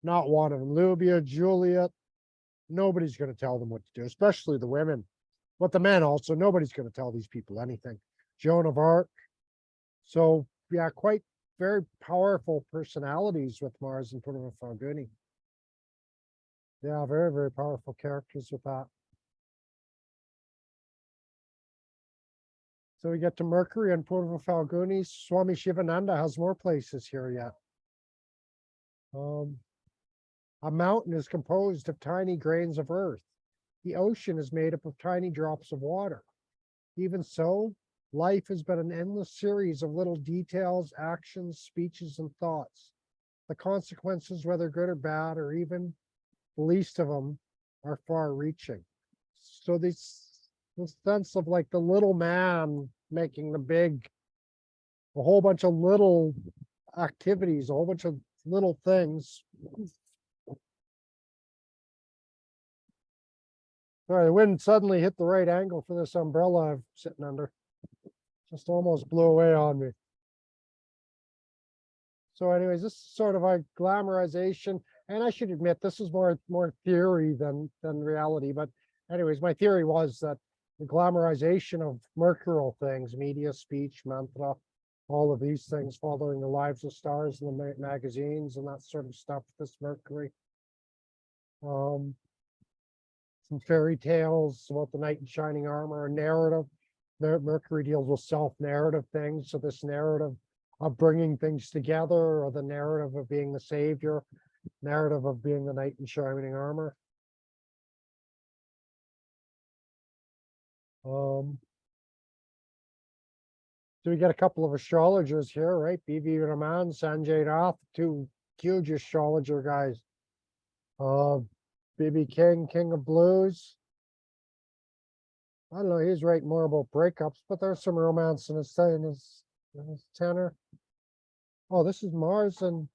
Not one of them. Lubia, Juliet, nobody's going to tell them what to do, especially the women. But the men also, nobody's going to tell these people anything. Joan of Arc. So, yeah, quite very powerful personalities with Mars and Purva Phalguni. Yeah, very, very powerful characters with that. So we get to Mercury and Purva Phalguni. Swami Shivananda has more places here yet. A mountain is composed of tiny grains of earth. The ocean is made up of tiny drops of water. Even so, life has been an endless series of little details, actions, speeches, and thoughts. The consequences, whether good or bad, or even the least of them, are far reaching. So this sense of like the little man making the big, a whole bunch of little activities, a whole bunch of little things. Sorry, the wind suddenly hit the right angle for this umbrella I'm sitting under. Just almost blew away on me. So anyways, this is sort of a glamorization, and I should admit this is more theory than reality. But anyways, my theory was that the glamorization of mercurial things, media, speech, mantra, all of these things, following the lives of stars in the magazines and that sort of stuff. This Mercury, some fairy tales about the knight in shining armor, a narrative. Mercury deals with self-narrative things. So this narrative of bringing things together, or the narrative of being the savior, narrative of being the knight in shining armor. So we get a couple of astrologers here, right? B.V. Raman, Sanjay Rath, two huge astrologer guys. B.B. King, King of Blues. I don't know, he's writing more about breakups, but there's some romance in his tenor. Oh, this is Mars and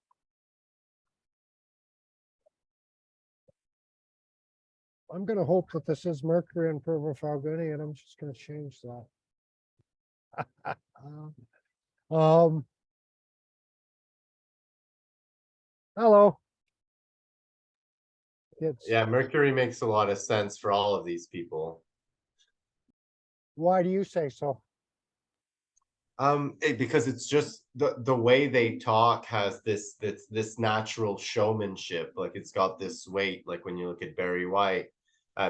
I'm going to hope that this is Mercury and Purva Phalguni, and I'm just going to change that. Hello. Yeah, Mercury makes a lot of sense for all of these people. Why do you say so? Because it's just the way they talk has this natural showmanship. Like it's got this weight. Like when you look at Barry White,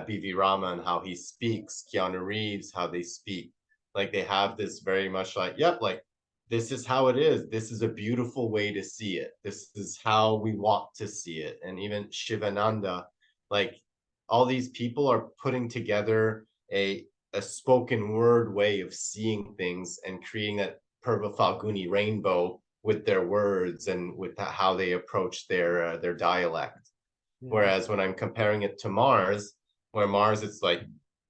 B.V. Raman, how he speaks, Keanu Reeves, how they speak. Like they have this very much like, yep, like this is how it is. This is a beautiful way to see it. This is how we want to see it. And even Shivananda, like all these people are putting together a spoken word way of seeing things and creating that Purva Phalguni rainbow with their words and with how they approach their dialect. Yeah. Whereas when I'm comparing it to Mars, where Mars, it's like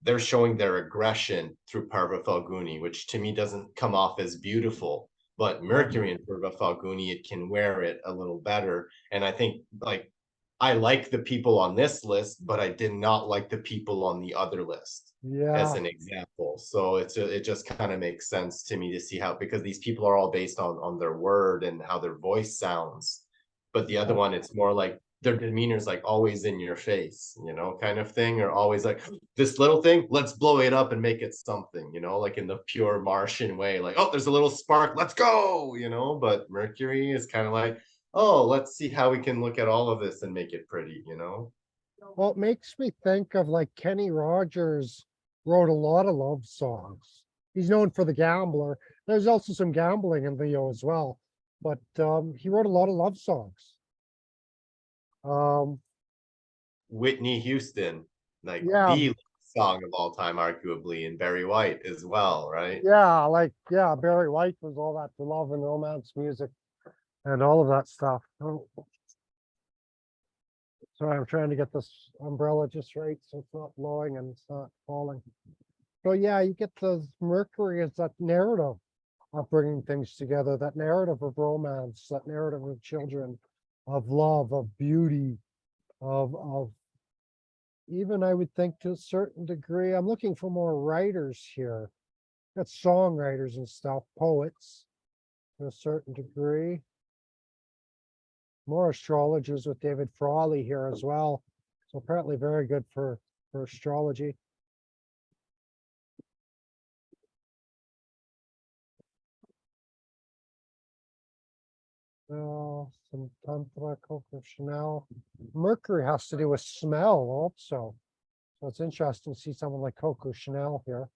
they're showing their aggression through Purva Phalguni, which to me doesn't come off as beautiful. But Mercury and Purva Phalguni, it can wear it a little better. And I think like I like the people on this list, but I did not like the people on the other list as an example. So it just kind of makes sense to me to see how, because these people are all based on their word and how their voice sounds. But the other one, it's more like their demeanor is like always in your face, you know, kind of thing, or always like this little thing, let's blow it up and make it something, you know, like in the pure Martian way, like, oh, there's a little spark, let's go, you know. But Mercury is kind of like, oh, let's see how we can look at all of this and make it pretty, you know? Well, it makes me think of like Kenny Rogers wrote a lot of love songs. He's known for The Gambler. There's also some gambling in Leo as well, but he wrote a lot of love songs. Whitney Houston, like Yeah, the song of all time, arguably, and Barry White as well, right? yeah, Barry White was all that love and romance music and all of that stuff. Oh, sorry, I'm trying to get this umbrella just right so it's not blowing and it's not falling. So yeah, you get the Mercury as that narrative of bringing things together, that narrative of romance, that narrative of children, of love, of beauty, of even I would think to a certain degree, I'm looking for more writers here. Got songwriters and stuff, poets to a certain degree. More astrologers with David Frawley here as well. So apparently very good for astrology. Some Tantra, Coco Chanel. Mercury has to do with smell also. So it's interesting to see someone like Coco Chanel here.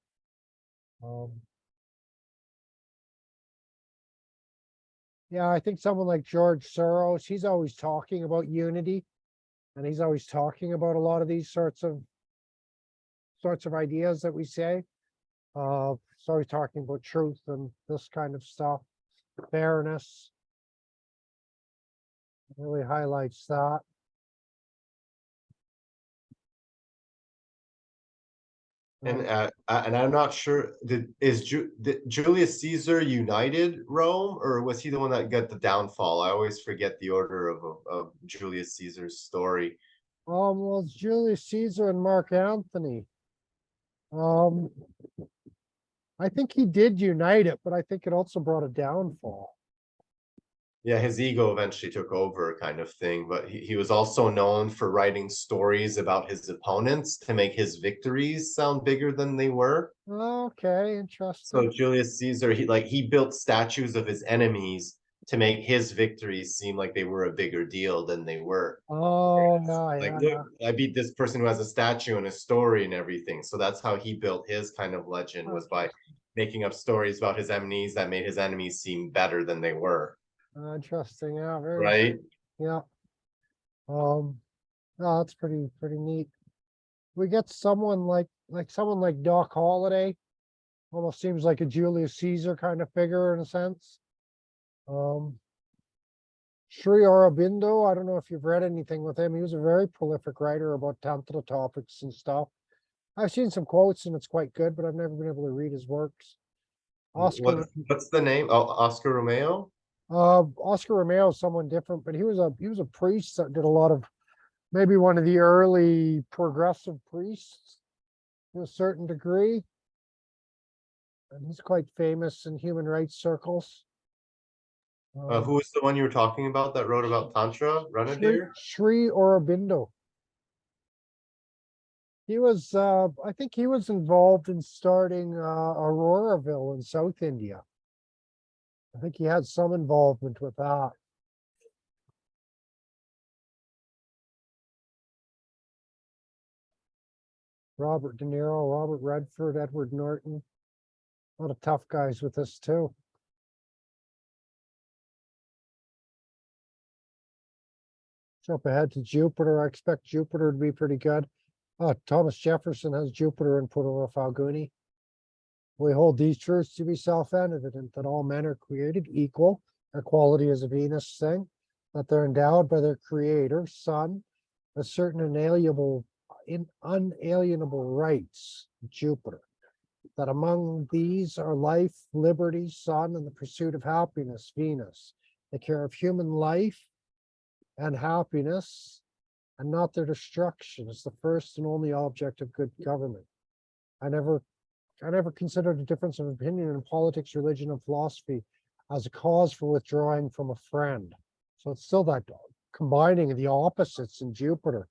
Yeah, I think someone like George Soros, he's always talking about unity, and he's always talking about a lot of these sorts of ideas that we say. So always talking about truth and this kind of stuff, fairness. Really highlights that. And I'm not sure, did Julius Caesar united Rome, or was he the one that got the downfall? I always forget the order of Julius Caesar's story. Well, it's Julius Caesar and Mark Antony. Um, I think he did unite it, but I think it also brought a downfall. Yeah, his ego eventually took over, kind of thing. But he was also known for writing stories about his opponents to make his victories sound bigger than they were. Okay, So interesting. Julius Caesar, he built statues of his enemies to make his victories seem like they were a bigger deal than they were. Oh, yeah, Like, yeah, look, yeah. I beat this person who has a statue and a story and everything. So that's how he built his kind of legend, was by making up stories about his enemies that made his enemies seem better than they were. Interesting. Yeah, very, Right? yeah. No, that's pretty neat. We get someone like Doc Holliday. Almost seems like a Julius Caesar kind of figure in a sense. Um, Sri Aurobindo, I don't know if you've read anything with him. He was a very prolific writer about tantra topics and stuff. I've seen some quotes and it's quite good, but I've never been able to read his works. Oscar, What's the name? Oh, Oscar Romeo? Oscar Romeo is someone different, but he was a priest that did a lot of, maybe one of the early progressive priests to a certain degree. And he's quite famous in human rights circles. Who was the one you were talking about that wrote about Tantra? Ranadir? Sri Aurobindo. He was, I think he was involved in starting Auroraville in South India. I think he had some involvement with that. Robert De Niro, Robert Redford, Edward Norton. A lot of tough guys with this too. Jump ahead to Jupiter. I expect Jupiter to be pretty good. Thomas Jefferson has Jupiter in Purva Phalguni. We hold these truths to be self-evident, that all men are created equal. Equality is a Venus thing, that they're endowed by their creator, sun, with certain unalienable rights, Jupiter. That among these are life, liberty, sun, and the pursuit of happiness, Venus. The care of human life and happiness, and not their destruction, is the first and only object of good government. I never considered a difference of opinion in politics, religion, and philosophy as a cause for withdrawing from a friend. So it's still that combining the opposites in Jupiter.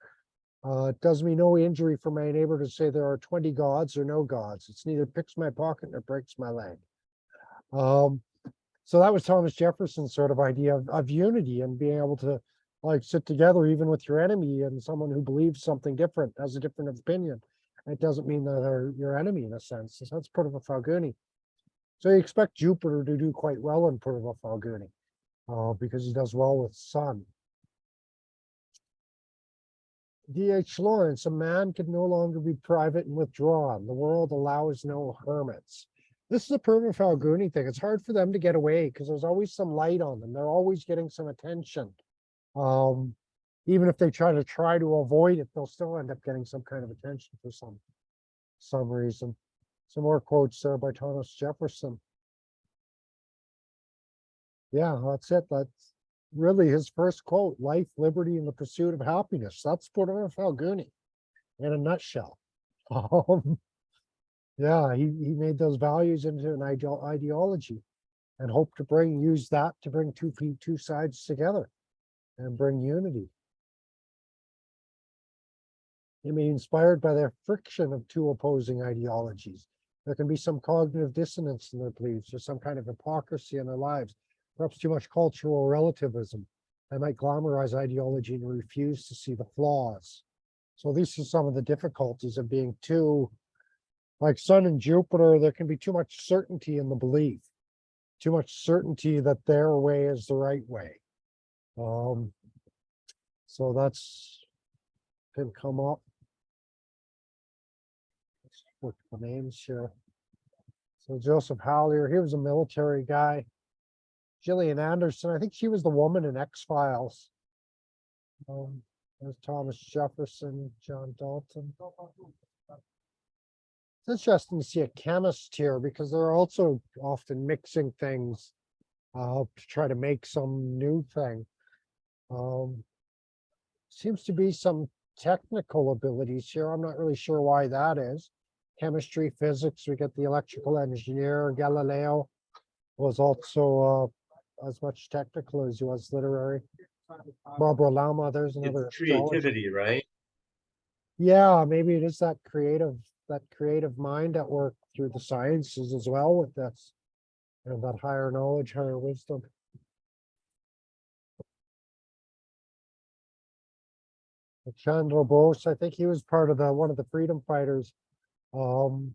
It does me no injury for my neighbor to say there are 20 gods or no gods. It's neither picks my pocket nor breaks my leg. So that was Thomas Jefferson's sort of idea of unity and being able to like sit together even with your enemy and someone who believes something different, has a different opinion. It doesn't mean that they're your enemy in a sense. So that's Purva Phalguni. So you expect Jupiter to do quite well in Purva Phalguni because he does well with Sun. D.H. Lawrence, a man could no longer be private and withdrawn. The world allows no hermits. This is a Purva Phalguni thing. It's hard for them to get away because there's always some light on them. They're always getting some attention. Even if they try to avoid it, they'll still end up getting some kind of attention for some reason. Some more quotes there by Thomas Jefferson. Yeah, that's it. That's really his first quote: life, liberty, and the pursuit of happiness. That's Purva Phalguni in a nutshell. Yeah, he made those values into an ideology and hoped to use that to bring two sides together and bring unity. He may be inspired by the friction of two opposing ideologies. There can be some cognitive dissonance in their beliefs or some kind of hypocrisy in their lives, perhaps too much cultural relativism. They might glamorize ideology and refuse to see the flaws. So these are some of the difficulties of being too, like Sun and Jupiter, there can be too much certainty in the belief, too much certainty that their way is the right way. So that's can come up. Let's look at the names here. So Joseph Howlier, he was a military guy. Gillian Anderson, I think she was the woman in X-Files. There's Thomas Jefferson, John Dalton. It's interesting to see a chemist here because they're also often mixing things to try to make some new thing. Um, Seems to be some technical abilities here. I'm not really sure why that is. Chemistry, physics, we get the electrical engineer. Galileo was also as much technical as he was literary. Barbara Lama, there's It's another astrologer. creativity, right? Yeah, maybe it is that creative mind at work through the sciences as well with this. And that higher knowledge, higher wisdom. Chandra Bose, I think he was part of one of the freedom fighters. I'm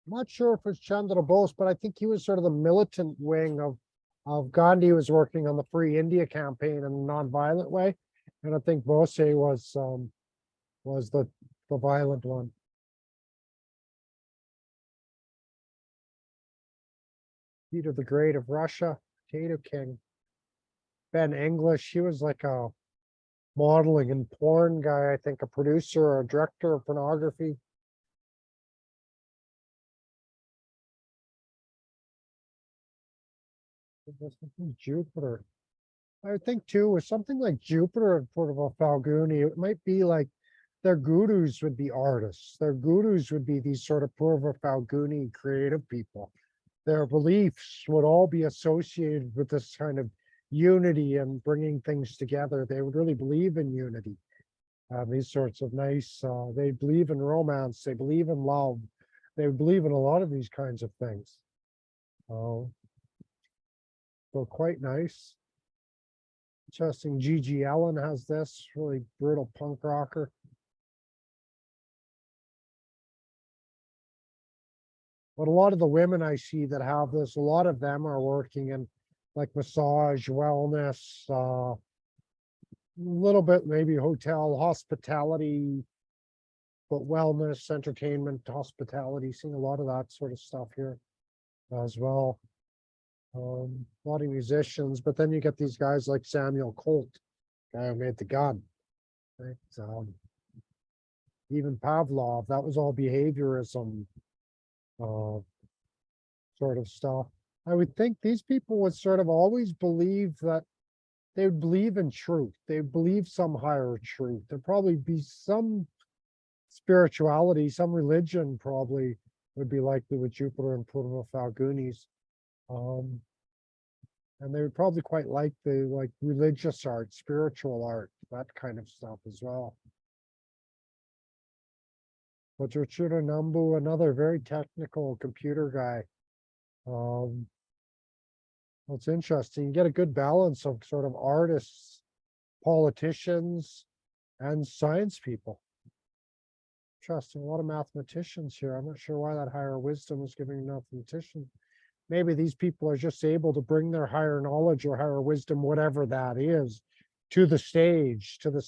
not sure if it's Chandra Bose, but I think he was sort of the militant wing of Gandhi was working on the Free India campaign in a non-violent way. And I think Bose was the violent one. Peter the Great of Russia, Ketu King. Ben English, he was like a modeling and porn guy, I think a producer or a director of pornography. Jupiter. I would think too, with something like Jupiter and Purva Phalguni, it might be like their gurus would be artists. Their gurus would be these sort of Purva Phalguni creative people. Their beliefs would all be associated with this kind of unity and bringing things together. They would really believe in unity. These sorts of nice, they believe in romance, they believe in love, they believe in a lot of these kinds of things. Oh, so quite nice. Interesting. Gigi Allen has this really brutal punk rocker. But a lot of the women I see that have this, a lot of them are working in like massage, wellness, a little bit maybe hotel, hospitality, but wellness, entertainment, hospitality, seeing a lot of that sort of stuff here as well. A lot of musicians, but then you get these guys like Samuel Colt, guy who made the gun. Right? Even Pavlov, that was all behaviorism sort of stuff. I would think these people would sort of always believe that they would believe in truth. They would believe some higher truth. There'd probably be some spirituality, some religion probably would be likely with Jupiter and Purva Phalgunis. And they would probably quite like the religious art, spiritual art, that kind of stuff as well. But Richard Nambu, another very technical computer guy. It's interesting. You get a good balance of sort of artists, politicians, and science people. Interesting. A lot of mathematicians here. I'm not sure why that higher wisdom is giving mathematicians. Maybe these people are just able to bring their higher knowledge or higher wisdom, whatever that is, to the stage, to the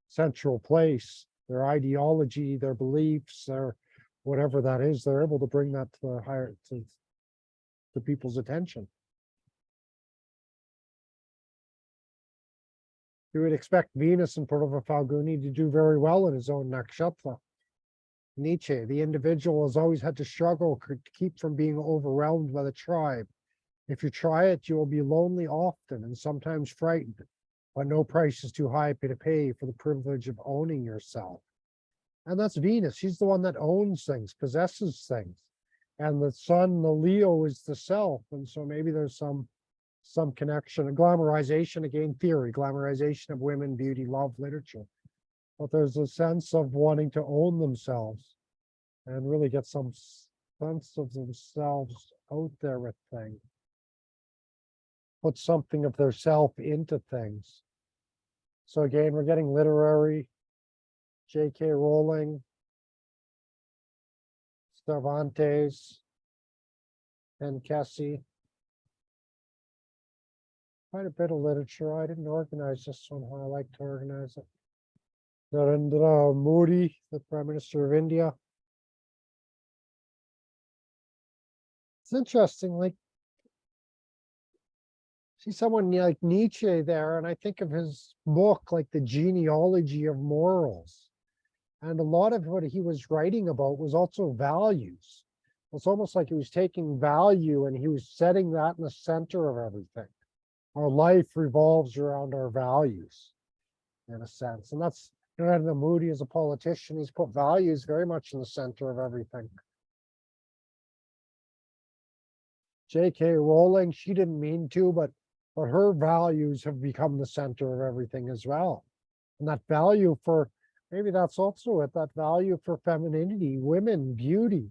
central place. Their ideology, their beliefs, their whatever that is, they're able to bring that to the higher to people's attention. You would expect Venus and Purva Phalguni to do very well in his own nakshatra. Nietzsche, the individual has always had to struggle to keep from being overwhelmed by the tribe. If you try it, you will be lonely often and sometimes frightened, but no price is too high to pay for the privilege of owning yourself. And that's Venus. She's the one that owns things, possesses things. And the sun, the Leo, is the self. And so maybe there's some connection, a glamorization, again, theory, glamorization of women, beauty, love, literature. But there's a sense of wanting to own themselves and really get some sense of themselves out there with things. Put something of their self into things. So again, we're getting literary, J.K. Rowling, Cervantes, and Cassie. Quite a bit of literature. I didn't organize this one how I like to organize it. Narendra Modi, the Prime Minister of India. It's interesting, like, see someone like Nietzsche there, and I think of his book, like The Genealogy of Morals. And a lot of what he was writing about was also values. It's almost like he was taking value and he was setting that in the center of everything. Our life revolves around our values, in a sense. And that's, the Moody as a politician, he's put values very much in the center of everything. J.K. Rowling, she didn't mean to, but her values have become the center of everything as well. And that value for, maybe that's also it, that value for femininity, women, beauty,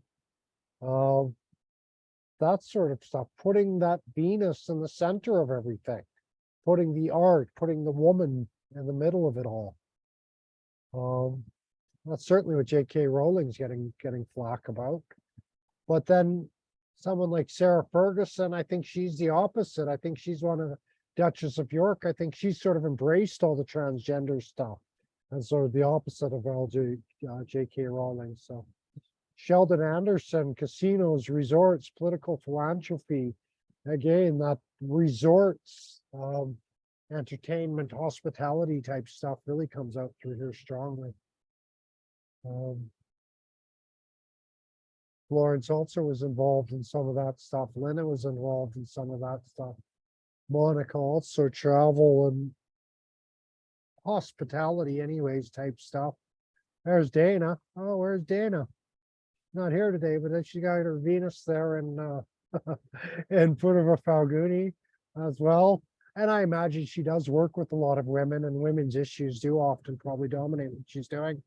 that sort of stuff, putting that Venus in the center of everything, putting the art, putting the woman in the middle of it all. That's certainly what J.K. Rowling's getting flack about. But then someone like Sarah Ferguson, I think she's the opposite. I think she's one of the Duchess of York. I think she's sort of embraced all the transgender stuff, and sort of the opposite of J.K. Rowling. So Sheldon Anderson, casinos, resorts, political philanthropy. Again, that resorts, entertainment, hospitality type stuff really comes out through here strongly. Florence also was involved in some of that stuff. Lena was involved in some of that stuff. Monica also travel and hospitality anyways type stuff. There's Dana. Oh, where's Dana? Not here today, but then she got her Venus there in in Purva Phalguni as well. And I imagine she does work with a lot of women, and women's issues do often probably dominate what she's doing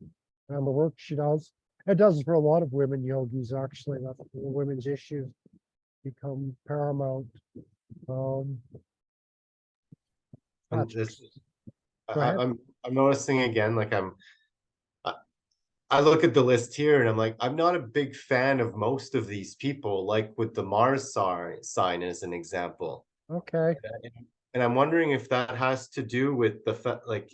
and the work she does. It does for a lot of women yogis, actually. That women's issues become paramount. And this, Go ahead. I'm noticing again, like I look at the list here and I'm like, I'm not a big fan of most of these people, like with the Mars sign as an example. Okay. And I'm wondering if that has to do with the fact, like,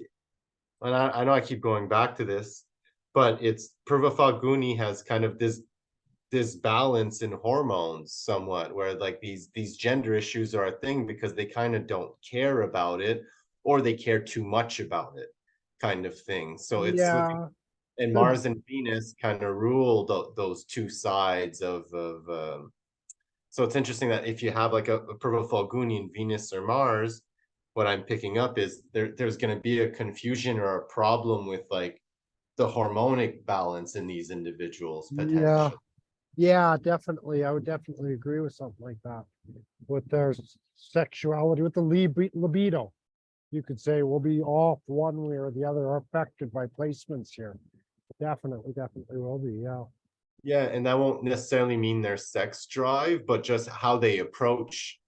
and I know I keep going back to this, but it's Purva Phalguni has kind of this balance in hormones somewhat, where like these gender issues are a thing because they kind of don't care about it, or they care too much about it, kind of thing. So it's looking, Yeah. and Mars and Venus kind of rule those two sides of so it's interesting that if you have like a Purva Phalguni in Venus or Mars, what I'm picking up is there's going to be a confusion or a problem with like the hormonic balance in these individuals Yeah. potentially. Yeah, definitely. I would definitely agree with something like that. With their sexuality, with the libido, you could say will be off one way or the other, or affected by placements here. Definitely will be. Yeah. Yeah, and that won't necessarily mean their sex drive, but just how they approach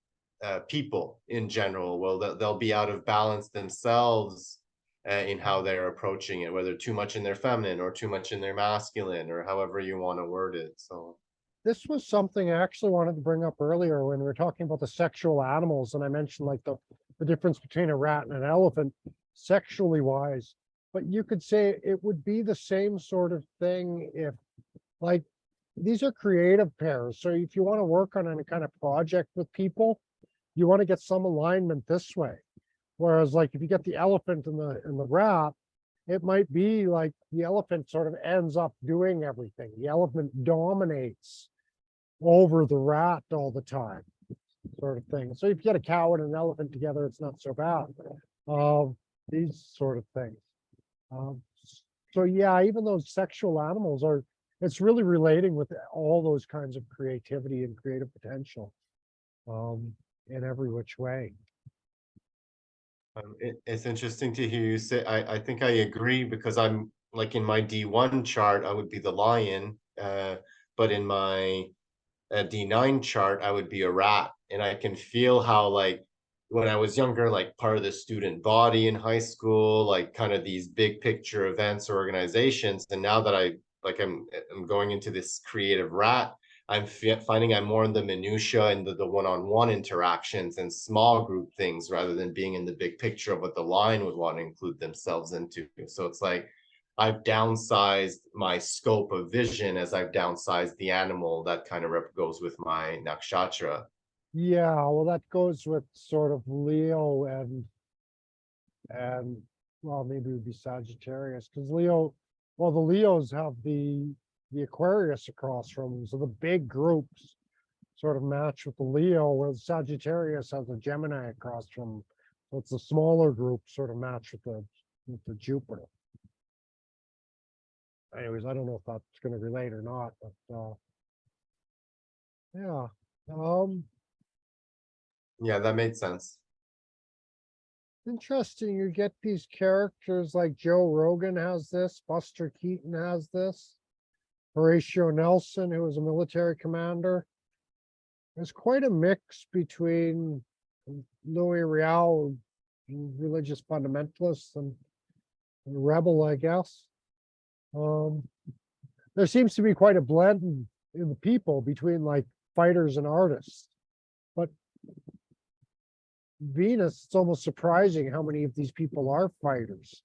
people in general. Well, they'll be out of balance themselves in how they're approaching it, whether too much in their feminine or too much in their masculine, or however you want to word it. So This was something I actually wanted to bring up earlier when we were talking about the sexual animals, and I mentioned like the difference between a rat and an elephant, sexually wise. But you could say it would be the same sort of thing if, like, these are creative pairs. So if you want to work on any kind of project with people, you want to get some alignment this way. Whereas, like, if you get the elephant and the rat, it might be like the elephant sort of ends up doing everything. The elephant dominates over the rat all the time, sort of thing. So if you get a cow and an elephant together, it's not so bad. These sort of things. So yeah, even those sexual animals are, it's really relating with all those kinds of creativity and creative potential, in every which way. it's interesting to hear you say. I think I agree because I'm like in my D1 chart, I would be the lion, but in my D9 chart, I would be a rat. And I can feel how, like, when I was younger, like part of the student body in high school, like kind of these big picture events or organizations. And now that I'm going into this creative rat, I'm finding I'm more in the minutia and the one-on-one interactions and small group things rather than being in the big picture of what the line would want to include themselves into. So it's like I've downsized my scope of vision as I've downsized the animal. That kind of goes with my nakshatra. Yeah, well, that goes with sort of Leo and well, maybe it would be Sagittarius, because Leo well, the Leos have the Aquarius across from them, so the big groups sort of match with the Leo, where Sagittarius has a Gemini across from them. So it's the smaller group sort of match with the Jupiter. Anyways, I don't know if that's going to relate or not, but yeah. Yeah, that made sense. Interesting. You get these characters like Joe Rogan has this, Buster Keaton has this, Horatio Nelson, who was a military commander. There's quite a mix between Louis Real, religious fundamentalist, and rebel, I guess. There seems to be quite a blend in the people between like fighters and artists. But Venus, it's almost surprising how many of these people are fighters.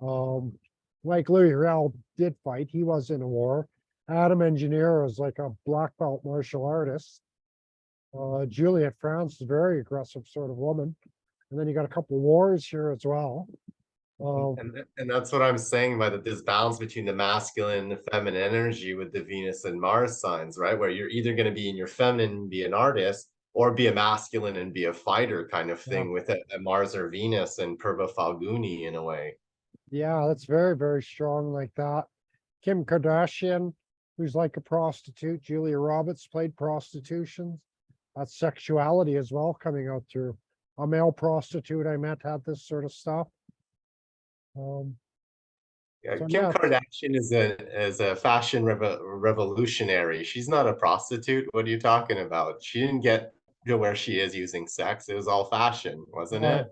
Like Louis Real did fight, he was in a war. Adam Engineer is like a black belt martial artist. Juliette France is a very aggressive sort of woman. And then you got a couple of wars here as well. And that's what I'm saying by this balance between the masculine and the feminine energy with the Venus and Mars signs, right? Where you're either going to be in your feminine and be an artist, or be a masculine and be a fighter kind of thing, with a Mars or Venus and Purva Phalguni in a way. Yeah, that's very, very strong like that. Kim Kardashian, who's like a prostitute. Julia Roberts played prostitution. That's sexuality as well coming out through. A male prostitute I met had this sort of stuff. Yeah, So Kim yeah, Kardashian is a fashion revolutionary. She's not a prostitute. What are you talking about? She didn't get to where she is using sex. It was all fashion, wasn't uh,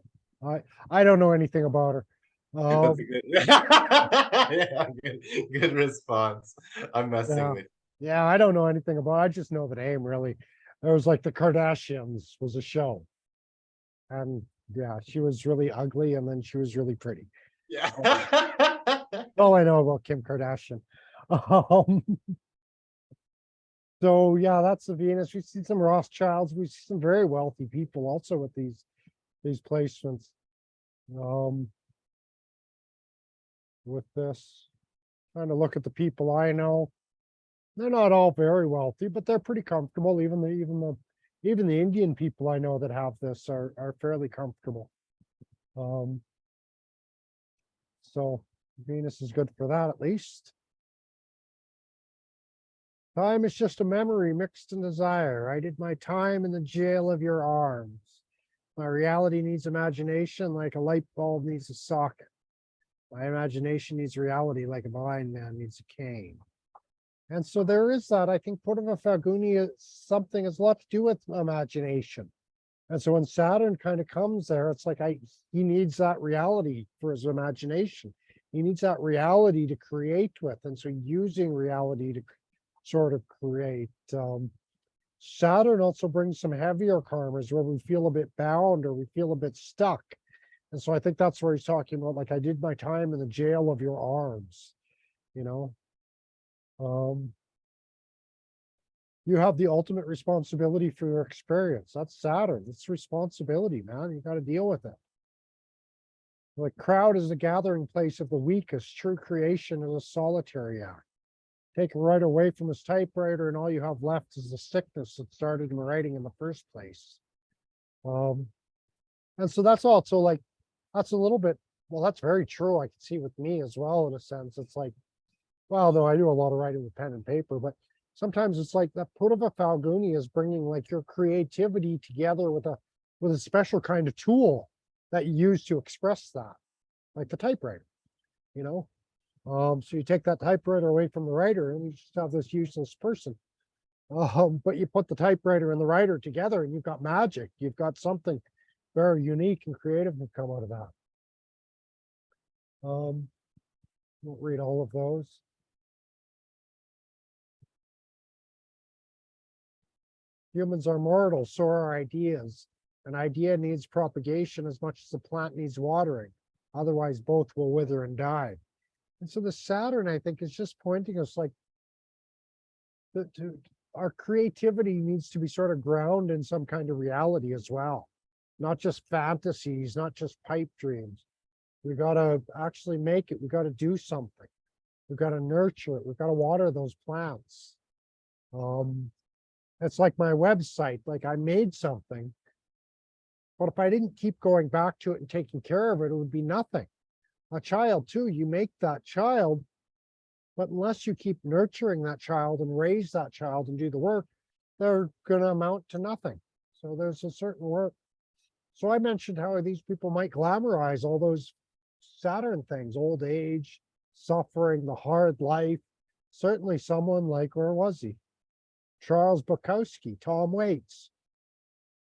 it? I don't know anything about her. That's a good, yeah, good response. I'm messing Yeah, with yeah, I don't know anything about. I just know the name really. There was like the Kardashians was a show, and yeah, she was really ugly, and then she was really pretty. you. Yeah. All I know about Kim Kardashian. Um, so yeah, that's the Venus. We see some Rothschilds. We see some very wealthy people also with these placements. Um, with this, trying to look at the people I know. They're not all very wealthy, but they're pretty comfortable. Even the Indian people I know that have this are fairly comfortable. Um, so Venus is good for that at least. Time is just a memory mixed in desire. I did my time in the jail of your arms. My reality needs imagination like a light bulb needs a socket. My imagination needs reality like a blind man needs a cane. And so there is that. I think Purva Phalguni is something has a lot to do with imagination. And so when Saturn kind of comes there, it's like he needs that reality for his imagination. He needs that reality to create with. And so using reality to sort of create. Saturn also brings some heavier karmas where we feel a bit bound or we feel a bit stuck. And so I think that's where he's talking about, like, I did my time in the jail of your arms, you know. You have the ultimate responsibility for your experience. That's Saturn. It's responsibility, man. You got to deal with it. The crowd is the gathering place of the weakest. True creation is a solitary act. Take it right away from his typewriter, and all you have left is the sickness that started him writing in the first place. And so that's also like, that's a little bit, well, that's very true. I can see with me as well, in a sense. It's like, well, though I do a lot of writing with pen and paper, but sometimes it's like that Purva Phalguni is bringing like your creativity together with a special kind of tool that you use to express that, like the typewriter, you know. So you take that typewriter away from the writer and you just have this useless person. But you put the typewriter and the writer together and you've got magic. You've got something very unique and creative that come out of that. Won't read all of those. Humans are mortal, so are ideas. An idea needs propagation as much as a plant needs watering. Otherwise, both will wither and die. And so the Saturn, I think, is just pointing us like our creativity needs to be sort of grounded in some kind of reality as well. Not just fantasies, not just pipe dreams. We got to actually make it. We got to do something. We've got to nurture it. We've got to water those plants. It's like my website, like I made something, but if I didn't keep going back to it and taking care of it, it would be nothing. A child too, you make that child, but unless you keep nurturing that child and raise that child and do the work, they're going to amount to nothing. So there's a certain work. So I mentioned how these people might glamorize all those Saturn things, old age, suffering, the hard life. Certainly someone like, where was he? Charles Bukowski, Tom Waits,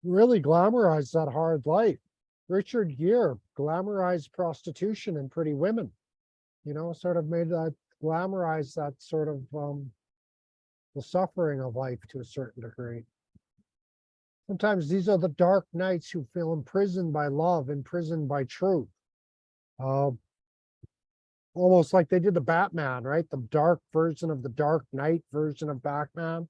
really glamorized that hard life. Richard Gere glamorized prostitution and Pretty Women, sort of made that, glamorize that sort of the suffering of life to a certain degree. Sometimes these are the dark knights who feel imprisoned by love, imprisoned by truth. Almost like they did the Batman, right? The dark version of the Dark Knight version of Batman.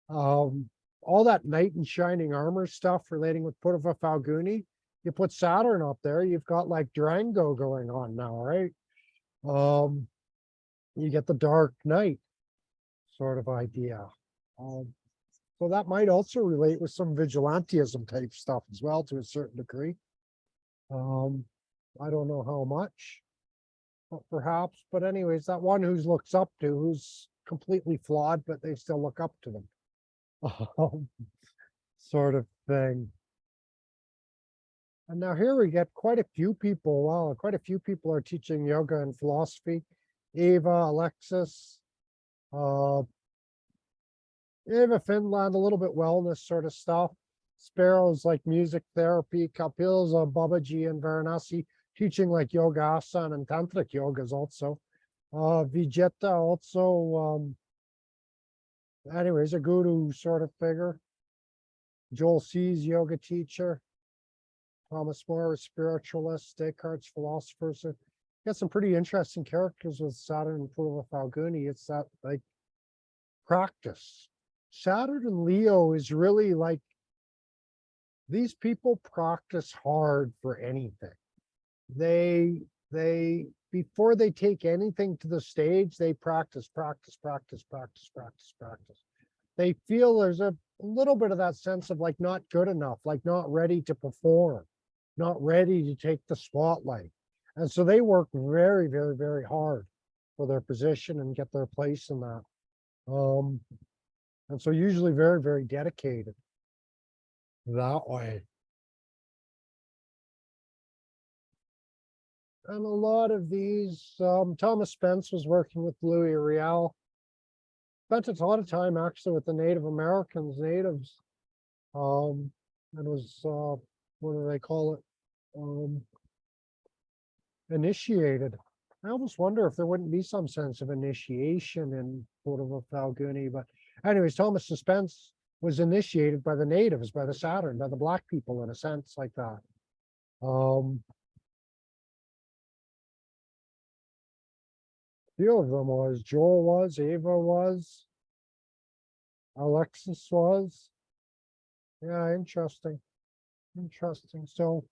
All that knight in shining armor stuff relating with Purva Phalguni, you put Saturn up there, you've got like Durango going on now, right? You get the Dark Knight sort of idea. So that might also relate with some vigilantism type stuff as well to a certain degree. I don't know how much, but perhaps. But anyways, that one who looks up to, who's completely flawed, but they still look up to them. Sort of thing. And now here we get quite a few people. Wow, quite a few people are teaching yoga and philosophy. Eva, Alexis, Eva Finland, a little bit wellness sort of stuff. Sparrows like music therapy. Kapil's Babaji and Varanasi teaching like yoga asana and tantric yogas also. Vijeta also, anyways, a guru sort of figure. Joel C's yoga teacher. Thomas More, spiritualist. Descartes, philosopher. So got some pretty interesting characters with Saturn and Purva Phalguni. It's that like practice. Saturn and Leo is really like, these people practice hard for anything. They before they take anything to the stage, they practice. They feel there's a little bit of that sense of like not good enough, like not ready to perform, not ready to take the spotlight. And so they work very, very, very hard for their position and get their place in that. And so usually very, very dedicated that way. And a lot of these, Thomas Spence was working with Louis Riel. Spent a lot of time actually with the Native Americans, natives, and was, what do they call it? Initiated. I almost wonder if there wouldn't be some sense of initiation in Purva Phalguni, but anyways, Thomas Spence was initiated by the natives, by the Saturn, by the black people in a sense like that. Few of them was, Joel was, Ava was, Alexis was. Yeah, interesting. Interesting. So,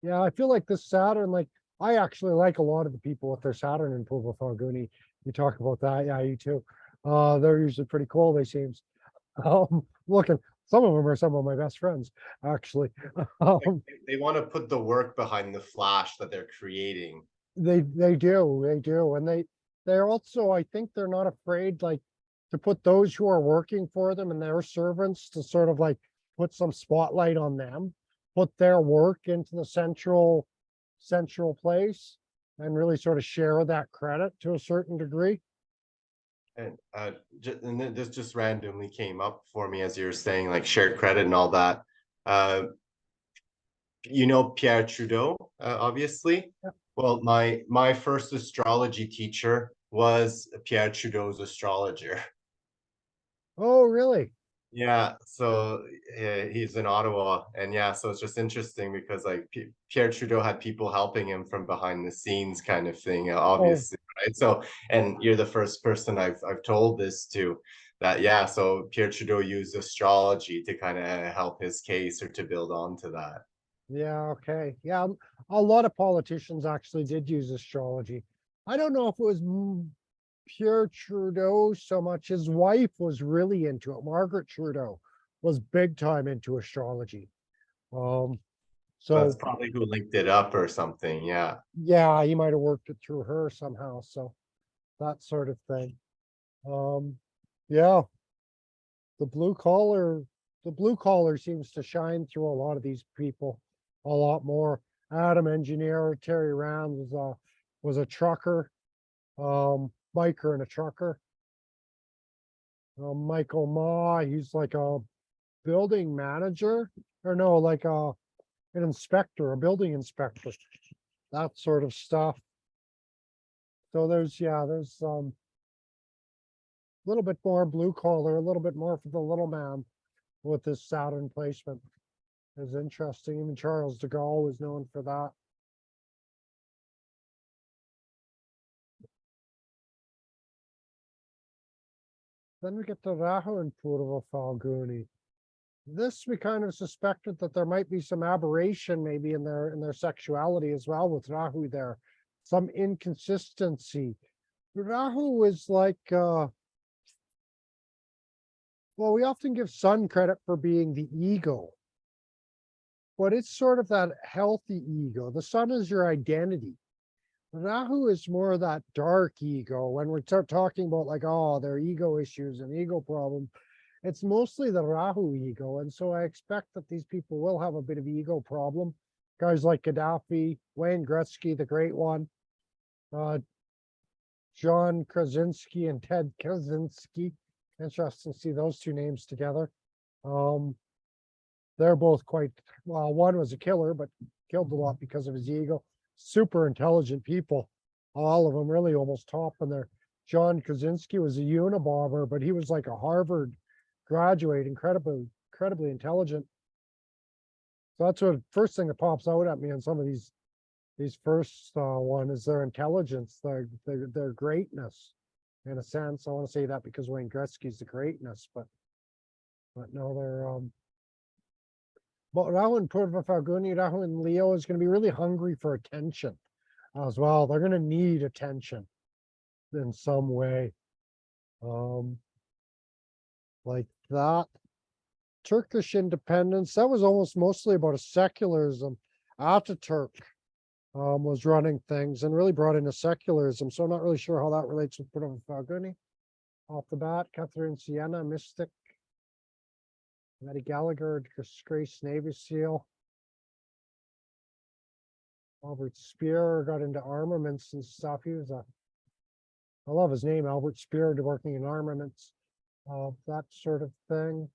yeah, I feel like this Saturn, like, I actually like a lot of the people with their Saturn in Purva Phalguni. You talk about that, yeah, you too. They're usually pretty cool, they seems. Looking, some of them are some of my best friends, actually. They want to put the work behind the flash that they're creating. They do, and they're also, I think they're not afraid like to put those who are working for them and their servants to sort of like put some spotlight on them, put their work into the central place, and really sort of share that credit to a certain degree. And and this just randomly came up for me as you were saying, like shared credit and all that. Pierre Trudeau, obviously. Yeah. Well, my first astrology teacher was Pierre Trudeau's astrologer. Oh, really? Yeah, so he's in Ottawa, and yeah, so it's just interesting because like Pierre Trudeau had people helping him from behind the scenes, kind of thing, Oh, obviously, right? So, and you're the first person I've told this to, that yeah, so Pierre Trudeau used astrology to kind of help his case or to build on to that. yeah, okay. Yeah, a lot of politicians actually did use astrology. I don't know if it was Pierre Trudeau so much. His wife was really into it. Margaret Trudeau was big time into astrology. Um, That's so probably who linked it up or something. Yeah. yeah, he might have worked it through her somehow. So that sort of thing. Um, yeah, the blue collar, the blue collar seems to shine through a lot of these people a lot more. Adam engineer, Terry Rand was a trucker, biker and a trucker. Michael Ma, he's like a building manager, or no, like an inspector, a building inspector, that sort of stuff. So there's a little bit more blue collar, a little bit more for the little man with this Saturn placement is interesting. Even Charles de Gaulle was known for that. Then we get to Rahu and Purva Phalguni. This we kind of suspected that there might be some aberration maybe in their sexuality as well with Rahu there. Some inconsistency. Rahu is like well, we often give Sun credit for being the ego, but it's sort of that healthy ego. The Sun is your identity. Rahu is more of that dark ego. When we start talking about like, oh, their ego issues and ego problem, it's mostly the Rahu ego. And so I expect that these people will have a bit of ego problem. Guys like Gaddafi, Wayne Gretzky, the great one, uh, John Krasinski and Ted Kaczynski. Interesting to see those two names together. Um, they're both quite well. One was a killer, but killed a lot because of his ego. Super intelligent people, all of them really almost top in there. John Krasinski was a Unabomber, but he was like a Harvard graduate, incredibly intelligent. So that's what first thing that pops out at me on some of these first one is their intelligence, their greatness. In a sense, I want to say that because Wayne Gretzky's the greatness, but no, they're but Rahu and Purva Phalguni, Rahu and Leo is going to be really hungry for attention as well. They're going to need attention in some way. Um, like that. Turkish independence, that was almost mostly about a secularism. Ataturk was running things and really brought in a secularism. So I'm not really sure how that relates with Purva Phalguni. Off the bat, Catherine Sienna, mystic. Matty Gallagher, disgraced Navy SEAL. Albert Speer got into armaments and stuff. He was I love his name, Albert Speer, working in armaments, that sort of thing.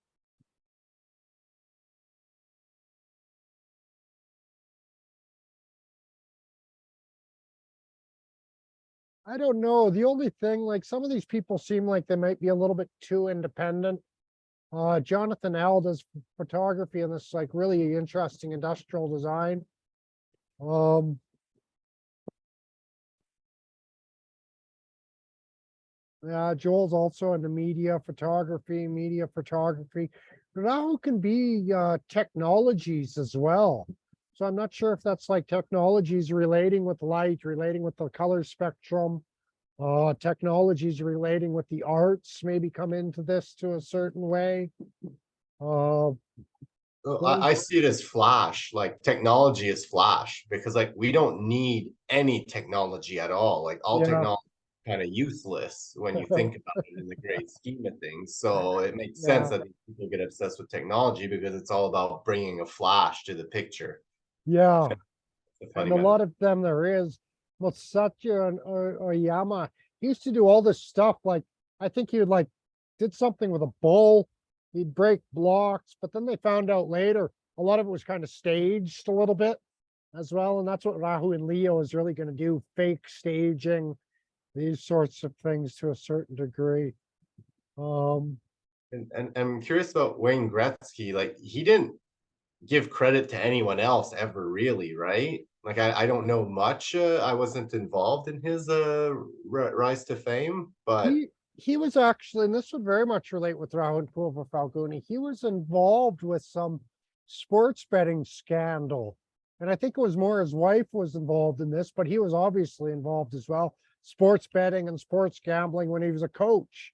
I don't know. The only thing, like some of these people seem like they might be a little bit too independent. Jonathan L does photography and this like really interesting industrial design. Um, yeah, Joel's also into media photography. Rahu can be technologies as well. So I'm not sure if that's like technologies relating with light, relating with the color spectrum, technologies relating with the arts maybe come into this to a certain way. Uh, Well, then I see it as flash, like technology is flash, because like we don't need any technology at all. Like all yeah, technology kind of useless when you think about it in the great scheme of things. So it makes sense yeah, that people get obsessed with technology because it's all about bringing a flash to the picture. yeah. It's a And funny a metaphor. lot of them there is. Well, Satya and Oyama, he used to do all this stuff. Like, I think he would like did something with a bull. He'd break blocks, but then they found out later a lot of it was kind of staged a little bit as well. And that's what Rahu and Leo is really going to do, fake staging, these sorts of things to a certain degree. Um, And I'm curious about Wayne Gretzky. Like he didn't give credit to anyone else ever, really, right? Like I don't know much. I wasn't involved in his rise to fame, but He was actually, and this would very much relate with Rahu and Purva Phalguni, he was involved with some sports betting scandal. And I think it was more his wife was involved in this, but he was obviously involved as well. Sports betting and sports gambling when he was a coach.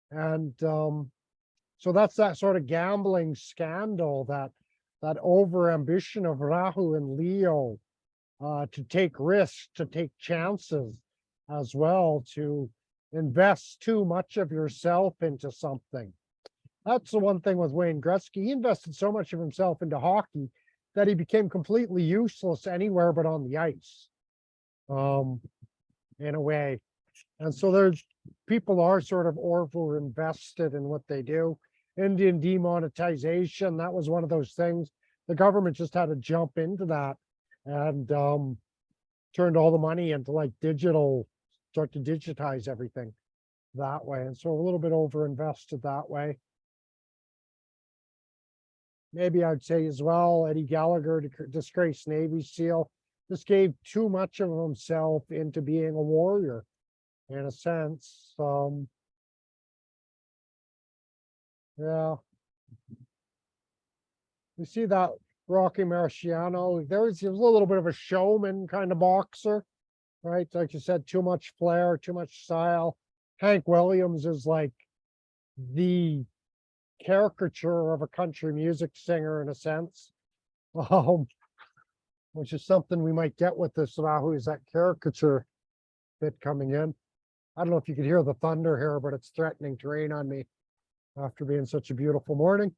And so that's that sort of gambling scandal, that over ambition of Rahu and Leo to take risks, to take chances as well, to invest too much of yourself into something. That's the one thing with Wayne Gretzky. He invested so much of himself into hockey that he became completely useless anywhere but on the ice, in a way. And so there's people are sort of over invested in what they do. Indian demonetization, that was one of those things. The government just had to jump into that and turned all the money into like digital, start to digitize everything that way. And so a little bit over invested that way. Maybe I'd say as well, Eddie Gallagher, disgraced Navy SEAL, just gave too much of himself into being a warrior in a sense. Yeah. You see that Rocky Marciano, he was a little bit of a showman kind of boxer, right? Like you said, too much flair, too much style. Hank Williams is like the caricature of a country music singer in a sense, which is something we might get with this Rahu, is that caricature bit coming in. I don't know if you could hear the thunder here, but it's threatening to rain on me after being such a beautiful morning.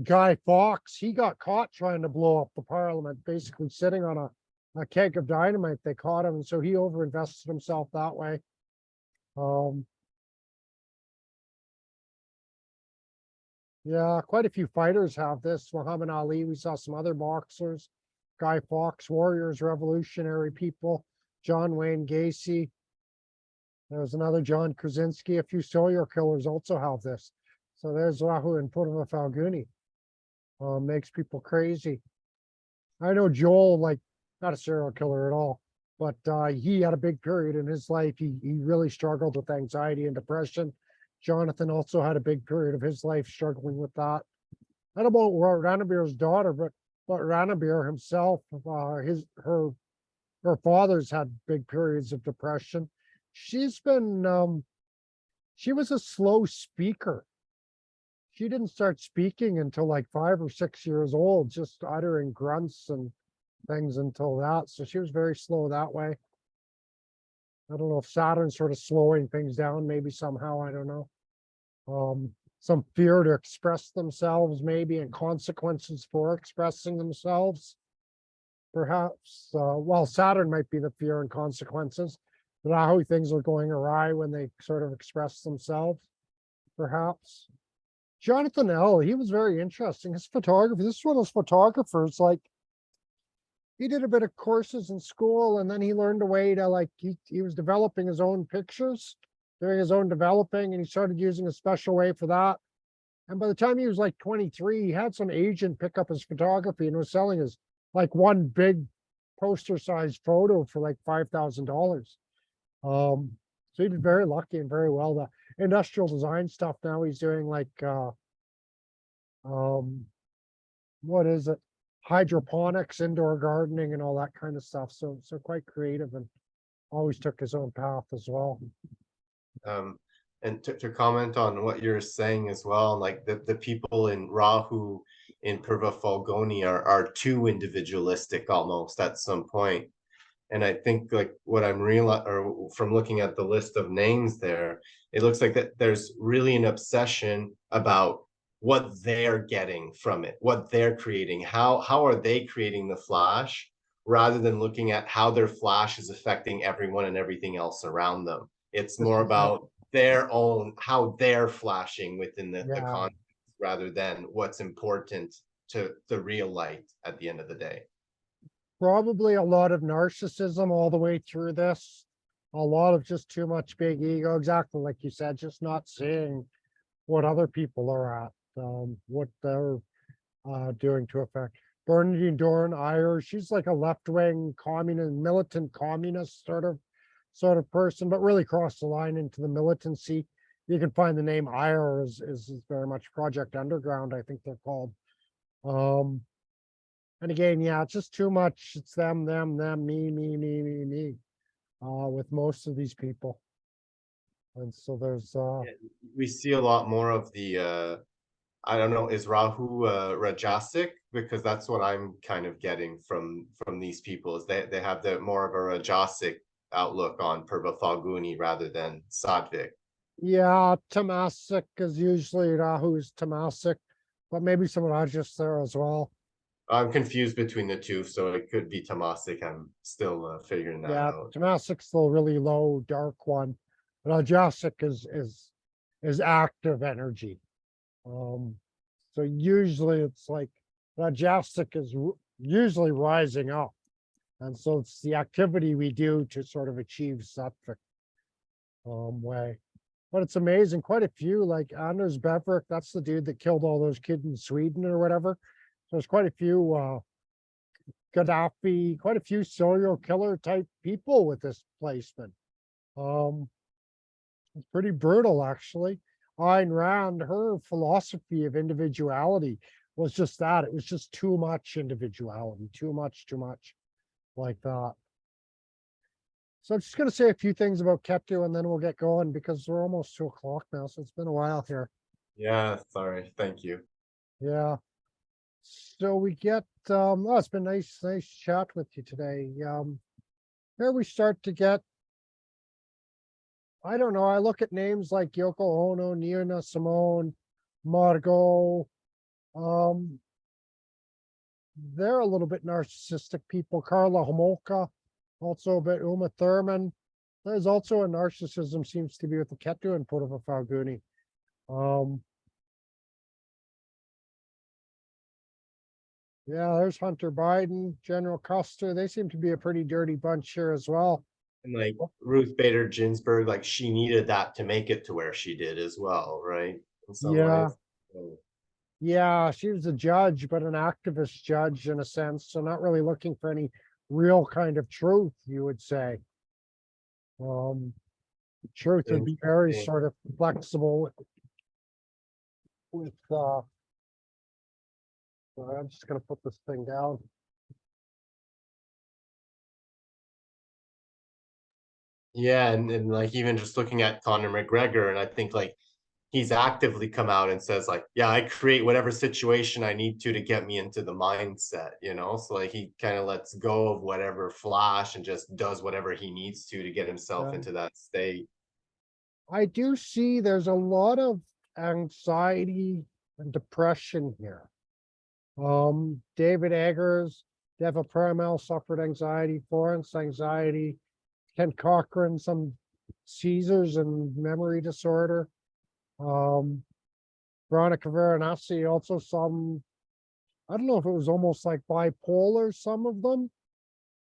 Guy Fawkes, he got caught trying to blow up the parliament, basically sitting on a keg of dynamite. They caught him, and so he overinvested himself that way. Yeah, quite a few fighters have this. Muhammad Ali, we saw some other boxers. Guy Fawkes, warriors, revolutionary people. John Wayne Gacy. There was another John Krasinski. A few serial killers also have this. So there's Rahu and Purva Phalguni. Makes people crazy. I know Joel, like, not a serial killer at all, but he had a big period in his life. He really struggled with anxiety and depression. Jonathan also had a big period of his life struggling with that. I don't know about Ranabir's daughter, but Ranabir himself, her father's had big periods of depression. She's been, she was a slow speaker. She didn't start speaking until like 5 or 6 years old, just uttering grunts and things until that. So she was very slow that way. I don't know if Saturn's sort of slowing things down, maybe somehow, I don't know. Some fear to express themselves, maybe, and consequences for expressing themselves. Perhaps, well, Saturn might be the fear and consequences. Rahu, things are going awry when they sort of express themselves, perhaps. Jonathan L., he was very interesting. His photography, this is one of those photographers, like, he did a bit of courses in school, and then he learned a way to, like, he was developing his own pictures, doing his own developing, and he started using a special way for that. And by the time he was like 23, he had some agent pick up his photography and was selling his, like, one big poster-sized photo for like $5,000. So he did very lucky and very well. The industrial design stuff now he's doing, like, what is it? Hydroponics, indoor gardening, and all that kind of stuff. So quite creative, and always took his own path as well. And to comment on what you're saying as well, like the people in Rahu in Purva Phalguni are too individualistic almost at some point. And I think, like, what I'm or from looking at the list of names there, it looks like that there's really an obsession about what they're getting from it, what they're creating, how are they creating the flash, rather than looking at how their flash is affecting everyone and everything else around them. It's more about their own, how they're flashing within the context, rather than what's important to the real light at the end of the day. Probably a lot of narcissism all the way through this. a lot of just too much big ego, exactly like you said, just not seeing what other people are at, what they're doing to affect. Bernadine Dorn Iyer, she's like a left-wing communist, militant communist sort of person, but really crossed the line into the militancy. You can find the name Iyer is very much Project Underground, I think they're called. And again, yeah, it's just too much. It's them, me, with most of these people. And so there's Yeah, we see a lot more of the I don't know, is Rahu Rajasic? Because that's what I'm kind of getting from these people, is they have the more of a Rajasic outlook on Purva Phalguni rather than Sattvic. yeah, Tamasic is usually Rahu's Tamasic, but maybe some Rajas there as well. I'm confused between the two, so it could be Tamasic. I'm still figuring that Yeah, out. Tamasic's the really low, dark one. Rajasic is active energy. Um, so usually it's like Rajasic is usually rising up. And so it's the activity we do to sort of achieve sattvic way. But it's amazing, quite a few, like Anders Breivik, that's the dude that killed all those kids in Sweden or whatever. So there's quite a few Gaddafi, quite a few serial killer type people with this placement. Um, it's pretty brutal, actually. Ayn Rand, her philosophy of individuality was just that. It was just too much individuality, too much like that. So I'm just going to say a few things about Ketu and then we'll get going because we're almost 2 o'clock now. So it's been a while here. Yeah, sorry. Thank you. Yeah. So we get, oh, it's been nice chat with you today. Here we start to get, I don't know, I look at names like Yoko Ono, Nina Simone, Margot. They're a little bit narcissistic people. Carla Homolka, also a bit. Uma Thurman. There's also a narcissism seems to be with the Ketu and Purva Phalguni. Yeah, there's Hunter Biden, General Custer. They seem to be a pretty dirty bunch here as well. And like Ruth Bader Ginsburg, like she needed that to make it to where she did as well, right? In some Yeah, ways. So, yeah, she was a judge, but an activist judge in a sense. So not really looking for any real kind of truth, you would say. Truth would be very interesting. sort of flexible with I'm just gonna put this thing down. Yeah, and like even just looking at Conor McGregor, and I think like he's actively come out and says like, yeah, I create whatever situation I need to get me into the mindset, you know? So like he kind of lets go of whatever flash and just does whatever he needs to get himself Yeah. into that state. I do see there's a lot of anxiety and depression here. David Eggers, Deva Premal suffered anxiety, Florence anxiety, Ken Cochran, some seizures and memory disorder. Veronica Varanasi, also some, I don't know if it was almost like bipolar, some of them,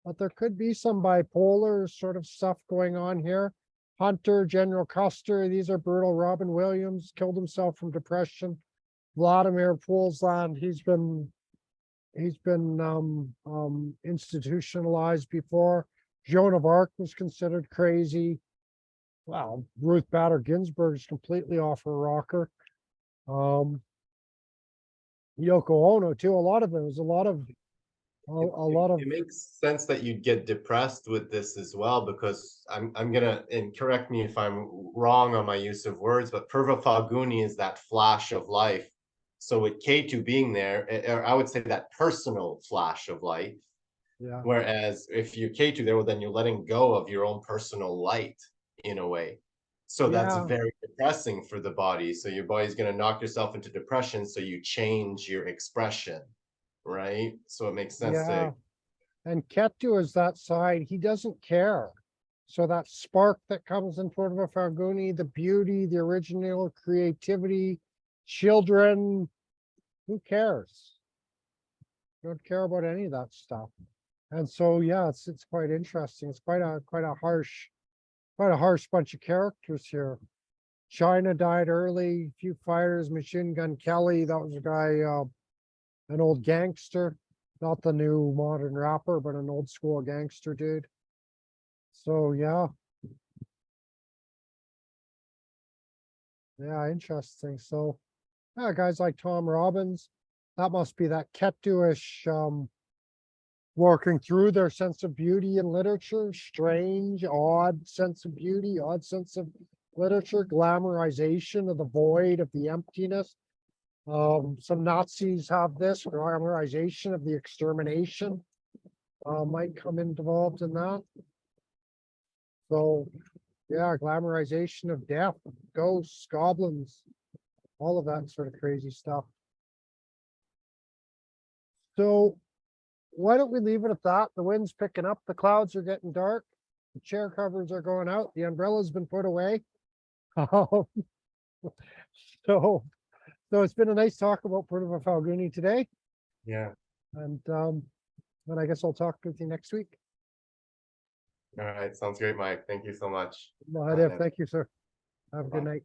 but there could be some bipolar sort of stuff going on here. Hunter, General Custer, these are brutal. Robin Williams killed himself from depression. Vladimir Pulsland, he's been institutionalized before. Joan of Arc was considered crazy. Wow, Ruth Bader Ginsburg is completely off her rocker. Yoko Ono too. A lot of them. There's a lot of It makes sense that you'd get depressed with this as well, because I'm gonna, and correct me if I'm wrong on my use of words, but Purva Phalguni is that flash of life. So with Ketu being there, or I would say that personal flash of light. yeah. Whereas if you're Ketu there, well, then you're letting go of your own personal light in a way. So that's Yeah. very depressing for the body. So your body's going to knock yourself into depression. So you change your expression, right? So it makes sense to. Yeah. And Ketu is that side. He doesn't care. So that spark that comes in Purva Phalguni, the beauty, the original creativity, children, who cares? Don't care about any of that stuff. And so yeah, it's quite interesting. It's quite a harsh quite a harsh bunch of characters here. China died early, few fighters, Machine Gun Kelly, that was a guy, an old gangster, not the new modern rapper, but an old school gangster dude. So, yeah. Yeah, interesting. So, yeah, guys like Tom Robbins, that must be that Ketu-ish, working through their sense of beauty in literature, strange, odd sense of beauty, odd sense of literature, glamorization of the void, of the emptiness. Some Nazis have this glamorization of the extermination, might come involved in that. So, yeah, glamorization of death, ghosts, goblins, all of that sort of crazy stuff. So, why don't we leave it at that? The wind's picking up, the clouds are getting dark, the chair covers are going out, the umbrella's been put away. So, so it's been a nice talk about Purva Phalguni today, Yeah. and I guess I'll talk with you next week. All right. Sounds great, Mike. Thank you so much. Mahadev, thank you, sir. Have a good Bye. night.